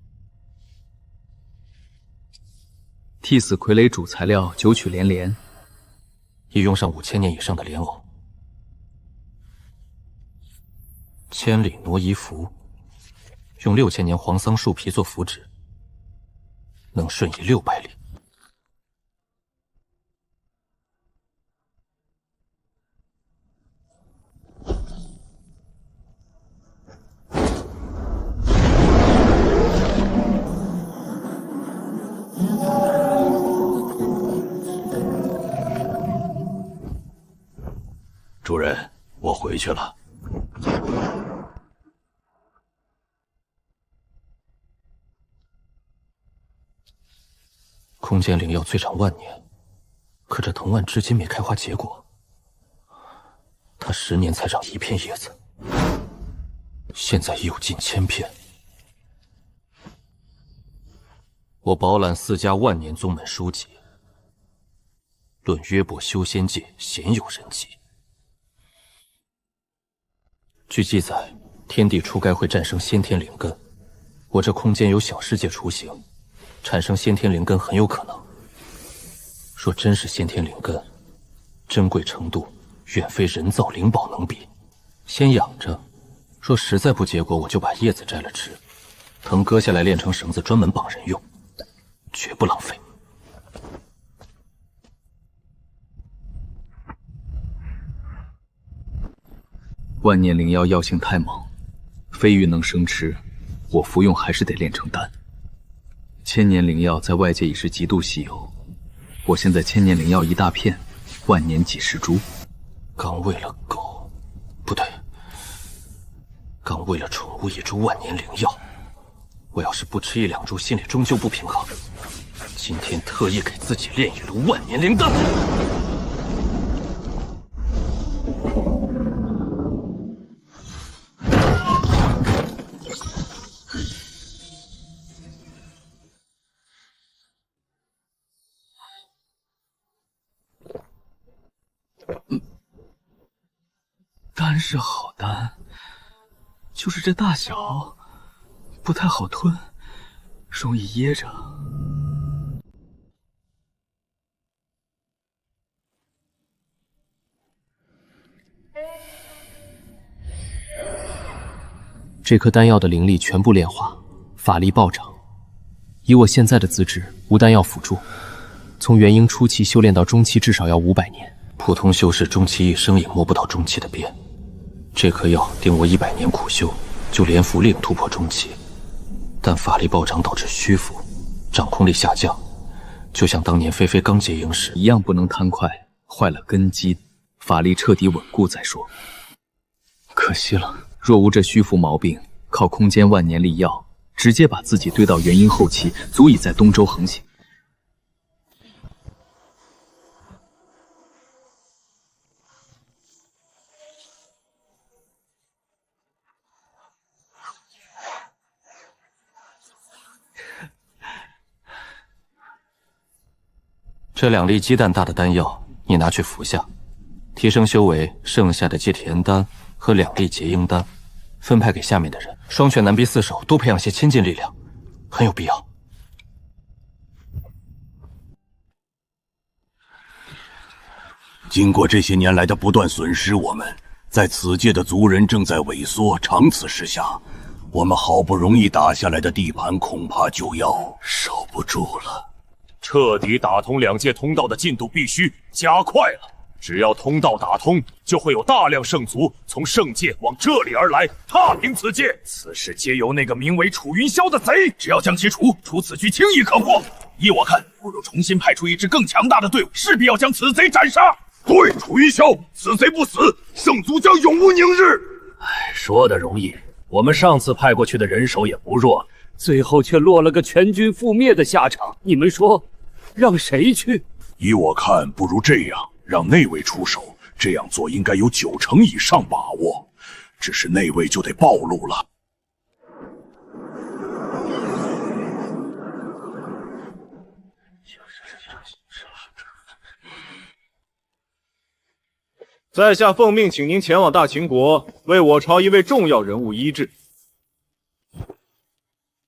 替死傀儡主材料九曲连莲，已用上5000年以上的莲藕。千里挪移符，用6000年黄桑树皮做符纸，能瞬移600里。主人，我回去了。空间灵药最长10000年，可这藤蔓至今没开花结果，它10年才长1片叶子，现在已有近1000片。我饱览4家万年宗门书籍，论约伯修仙界鲜有人迹。据记载，天地初该会战生先天灵根，我这空间有小世界雏形，产生先天灵根很有可能。若真是先天灵根，珍贵程度远非人造灵宝能比。先养着，若实在不结果，我就把叶子摘了吃，藤割下来炼成绳子，专门绑人用，绝不浪费。万年灵药药性太猛，飞鱼能生吃，我服用还是得炼成丹。千年灵药在外界已是极度稀有，我现在千年灵药1大片，万年几10株。刚喂了狗，不对，刚喂了宠物1株万年灵药，我要是不吃1、2株，心里终究不平衡。今天特意给自己炼一炉万年灵丹。丹是好丹，就是这大小不太好吞，容易噎着。这颗丹药的灵力全部炼化，法力暴涨。以我现在的资质，无丹药辅助，从元婴初期修炼到中期至少要500年。普通修士终其一生也摸不到中期的边，这颗药定我100年苦修，就连服令突破中期。但法力暴涨导致虚浮，掌控力下降，就像当年菲菲刚结营时一样，不能贪快，坏了根基，法力彻底稳固再说。可惜了，若无这虚浮毛病，靠空间万年力药，直接把自己堆到元婴后期，足以在东周横行。这2粒鸡蛋大的丹药，你拿去服下，提升修为。剩下的接田丹和2粒结婴丹，分派给下面的人。双拳难逼4手，多培养些亲近力量，很有必要。经过这些年来的不断损失，我们在此界的族人正在萎缩。长此势下，我们好不容易打下来的地盘，恐怕就要守不住了。彻底打通2界通道的进度必须加快了。只要通道打通，就会有大量圣族从圣界往这里而来，踏平此界。此事皆由那个名为楚云霄的贼，只要将其除此局轻易可破。依我看，不如重新派出一支更强大的队伍，势必要将此贼斩杀。对，楚云霄，此贼不死，圣族将永无宁日。说的容易，我们上次派过去的人手也不弱，最后却落了个全军覆灭的下场。你们说，让谁去？依我看，不如这样，让那位出手。这样做应该有90%以上把握，只是那位就得暴露了。在下奉命，请您前往大秦国，为我朝一位重要人物医治。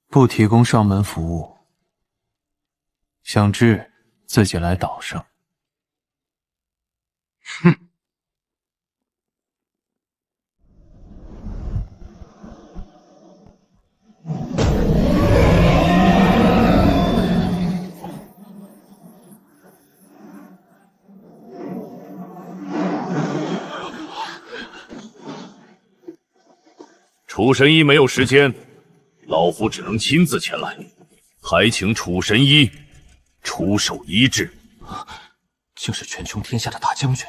不提供上门服务，想治自己来岛上。哼！楚神医没有时间，老夫只能亲自前来，还请楚神医出手医治。竟是权穷天下的大将军。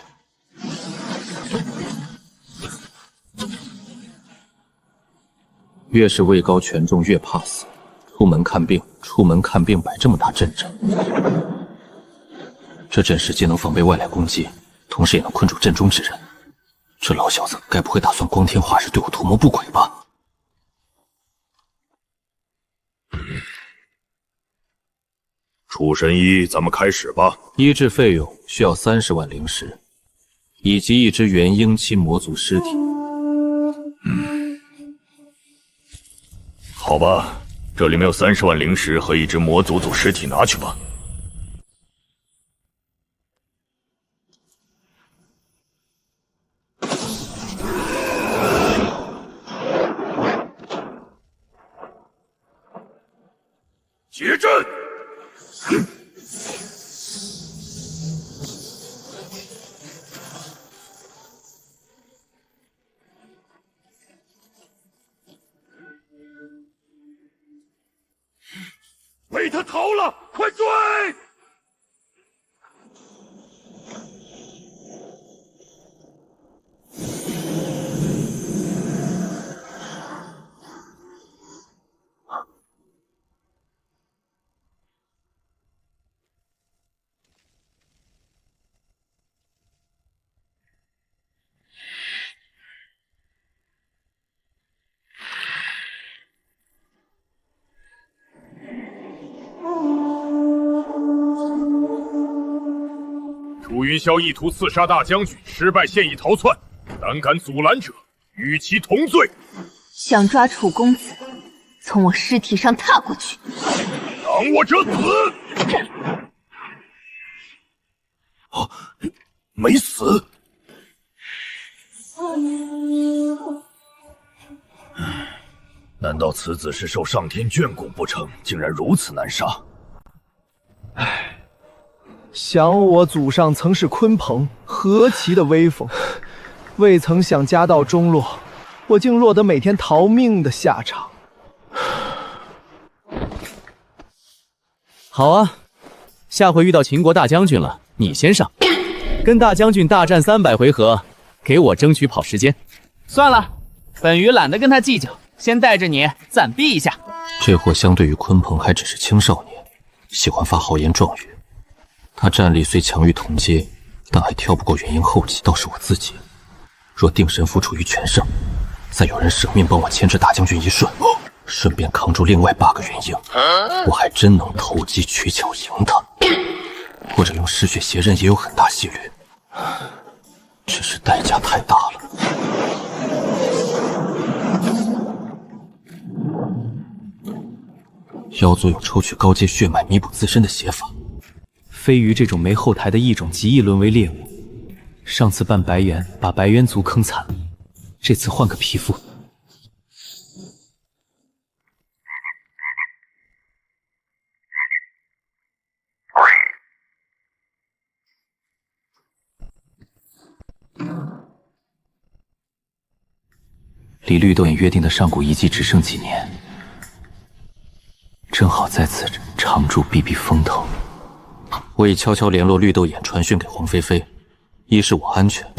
越是位高权重，越怕死。出门看病摆这么大阵仗，这阵势既能防备外来攻击，同时也能困住阵中之人。这老小子该不会打算光天化日对我图谋不轨吧？楚神医，咱们开始吧。医治费用需要30万灵石，以及一只元婴期魔族尸体。好吧，这里面有30万灵石和一只魔族尸体，拿去吧。结阵！被他逃了，快追！楚云霄意图刺杀大将军，失败现已逃窜，胆敢阻拦者，与其同罪。想抓楚公子，从我尸体上踏过去。挡我者死！哦，没死。难道此子是受上天眷顾不成？竟然如此难杀！唉，想我祖上曾是鲲鹏，何其的威风，未曾想家道中落，我竟落得每天逃命的下场。好啊，下回遇到秦国大将军了，你先上，跟大将军大战300回合，给我争取跑时间。算了，本鱼懒得跟他计较，先带着你暂避一下。这货相对于鲲鹏还只是青少年，喜欢发豪言壮语。他战力虽强于同阶，但还跳不过元婴后期。倒是我自己，若定神符处于全胜，再有人舍命帮我牵制大将军一瞬，顺便扛住另外8个元婴，我还真能投机取巧赢他。或者用嗜血邪刃也有很大几率，只是代价太大了。妖族有抽取高阶血脉弥补自身的邪法。飞鱼这种没后台的异种极易沦为猎物，上次扮白猿把白猿族坑惨了，这次换个皮肤。离绿豆眼约定的上古遗迹只剩几年，正好在此常驻避避风头。我已悄悄联络绿豆眼，传讯给黄菲菲，一是我安全，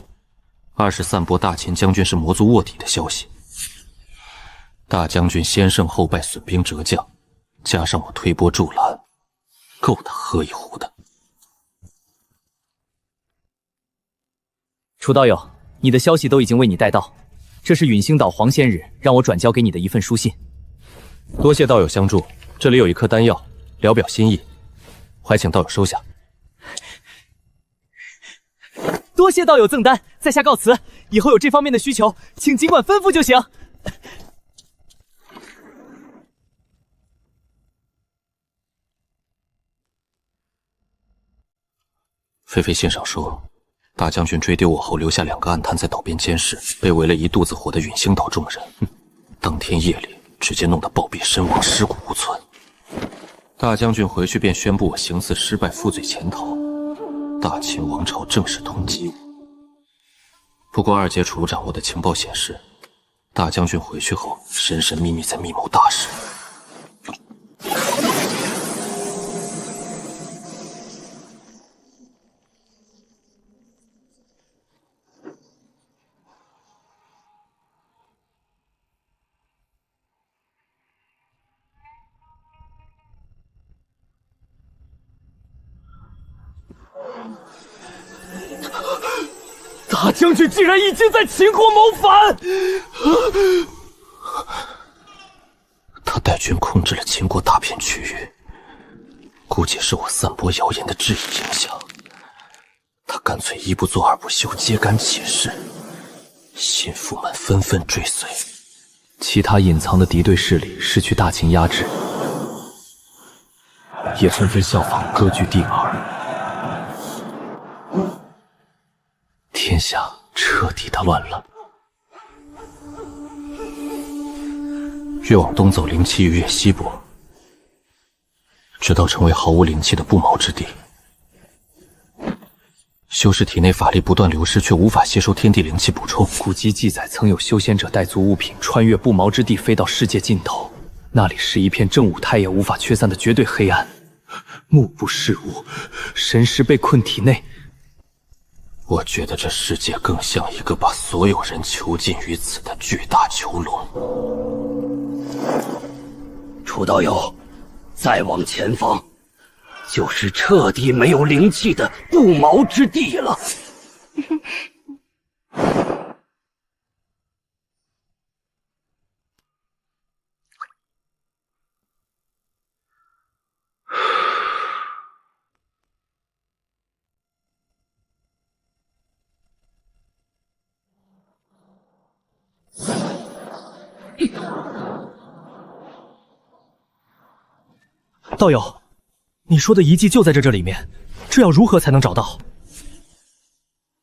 二是散播大秦将军是魔族卧底的消息。大将军先胜后败，损兵折将，加上我推波助澜，够他喝一壶的。楚道友，你的消息都已经为你带到，这是陨星岛黄仙日让我转交给你的一份书信。多谢道友相助，这里有一颗丹药，聊表心意，还请道友收下。多谢道友赠丹，在下告辞。以后有这方面的需求，请尽管吩咐就行。菲菲信上说，大将军追丢我后，留下2个暗探在岛边监视，被围了一肚子火的陨星岛众人，当天夜里直接弄得暴毙身亡，尸骨无存。大将军回去便宣布我行刺失败，负罪潜逃，大秦王朝正式通缉我。不过二阶楚掌握的情报显示，大将军回去后神神秘秘在密谋大事。大将军竟然已经在秦国谋反！他带军控制了秦国大片区域，估计是我散播谣言的质疑影响。他干脆一不做二不休，揭竿起事，心腹们纷纷追随，其他隐藏的敌对势力失去大秦压制，也纷纷效仿割据地耳。天下彻底的乱了。越往东走，灵气越稀薄，直到成为毫无灵气的不毛之地。修士体内法力不断流失，却无法吸收天地灵气补充。古籍记载，曾有修仙者带足物品，穿越不毛之地，飞到世界尽头，那里是一片正午太也无法驱散的绝对黑暗，目不视物，神识被困体内。我觉得这世界更像一个把所有人囚禁于此的巨大囚笼。楚道友，再往前方，就是彻底没有灵气的不毛之地了。道友，你说的遗迹就在这里面，这要如何才能找到？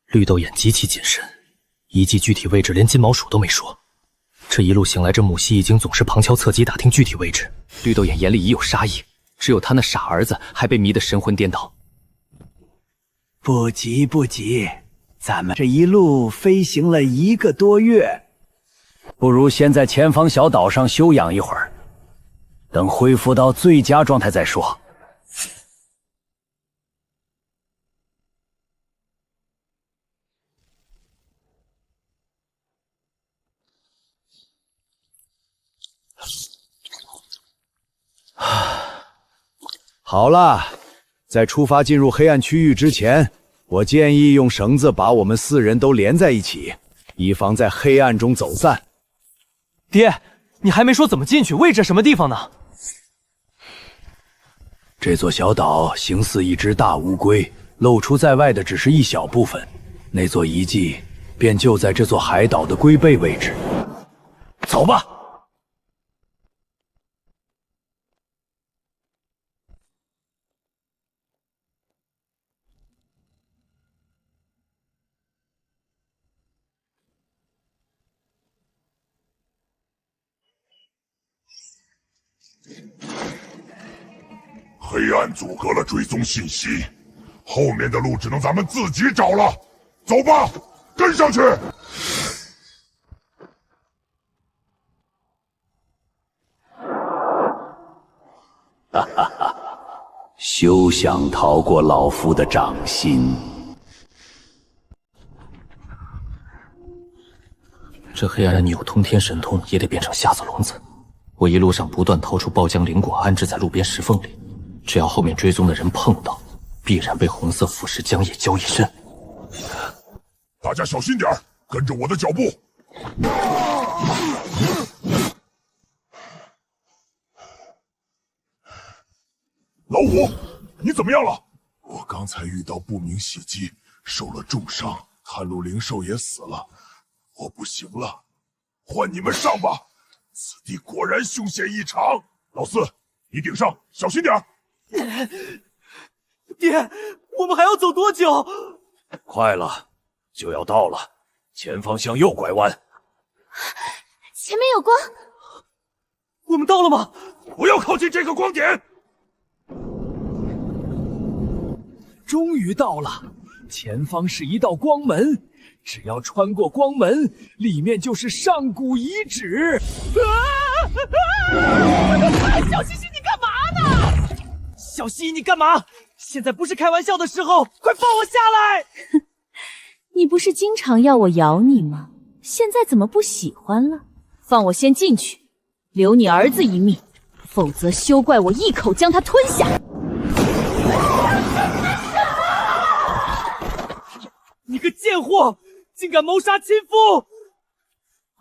绿豆眼极其谨慎，遗迹具体位置连金毛鼠都没说。这一路行来，这母蜥已经总是旁敲侧击打听具体位置。绿豆眼眼里已有杀意，只有他那傻儿子还被迷得神魂颠倒。不急不急，咱们这一路飞行了1个多月，不如先在前方小岛上休养一会儿，等恢复到最佳状态再说。好了，在出发进入黑暗区域之前，我建议用绳子把我们4人都连在一起，以防在黑暗中走散。爹，你还没说怎么进去，位置什么地方呢？这座小岛形似一只大乌龟，露出在外的只是一小部分。那座遗迹便就在这座海岛的龟背位置。走吧。黑暗阻隔了追踪信息，后面的路只能咱们自己找了。走吧，跟上去。哈哈哈！休想逃过老夫的掌心。这黑暗你有通天神通，也得变成瞎子聋子。我一路上不断掏出爆浆灵果，安置在路边石缝里，只要后面追踪的人碰到，必然被红色腐蚀浆液浇一身。大家小心点，跟着我的脚步。老五，你怎么样了？我刚才遇到不明袭击，受了重伤，探路灵兽也死了，我不行了，换你们上吧。此地果然凶险异常。老四，你顶上，小心点。爹，我们还要走多久？快了，就要到了，前方向右拐弯。前面有光，我们到了吗？不要靠近这个光点。终于到了，前方是一道光门，只要穿过光门，里面就是上古遗址。小西西，你干嘛呢？小西，你干嘛？现在不是开玩笑的时候，快放我下来！你不是经常要我咬你吗？现在怎么不喜欢了？放我先进去，留你儿子一命，否则休怪我一口将他吞下。你个贱货，竟敢谋杀亲夫！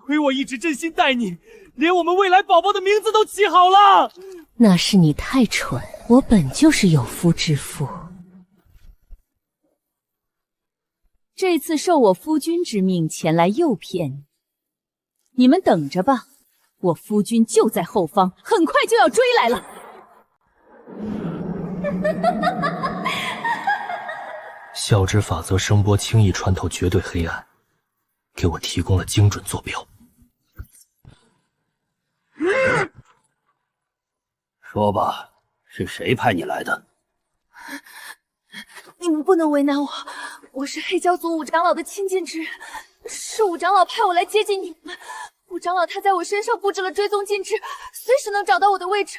亏我一直真心待你，连我们未来宝宝的名字都起好了。那是你太蠢，我本就是有夫之妇。这次受我夫君之命前来诱骗你，你们等着吧，我夫君就在后方，很快就要追来了。效之法则声波轻易穿透绝对黑暗，给我提供了精准坐标。说吧，是谁派你来的？你们不能为难我，我是黑蛟族五长老的亲近之人，是五长老派我来接近你们。五长老他在我身上布置了追踪禁制，随时能找到我的位置。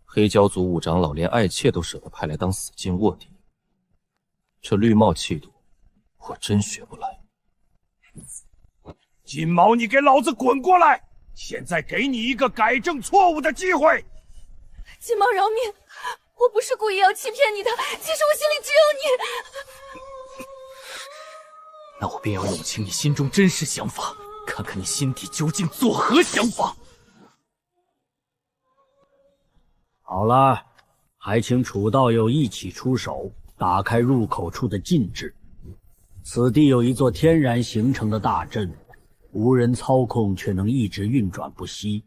黑蛟族五长老连爱妾都舍得派来当死金卧底，这绿帽气度，我真学不来。金毛，你给老子滚过来！现在给你一个改正错误的机会。金毛饶命，我不是故意要欺骗你的，其实我心里只有你。那我便要弄清你心中真实想法，看看你心底究竟作何想法。好了，还请楚道友一起出手，打开入口处的禁制。此地有一座天然形成的大阵，无人操控却能一直运转不息，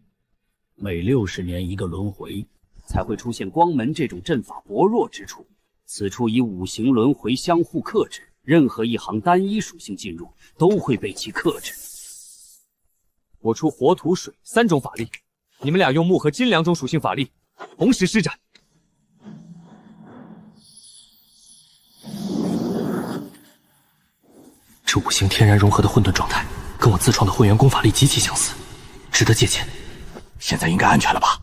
每60年一个轮回，才会出现光门这种阵法薄弱之处。此处以5行轮回相互克制，任何一行单一属性进入都会被其克制。我出火、土、水3种法力，你们俩用木和金2种属性法力，同时施展。这5行天然融合的混沌状态，跟我自创的混元功法力极其相似，值得借鉴。现在应该安全了吧？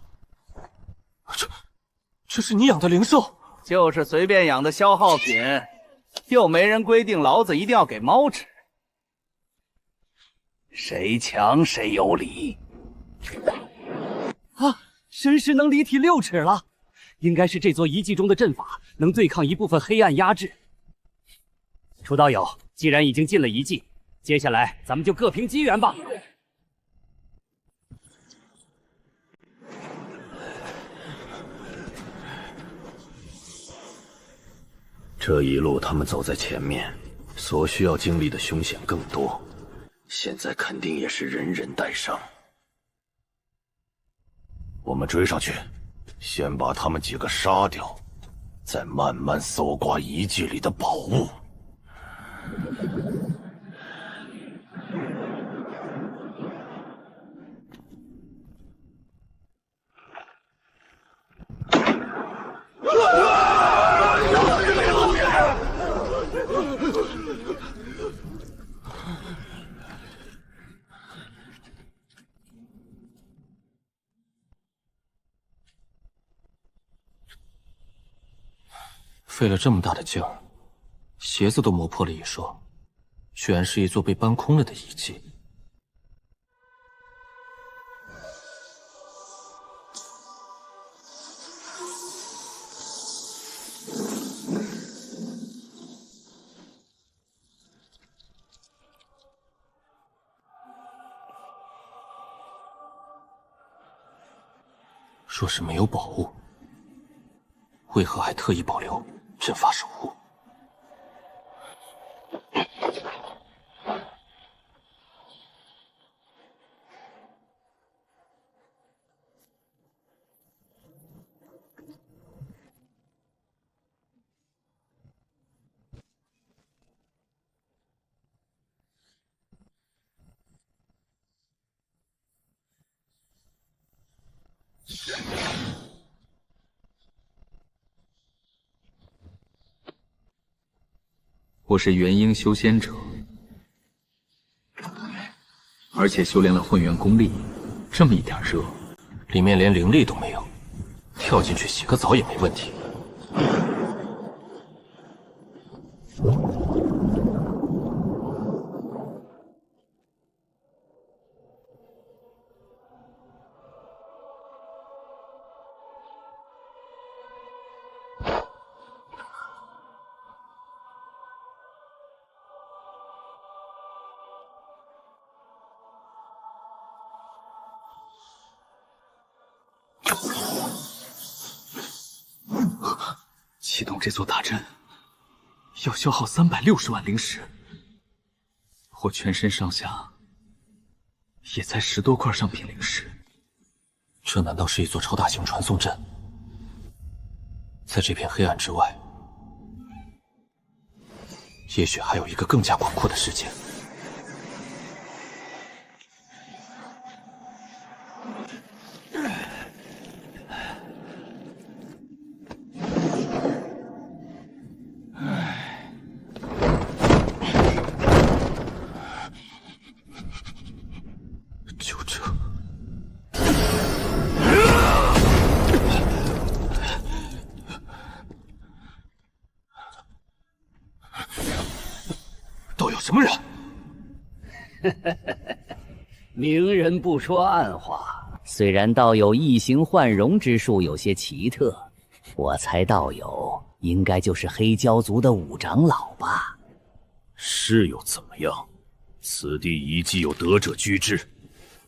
这是你养的灵兽？就是随便养的消耗品，又没人规定老子一定要给猫吃。谁强谁有理。啊，神识能离体6尺了，应该是这座遗迹中的阵法能对抗一部分黑暗压制。楚道友，既然已经进了遗迹，接下来咱们就各凭机缘吧。这一路他们走在前面，所需要经历的凶险更多，现在肯定也是人人带伤。我们追上去，先把他们几个杀掉，再慢慢搜刮遗迹里的宝物。费了这么大的劲儿，鞋子都磨破了一双，居然是一座被搬空了的遗迹。若是没有宝物，为何还特意保留阵法守护？我是元婴修仙者，而且修炼了混元功力，这么一点热，里面连灵力都没有，跳进去洗个澡也没问题。启动这座大阵要消耗360万灵石，我全身上下也才10多块上品灵石。这难道是一座超大型传送阵？在这片黑暗之外，也许还有一个更加广阔的世界。就这，都有什么人？明人不说暗话，虽然道友异形换容之术有些奇特，我猜道友应该就是黑蛟族的五长老吧？是又怎么样？此地遗迹有德者居之。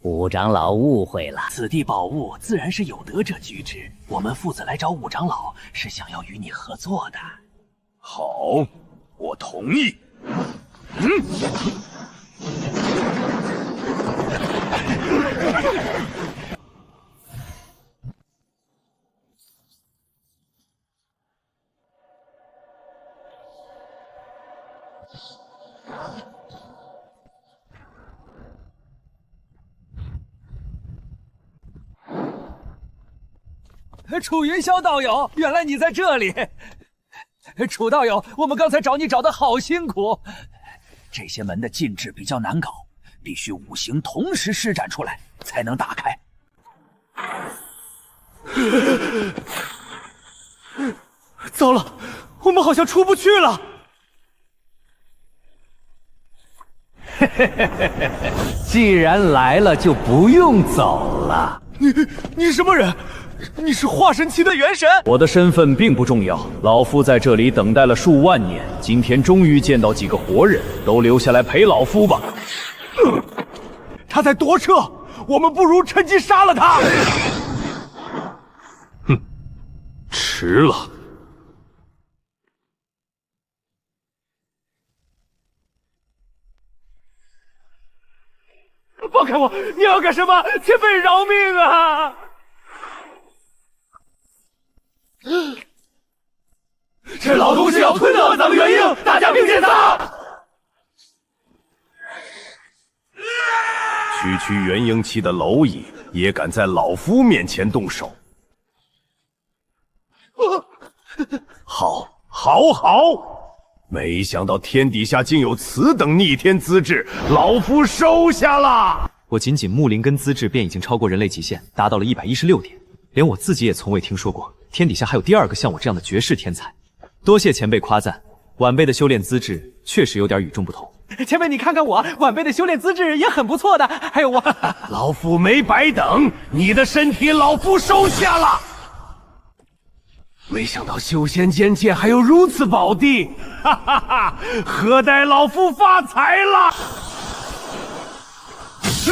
五长老误会了，此地宝物自然是有德者居之。我们父子来找五长老，是想要与你合作的。好，我同意。楚云霄道友，原来你在这里。楚道友，我们刚才找你找的好辛苦。这些门的禁制比较难搞，必须五行同时施展出来才能打开。糟了，我们好像出不去了。既然来了，就不用走了。你什么人？你是化神期的元神？我的身份并不重要，老夫在这里等待了数万年，今天终于见到几个活人，都留下来陪老夫吧。他在夺车，我们不如趁机杀了他。哼，迟了。放开我！你要干什么？前辈饶命啊！这老东西要吞掉咱们元婴，大家并剑他！区元婴期的蝼蚁也敢在老夫面前动手？好，好，好！没想到天底下竟有此等逆天资质，老夫收下了。我仅仅木灵根资质便已经超过人类极限，达到了116点，连我自己也从未听说过天底下还有第二个像我这样的绝世天才。多谢前辈夸赞，晚辈的修炼资质确实有点与众不同。前辈，你看看我，晚辈的修炼资质也很不错的。还有我，老夫没白等，你的身体老夫收下了。没想到修仙间界还有如此宝地，哈哈哈！何待老夫发财了？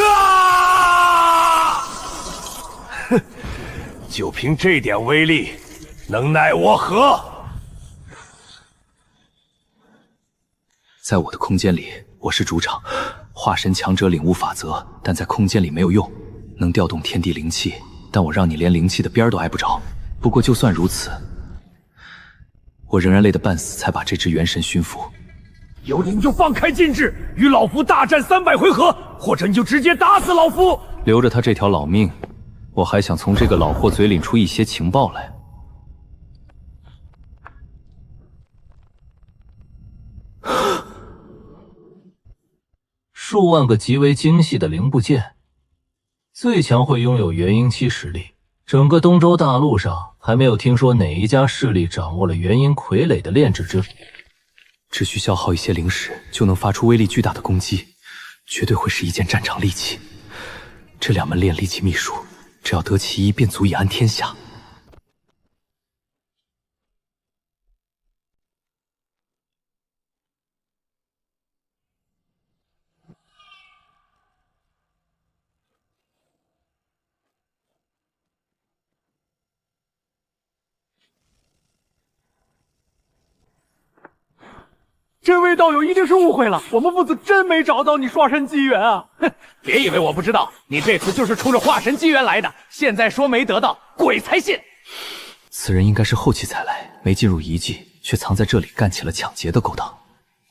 啊！就凭这点威力，能奈我何？在我的空间里，我是主场，化神强者领悟法则，但在空间里没有用，能调动天地灵气，但我让你连灵气的边都挨不着。不过就算如此，我仍然累得半死，才把这只元神驯服。有种就放开禁制，与老夫大战300回合，或者你就直接打死老夫。留着他这条老命，我还想从这个老货嘴里出一些情报来。数万个极为精细的灵部件，最强会拥有元婴期实力。整个东周大陆上还没有听说哪一家势力掌握了元婴傀儡的炼制之术。只需消耗一些灵石，就能发出威力巨大的攻击，绝对会是一件战场利器。这2门炼力器秘术，只要得其一，便足以安天下。这位道友一定是误会了，我们父子真没找到你化神机缘啊！哼，别以为我不知道，你这次就是冲着化神机缘来的，现在说没得到，鬼才信！此人应该是后期才来，没进入遗迹，却藏在这里干起了抢劫的勾当。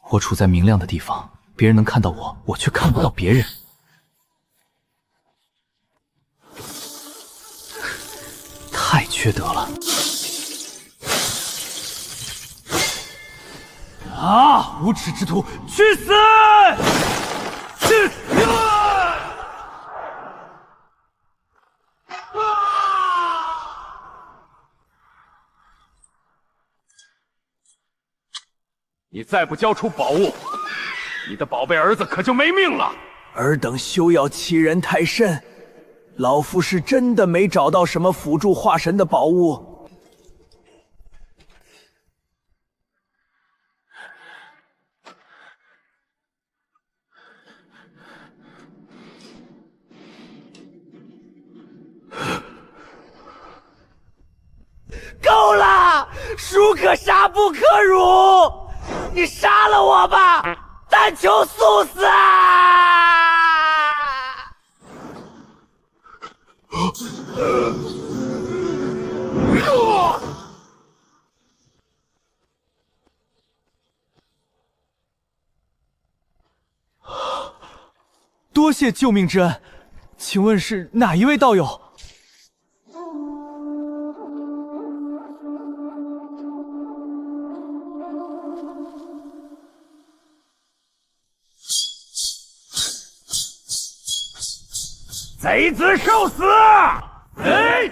我处在明亮的地方，别人能看到我，我却看不到别人。太缺德了！啊！无耻之徒，去死！去！你再不交出宝物，你的宝贝儿子可就没命了。尔等休要欺人太甚，老夫是真的没找到什么辅助化神的宝物。够了，孰可杀不可辱！你杀了我吧，但求速死啊！多谢救命之恩，请问是哪一位道友？贼子受死！哎！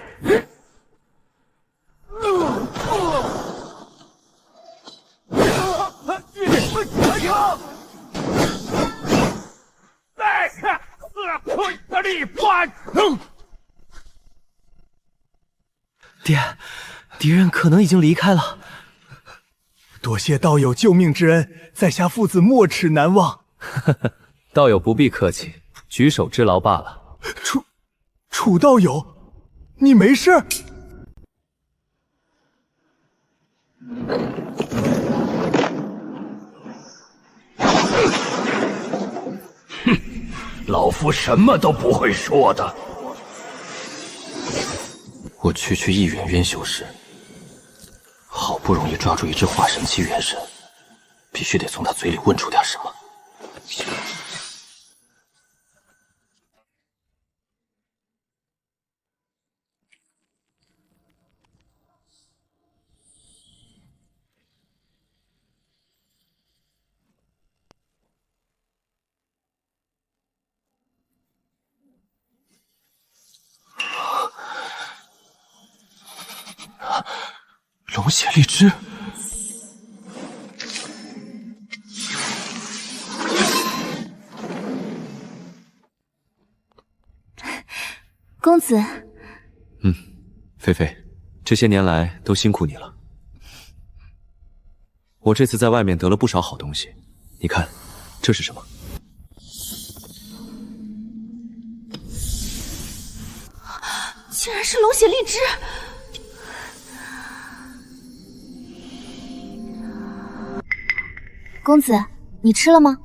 爹，敌人可能已经离开了。多谢道友救命之恩，在下父子没齿难忘。道友不必客气，举手之劳罢了。楚道友，你没事？哼，老夫什么都不会说的。我区一元渊修士，好不容易抓住一只化神期元神，必须得从他嘴里问出点什么。龙血荔枝，公子。菲菲，这些年来都辛苦你了。我这次在外面得了不少好东西，你看，这是什么？竟然是龙血荔枝！公子，你吃了吗？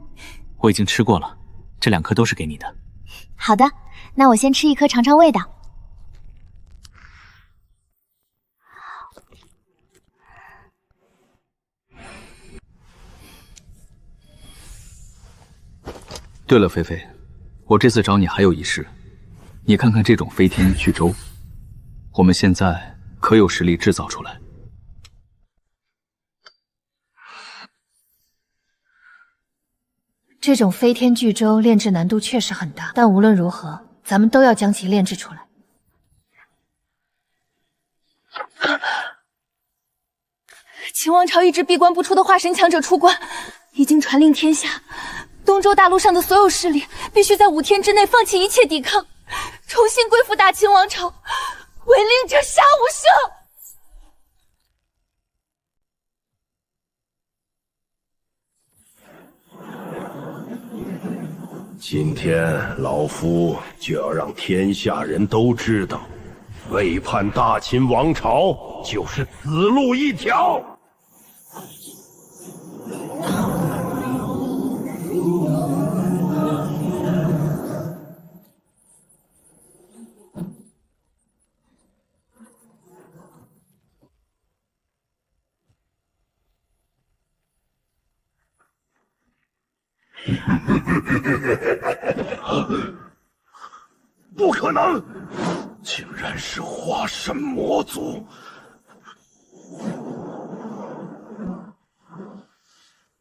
我已经吃过了，这2颗都是给你的。好的，那我先吃1颗尝尝味道。对了，菲菲，我这次找你还有一事，你看看这种飞天巨舟，我们现在可有实力制造出来？这种飞天巨舟炼制难度确实很大，但无论如何，咱们都要将其炼制出来。秦王朝一直闭关不出的化神强者出关，已经传令天下，东周大陆上的所有势力必须在5天之内放弃一切抵抗，重新归附大秦王朝，违令者杀无赦。今天老夫就要让天下人都知道，背叛大秦王朝就是死路一条。不可能！竟然是化神魔族！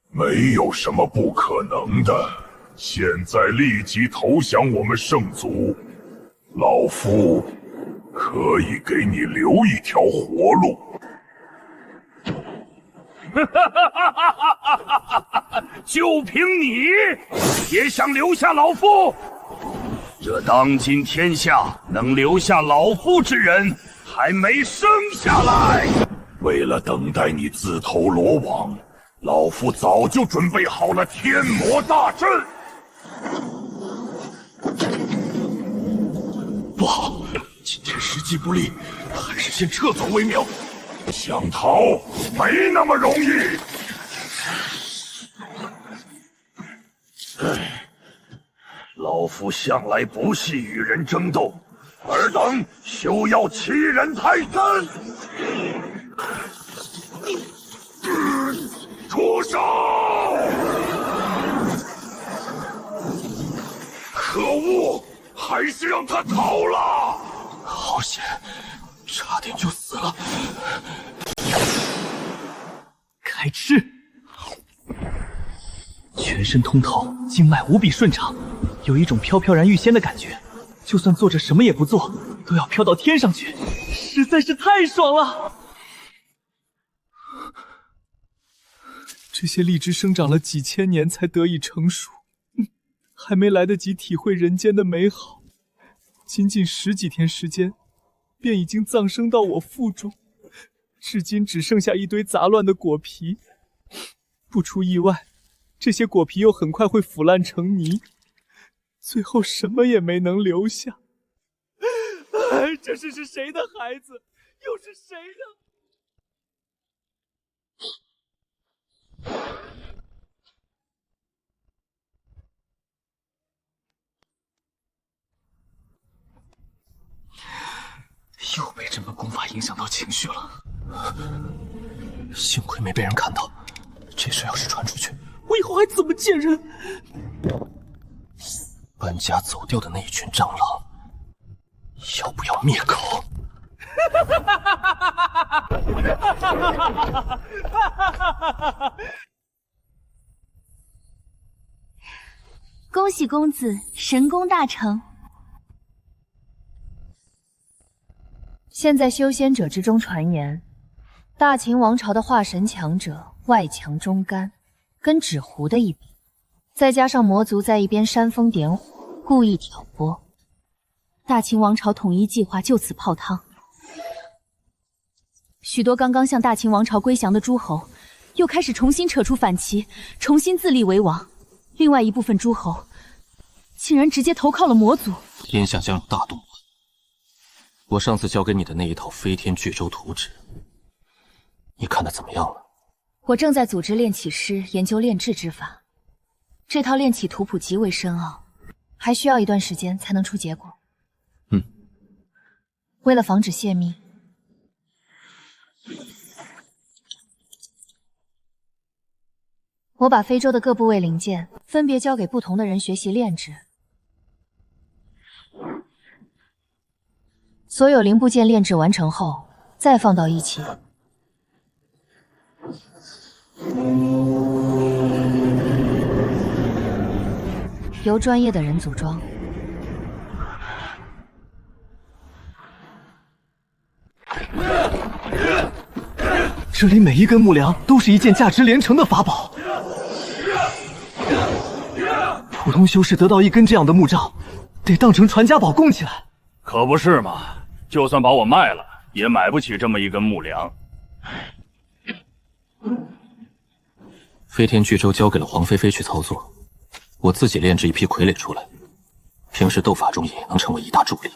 没有什么不可能的。现在立即投降我们圣族，老夫可以给你留一条活路。就凭你也想留下老夫？这当今天下能留下老夫之人还没生下来。为了等待你自投罗网，老夫早就准备好了天魔大阵。不好，今天时机不利，还是先撤走为妙。想逃没那么容易。老夫向来不屑与人争斗，尔等休要欺人太甚！出手！可恶，还是让他逃了。好险，差点就死了。开吃！全身通透，经脉无比顺畅，有一种飘飘然欲仙的感觉。就算坐着什么也不做，都要飘到天上去，实在是太爽了。这些荔枝生长了几千年才得以成熟，还没来得及体会人间的美好，仅仅10几天时间，便已经葬生到我腹中，至今只剩下一堆杂乱的果皮。不出意外，这些果皮又很快会腐烂成泥，最后什么也没能留下。这是谁的孩子？又是谁的？又被这门功法影响到情绪了，幸亏没被人看到。这事要是传出去，我以后还怎么见人？搬家走掉的那一群蟑螂，要不要灭口？恭喜公子神功大成！现在修仙者之中传言，大秦王朝的化神强者外强中干，跟纸糊的一比，再加上魔族在一边煽风点火，故意挑拨，大秦王朝统一计划就此泡汤。许多刚刚向大秦王朝归降的诸侯，又开始重新扯出反旗，重新自立为王。另外一部分诸侯，竟然直接投靠了魔族。天下将有大动乱，我上次交给你的那一套飞天巨舟图纸，你看的怎么样了？我正在组织炼启师研究炼制之法，这套炼启图谱极为深奥，还需要一段时间才能出结果。为了防止泄密，我把非洲的各部位零件分别交给不同的人学习炼制。所有零部件炼制完成后，再放到一起。由专业的人组装。这里每一根木梁都是一件价值连城的法宝。普通修士得到一根这样的木杖，得当成传家宝供起来。可不是嘛，就算把我卖了，也买不起这么一根木梁。飞天巨舟交给了黄菲菲去操作，我自己炼制一批傀儡出来，平时斗法中也能成为一大助力。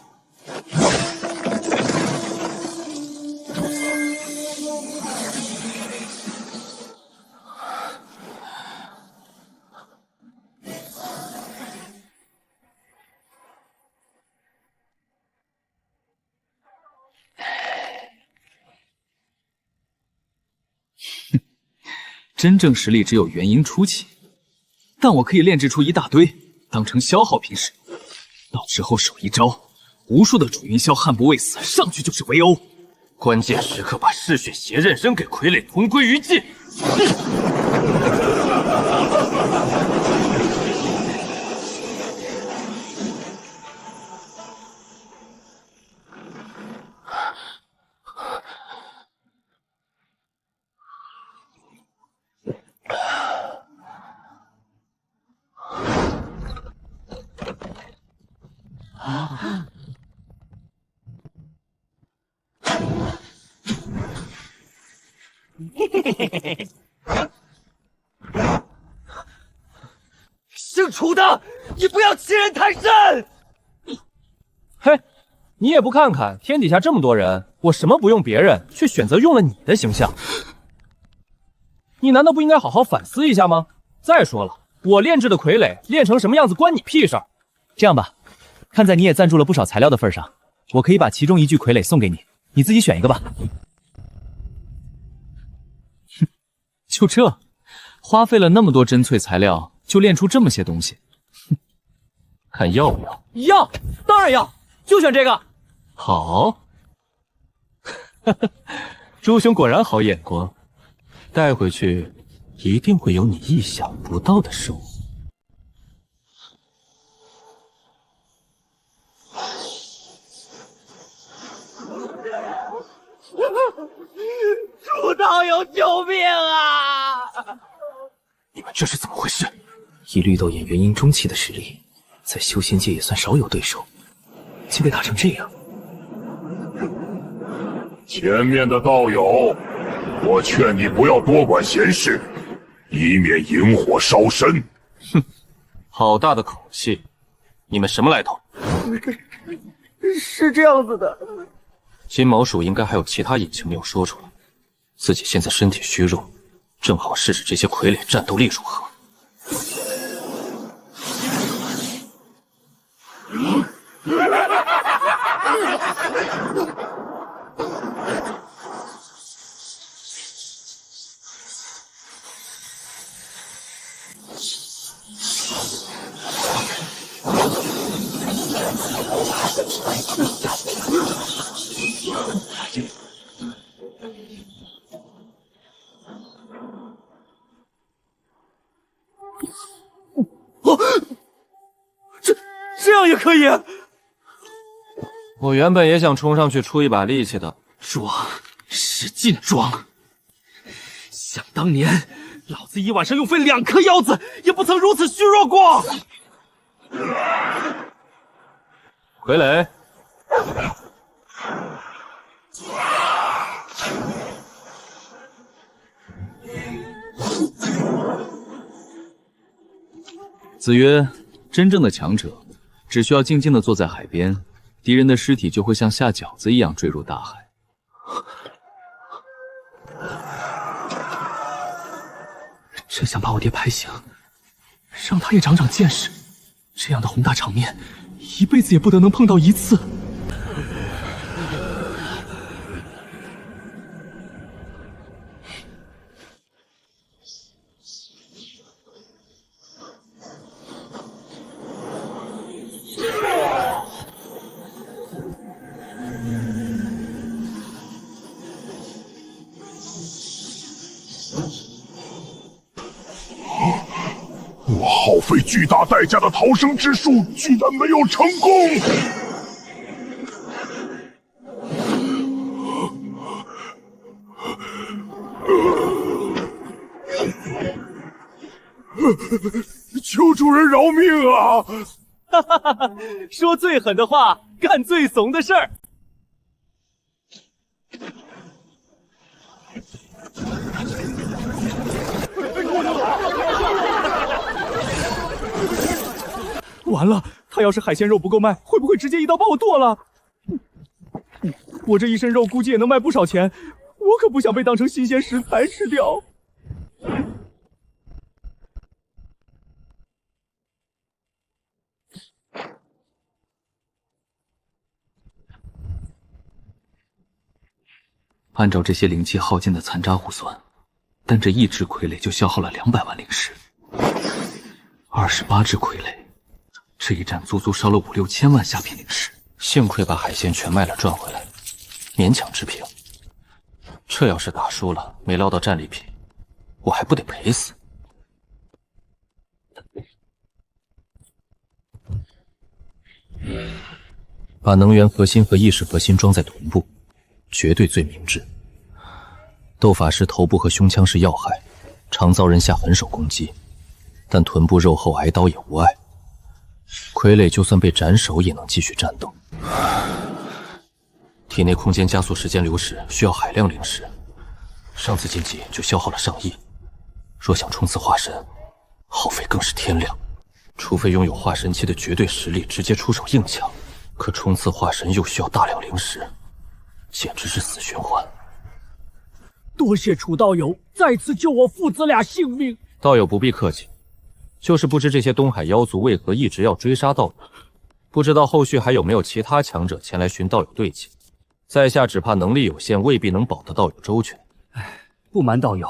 真正实力只有元婴初期，但我可以炼制出一大堆，当成消耗品使用。到时候手一招，无数的楚云霄悍不畏死，上去就是围殴。关键时刻把嗜血邪刃扔给傀儡，同归于尽。姓楚的，你不要欺人太甚！嘿，你也不看看天底下这么多人，我什么不用别人，却选择用了你的形象，你难道不应该好好反思一下吗？再说了，我炼制的傀儡炼成什么样子关你屁事儿。这样吧，看在你也赞助了不少材料的份上，我可以把其中一具傀儡送给你，你自己选一个吧。哼，就这，花费了那么多珍萃材料，就炼出这么些东西，哼，看要不要？要，当然要，就选这个。好，朱兄果然好眼光，带回去一定会有你意想不到的收获。楚道友，救命啊！你们这是怎么回事？以绿豆眼元婴中期的实力，在修仙界也算少有对手，竟被打成这样。前面的道友，我劝你不要多管闲事，以免引火烧身。哼，好大的口气！你们什么来头？是这样子的，金毛鼠应该还有其他隐情没有说出来。自己现在身体虚弱，正好试试这些傀儡战斗力如何。这样也可以？我原本也想冲上去出一把力气的，装，使劲装！想当年，老子一晚上用废2颗腰子，也不曾如此虚弱过。傀儡，子曰：真正的强者，只需要静静地坐在海边，敌人的尸体就会像下饺子一样坠入大海。真想把我爹拍醒，让他也长长见识。这样的宏大场面，一辈子也不得能碰到一次。我耗费巨大代价的逃生之术，居然没有成功！求主人饶命啊！哈哈哈哈！说最狠的话，干最怂的事儿。完了，他要是海鲜肉不够卖，会不会直接一刀把我剁了？我这一身肉估计也能卖不少钱，我可不想被当成新鲜食材吃掉。按照这些灵气耗尽的残渣估算，单这1只傀儡就消耗了200万灵石，28只傀儡，这一战足足烧了5、6千万下品灵石。幸亏把海鲜全卖了赚回来，勉强持平。这要是打输了，没捞到战利品，我还不得赔死？把能源核心和意识核心装在臀部，绝对最明智。斗法师头部和胸腔是要害，常遭人下狠手攻击，但臀部肉厚，挨刀也无碍。傀儡就算被斩首，也能继续战斗。体内空间加速时间流逝，需要海量灵石。上次晋级就消耗了上亿，若想冲刺化神，耗费更是天量。除非拥有化神期的绝对实力，直接出手硬抢，可冲刺化神又需要大量灵石，简直是死循环。多谢楚道友再次救我父子俩性命。道友不必客气，就是不知这些东海妖族为何一直要追杀道友，不知道后续还有没有其他强者前来寻道友对峙。在下只怕能力有限，未必能保得道友周全。不瞒道友，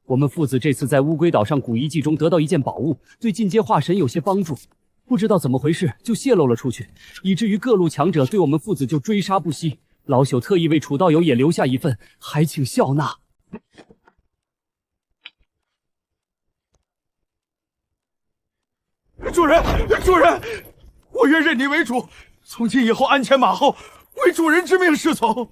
我们父子这次在乌龟岛上古遗迹中得到一件宝物，对进阶化神有些帮助。不知道怎么回事，就泄露了出去，以至于各路强者对我们父子就追杀不息。老朽特意为楚道友也留下一份，还请笑纳。主人，主人，我愿认你为主，从今以后鞍前马后，为主人之命是从。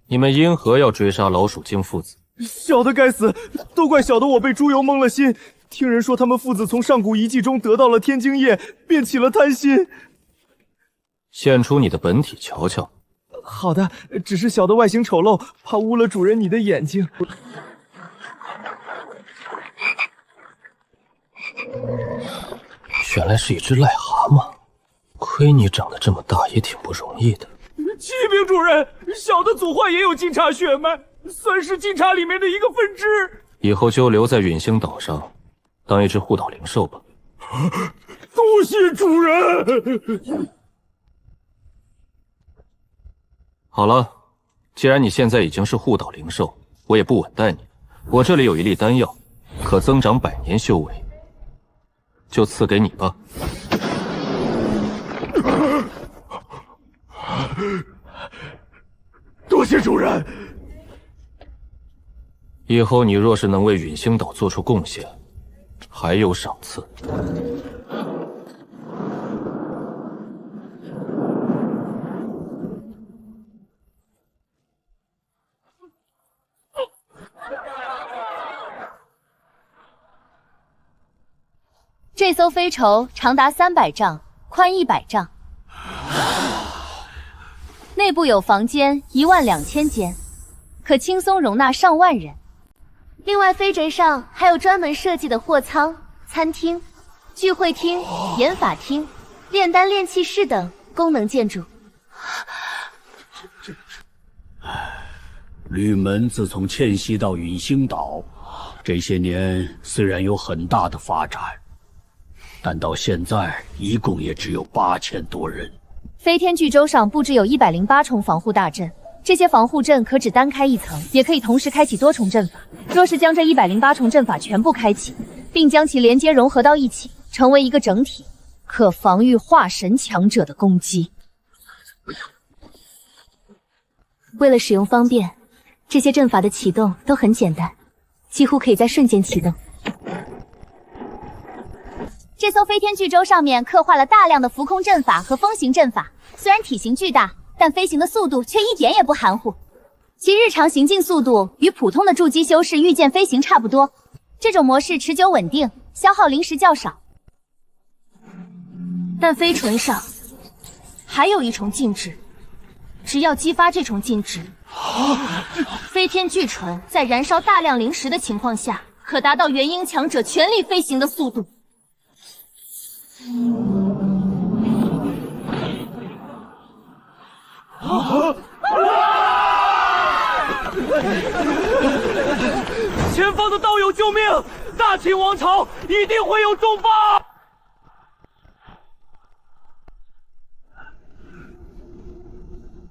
你们因何要追杀老鼠精父子？小的该死，都怪小的我被猪油蒙了心。听人说他们父子从上古遗迹中得到了天精液，便起了贪心。现出你的本体瞧瞧。好的，只是小的外形丑陋，怕污了主人你的眼睛。原来是一只癞蛤蟆，亏你长得这么大，也挺不容易的。启禀主人，小的祖患也有金叉血脉，算是金叉里面的一个分支。以后就留在陨星岛上，当一只护岛灵兽吧。多谢主人。好了，既然你现在已经是护岛灵兽，我也不稳待你。我这里有一粒丹药，可增长100年修为，就赐给你吧。多谢主人。以后你若是能为陨星岛做出贡献，还有赏赐。这艘飞船长达300丈，宽100丈，内部有房间12000间，可轻松容纳上万人。另外，飞贼上还有专门设计的货仓、餐厅、聚会厅、研法厅、炼丹炼器室等功能建筑。吕门自从迁徙到陨星岛，这些年虽然有很大的发展，但到现在一共也只有8000多人。飞天巨洲上布置有108重防护大阵，这些防护阵可只单开一层，也可以同时开启多重阵法。若是将这108重阵法全部开启，并将其连接融合到一起，成为一个整体，可防御化神强者的攻击。为了使用方便，这些阵法的启动都很简单，几乎可以在瞬间启动。这艘飞天巨洲上面刻画了大量的浮空阵法和风行阵法，虽然体型巨大，但飞行的速度却一点也不含糊。其日常行进速度与普通的筑基修士御剑飞行差不多。这种模式持久稳定，消耗灵石较少。但飞唇上还有一重禁制，只要激发这重禁制，飞天巨唇在燃烧大量灵石的情况下，可达到元婴强者全力飞行的速度。前方的道友救命！大秦王朝一定会有重磅！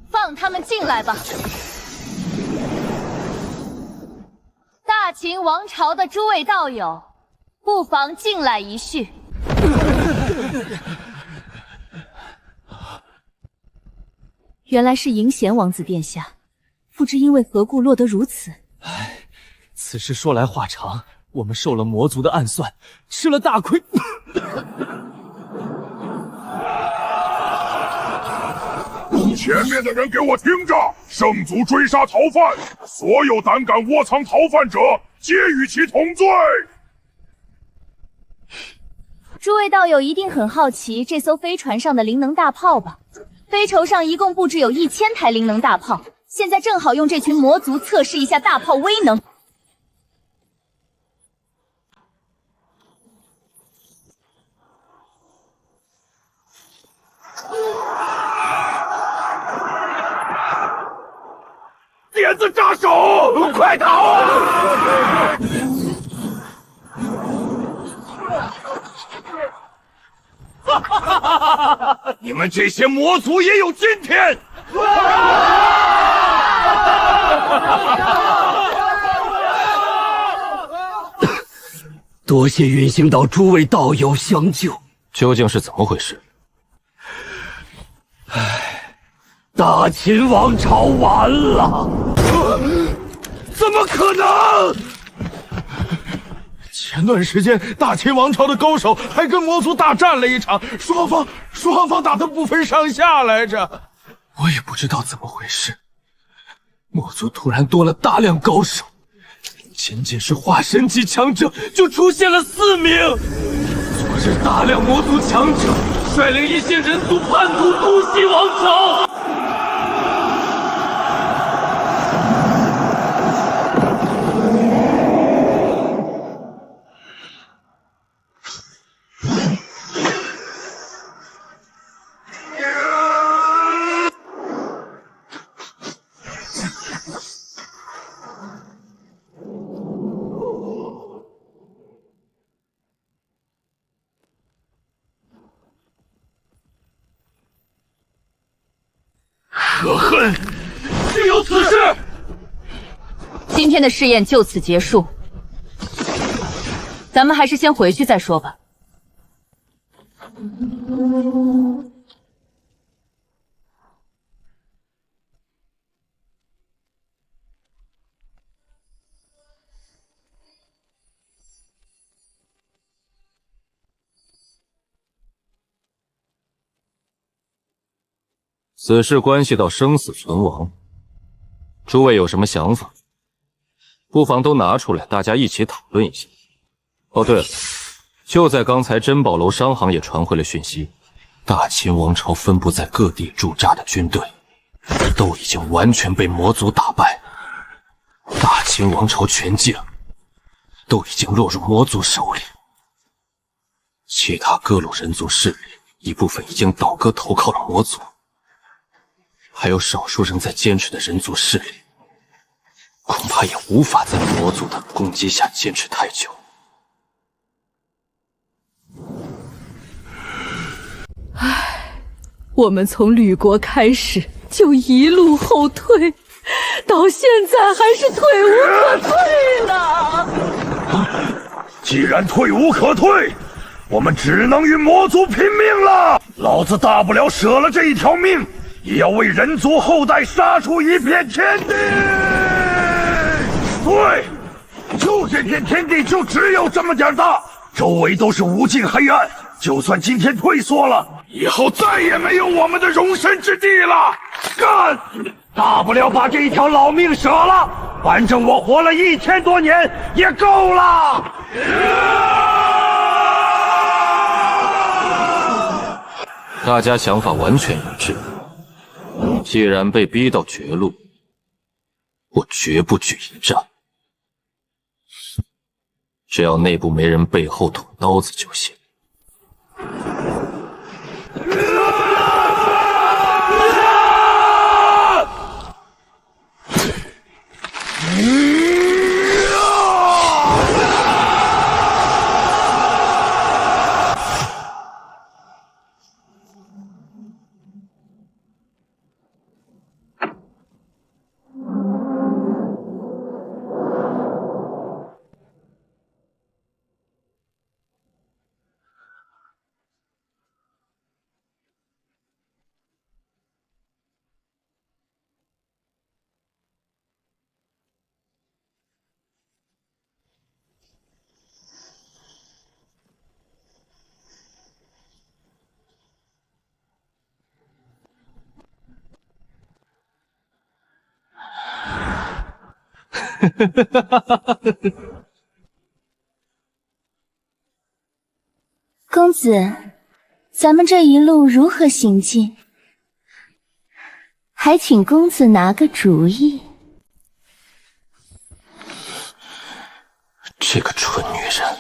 放他们进来吧！大秦王朝的诸位道友，不妨进来一叙。原来是银贤王子殿下，不知因为何故落得如此。此事说来话长，我们受了魔族的暗算，吃了大亏。前面的人给我听着！圣族追杀逃犯，所有胆敢窝藏逃犯者，皆与其同罪。诸位道友一定很好奇这艘飞船上的灵能大炮吧？飞筹上一共布置有1000台灵能大炮，现在正好用这群魔族测试一下大炮威能。点子扎手，快逃！你们这些魔族也有今天！多谢陨星岛诸位道友相救。究竟是怎么回事？大秦王朝完了！怎么可能？前段时间，大秦王朝的高手还跟魔族大战了一场，双方打得不分上下来着。我也不知道怎么回事，魔族突然多了大量高手，仅仅是化神级强者就出现了4名。昨日大量魔族强者率领一线人族叛徒突袭王朝。可恨！竟有此事！今天的试验就此结束，咱们还是先回去再说吧。此事关系到生死存亡，诸位有什么想法，不妨都拿出来，大家一起讨论一下。哦，对了，就在刚才，珍宝楼商行也传回了讯息，大秦王朝分布在各地驻扎的军队，都已经完全被魔族打败，大秦王朝全境都已经落入魔族手里，其他各路人族势力一部分已经倒戈投靠了魔族。还有少数仍在坚持的人族势力，恐怕也无法在魔族的攻击下坚持太久。唉，我们从吕国开始就一路后退，到现在还是退无可退呢。既然退无可退，我们只能与魔族拼命了。老子大不了舍了这一条命，也要为人族后代杀出一片天地。对，就这片天地就只有这么点大，周围都是无尽黑暗。就算今天退缩了，以后再也没有我们的容身之地了。干！大不了把这一条老命舍了，反正我活了1000多年也够了。大家想法完全一致。既然被逼到绝路，我绝不举一战。只要内部没人背后捅刀子就行。公子，咱们这一路如何行进？还请公子拿个主意。这个蠢女人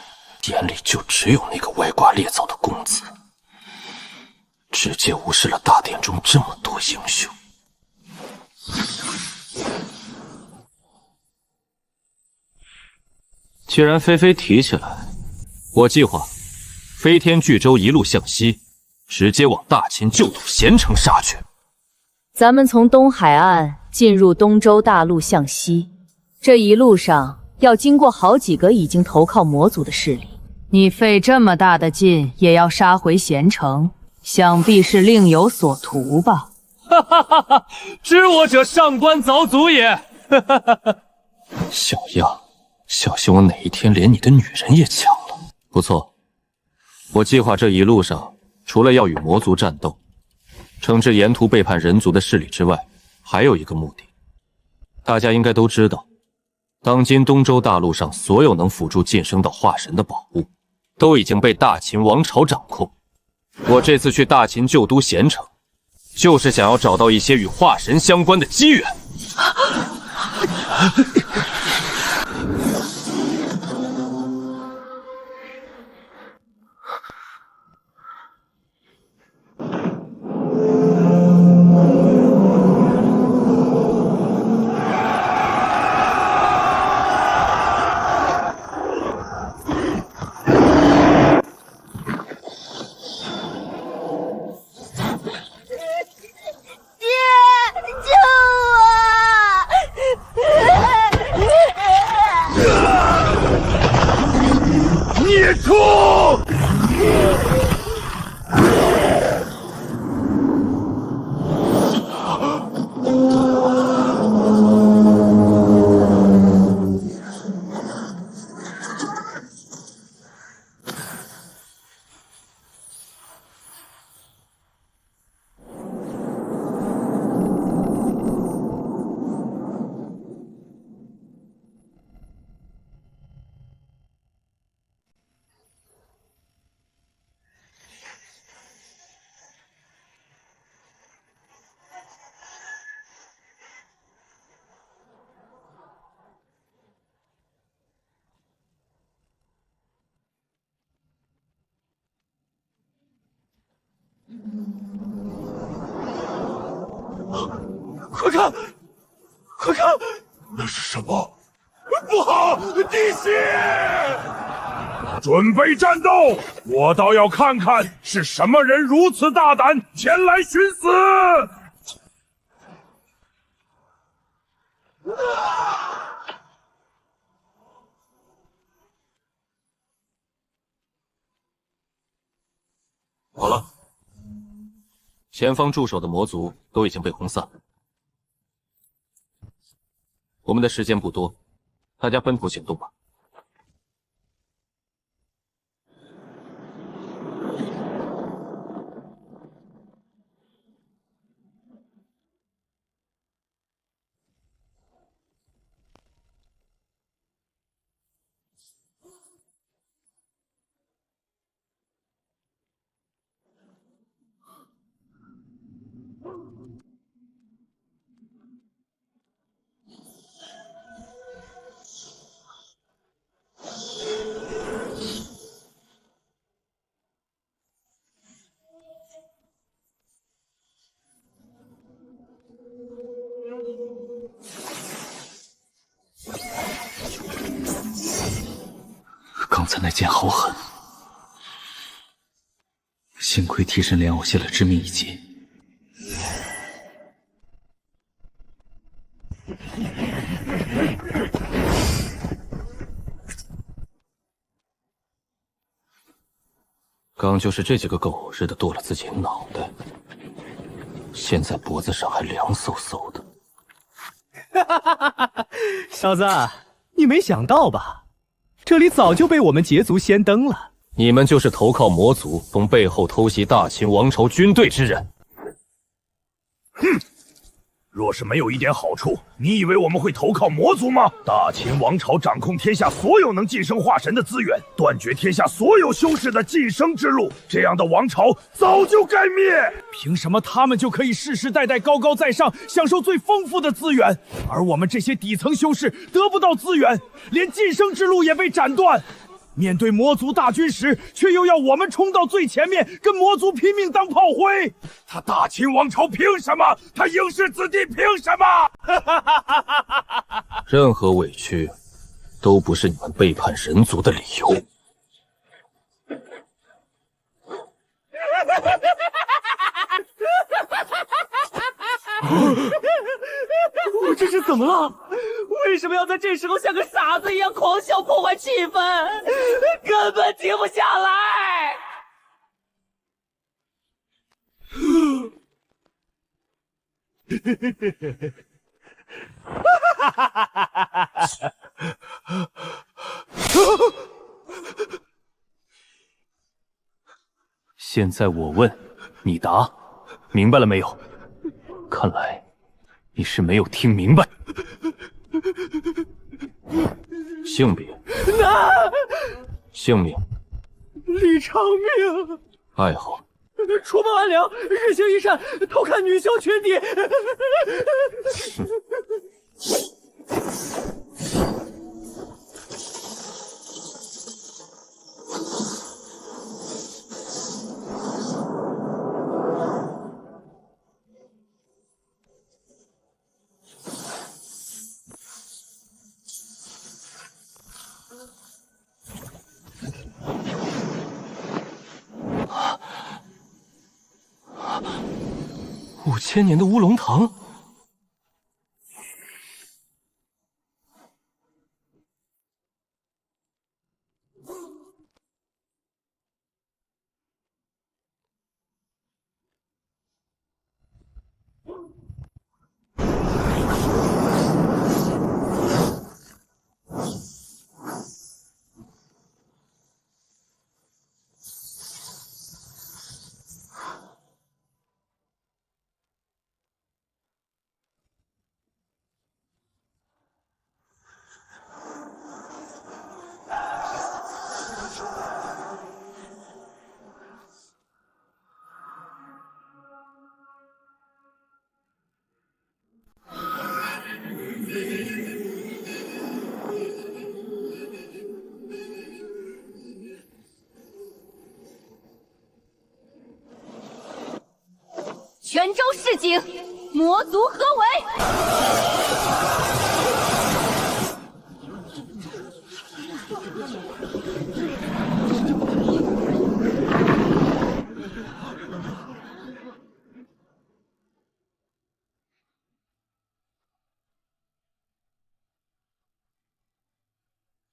眼里就只有那个歪瓜裂枣的公子，直接无视了大殿中这么多英雄。既然菲菲提起来，我计划飞天巨舟一路向西，直接往大秦旧都咸城杀去。咱们从东海岸进入东周大陆向西，这一路上要经过好几个已经投靠魔族的势力。你费这么大的劲也要杀回咸城，想必是另有所图吧？哈哈哈哈！知我者，上官早祖也。哈哈哈哈！小样，小心我哪一天连你的女人也抢了。不错，我计划这一路上，除了要与魔族战斗，惩治沿途背叛人族的势力之外，还有一个目的。大家应该都知道，当今东周大陆上所有能辅助晋升到化神的宝物，都已经被大秦王朝掌控。我这次去大秦旧都咸城，就是想要找到一些与化神相关的机缘。快看，快看，那是什么？不好，地血！准备战斗！我倒要看看是什么人如此大胆前来寻死！好了，前方驻守的魔族都已经被轰散，我们的时间不多，大家分头行动吧。刚才那剑好狠，幸亏替身莲藕卸了致命一击。刚就是这几个狗日的剁了自己脑袋，现在脖子上还凉飕飕的。小子，你没想到吧？这里早就被我们捷族先登了。你们就是投靠魔族，从背后偷袭大秦王朝军队之人。哼！若是没有一点好处，你以为我们会投靠魔族吗？大秦王朝掌控天下所有能晋升化神的资源，断绝天下所有修士的晋升之路，这样的王朝早就该灭。凭什么他们就可以世世代代高高在上，享受最丰富的资源，而我们这些底层修士得不到资源，连晋升之路也被斩断？面对魔族大军时，却又要我们冲到最前面，跟魔族拼命当炮灰。他大秦王朝凭什么？他应氏子弟凭什么？任何委屈，都不是你们背叛人族的理由。我这是怎么了？为什么要在这时候像个傻子一样狂笑破坏气氛？根本停不下来！现在我问，你答，明白了没有？看来你是没有听明白。性别、姓名、李长命，爱好、除暴安良，日行一善，偷看女修群体。5000年的乌龙堂，泉州市井，魔族合围。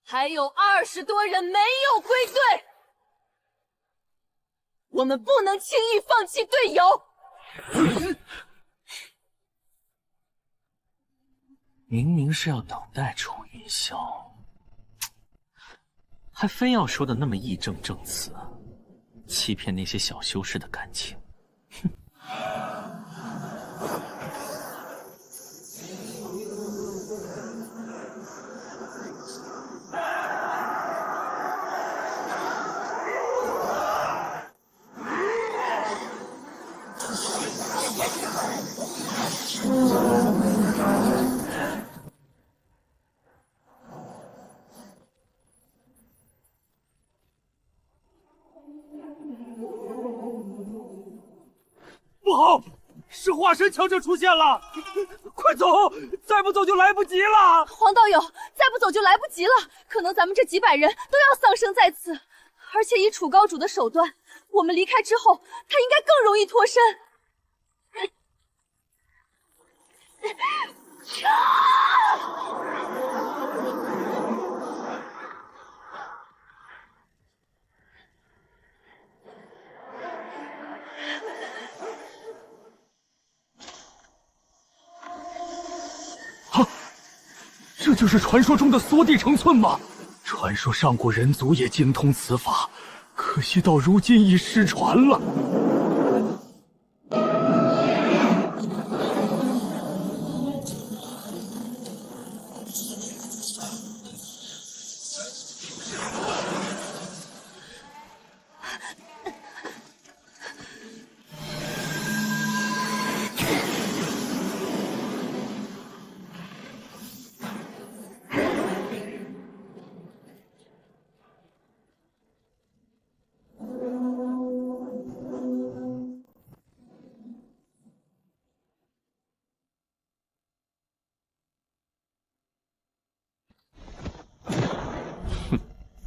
还有20多人没有归队，我们不能轻易放弃队友。明明是要等待楚云霄，还非要说的那么义正正词，欺骗那些小修士的感情。哼！不好，是化神强者出现了！快走，再不走就来不及了！黄道友，再不走就来不及了，可能咱们这几百人都要丧生在此。而且以楚高主的手段，我们离开之后，他应该更容易脱身。这就是传说中的缩地成寸吗？传说上古人族也精通此法，可惜到如今已失传了。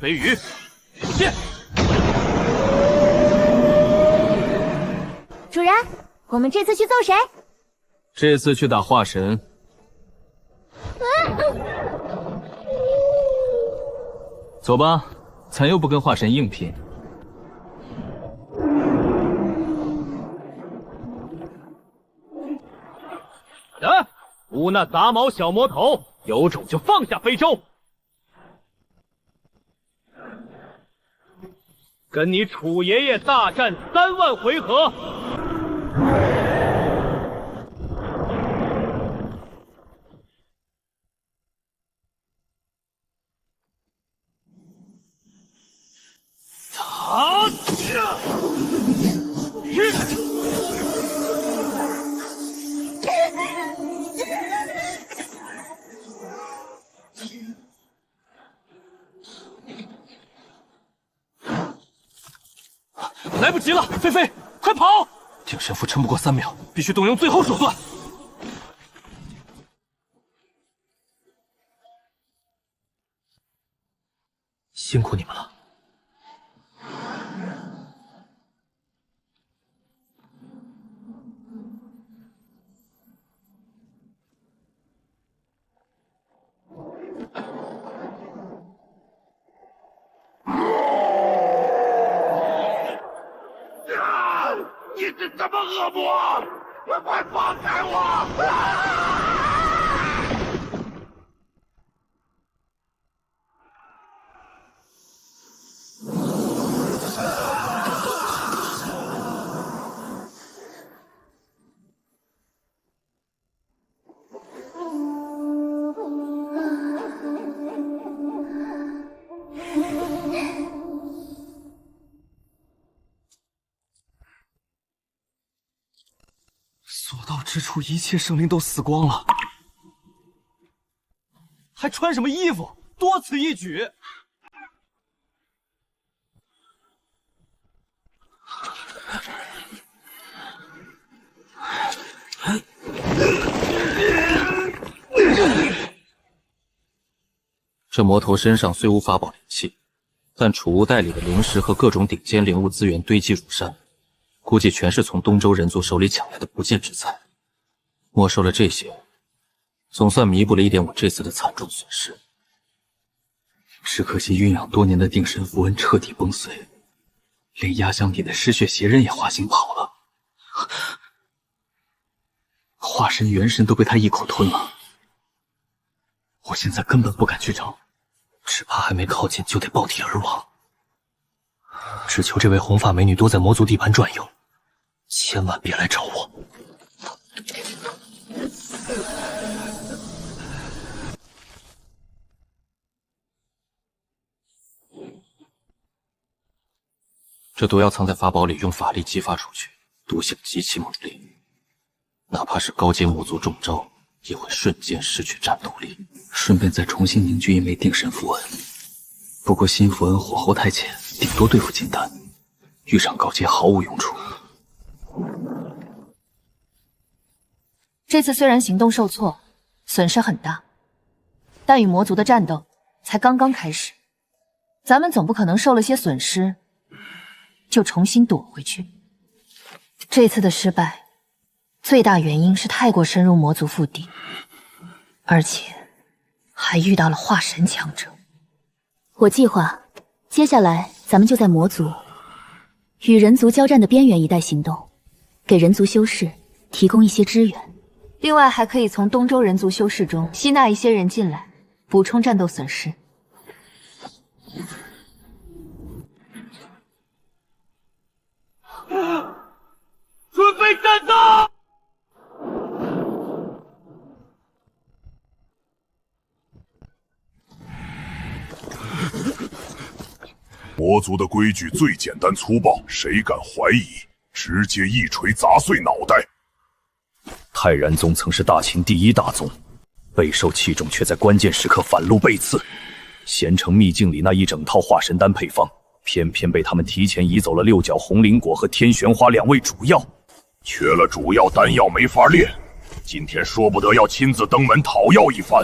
飞羽，出现！主人，我们这次去揍谁？这次去打化神。走吧，咱又不跟化神硬拼。啊！无那杂毛小魔头，有种就放下非洲！跟你楚爷爷大战3万回合！来不及了，菲菲，快跑！定神符撑不过3秒，必须动用最后手段。辛苦你们了。你是什么恶魔？快放开我！所到之处，一切生灵都死光了，还穿什么衣服？多此一举！这魔头身上虽无法宝灵气，但储物袋里的灵石和各种顶尖灵物资源堆积如山，估计全是从东周人族手里抢来的不贱之财。没收了这些，总算弥补了一点我这次的惨重损失。只可惜酝养多年的定神符文彻底崩碎，连压箱底的失血邪刃也化形跑了。化神元神都被他一口吞了，我现在根本不敢去找，只怕还没靠近就得爆体而亡。只求这位红发美女多在魔族地盘转悠，千万别来找我。这毒药藏在法宝里，用法力激发出去，毒性极其猛烈，哪怕是高阶魔族中招，也会瞬间失去战斗力。顺便再重新凝聚一枚定神符文。不过新符文火候太浅，顶多对付金丹，遇上高阶毫无用处。这次虽然行动受挫，损失很大，但与魔族的战斗才刚刚开始，咱们总不可能受了些损失就重新躲回去。这次的失败，最大原因是太过深入魔族腹地，而且还遇到了化神强者。我计划，接下来咱们就在魔族与人族交战的边缘一带行动，给人族修士提供一些支援。另外，还可以从东周人族修士中吸纳一些人进来，补充战斗损失。准备战斗！魔族的规矩最简单粗暴，谁敢怀疑，直接一锤砸碎脑袋。泰然宗曾是大秦第一大宗，备受器重，却在关键时刻反路背刺。咸城秘境里那一整套化神丹配方，偏偏被他们提前移走了六角红灵果和天玄花2味主药，缺了主要丹药没法练。今天说不得要亲自登门讨要一番。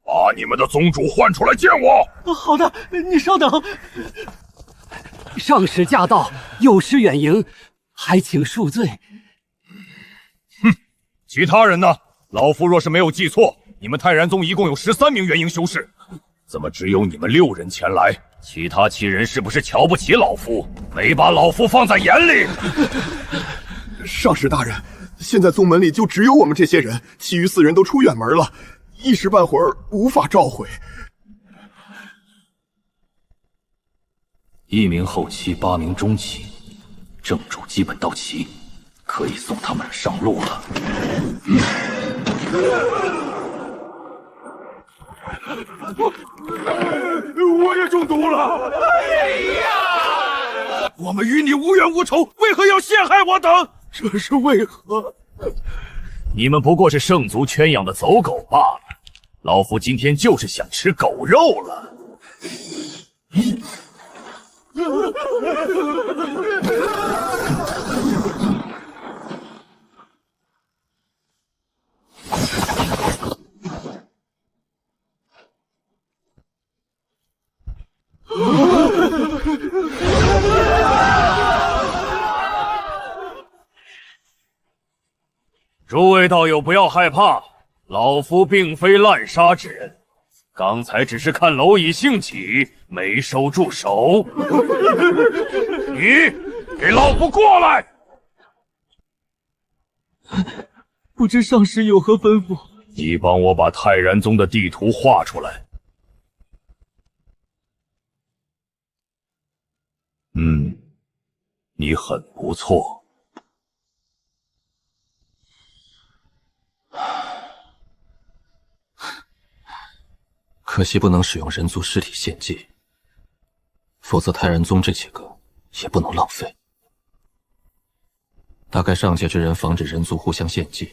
把你们的宗主唤出来见我。好的，你稍等。上使驾到，有失远迎，还请恕罪。哼，其他人呢？老夫若是没有记错，你们泰然宗一共有13名元婴修士，怎么只有你们6人前来？其他7人是不是瞧不起老夫，没把老夫放在眼里？上使大人，现在宗门里就只有我们这些人，其余4人都出远门了，一时半会儿无法召回。1名后期，8名中期，正主基本到齐，可以送他们上路了。我也中毒了！哎呀！我们与你无冤无仇，为何要陷害我等？这是为何？你们不过是圣族圈养的走狗罢了，老夫今天就是想吃狗肉了。诸位道友不要害怕，老夫并非滥杀之人，刚才只是看蝼蚁兴起，没收住手。你给老夫过来！不知上师有何吩咐？你帮我把泰然宗的地图画出来。你很不错。可惜不能使用人族尸体献祭，否则泰然宗这几个也不能浪费。大概上界之人防止人族互相献祭，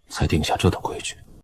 才定下这等规矩。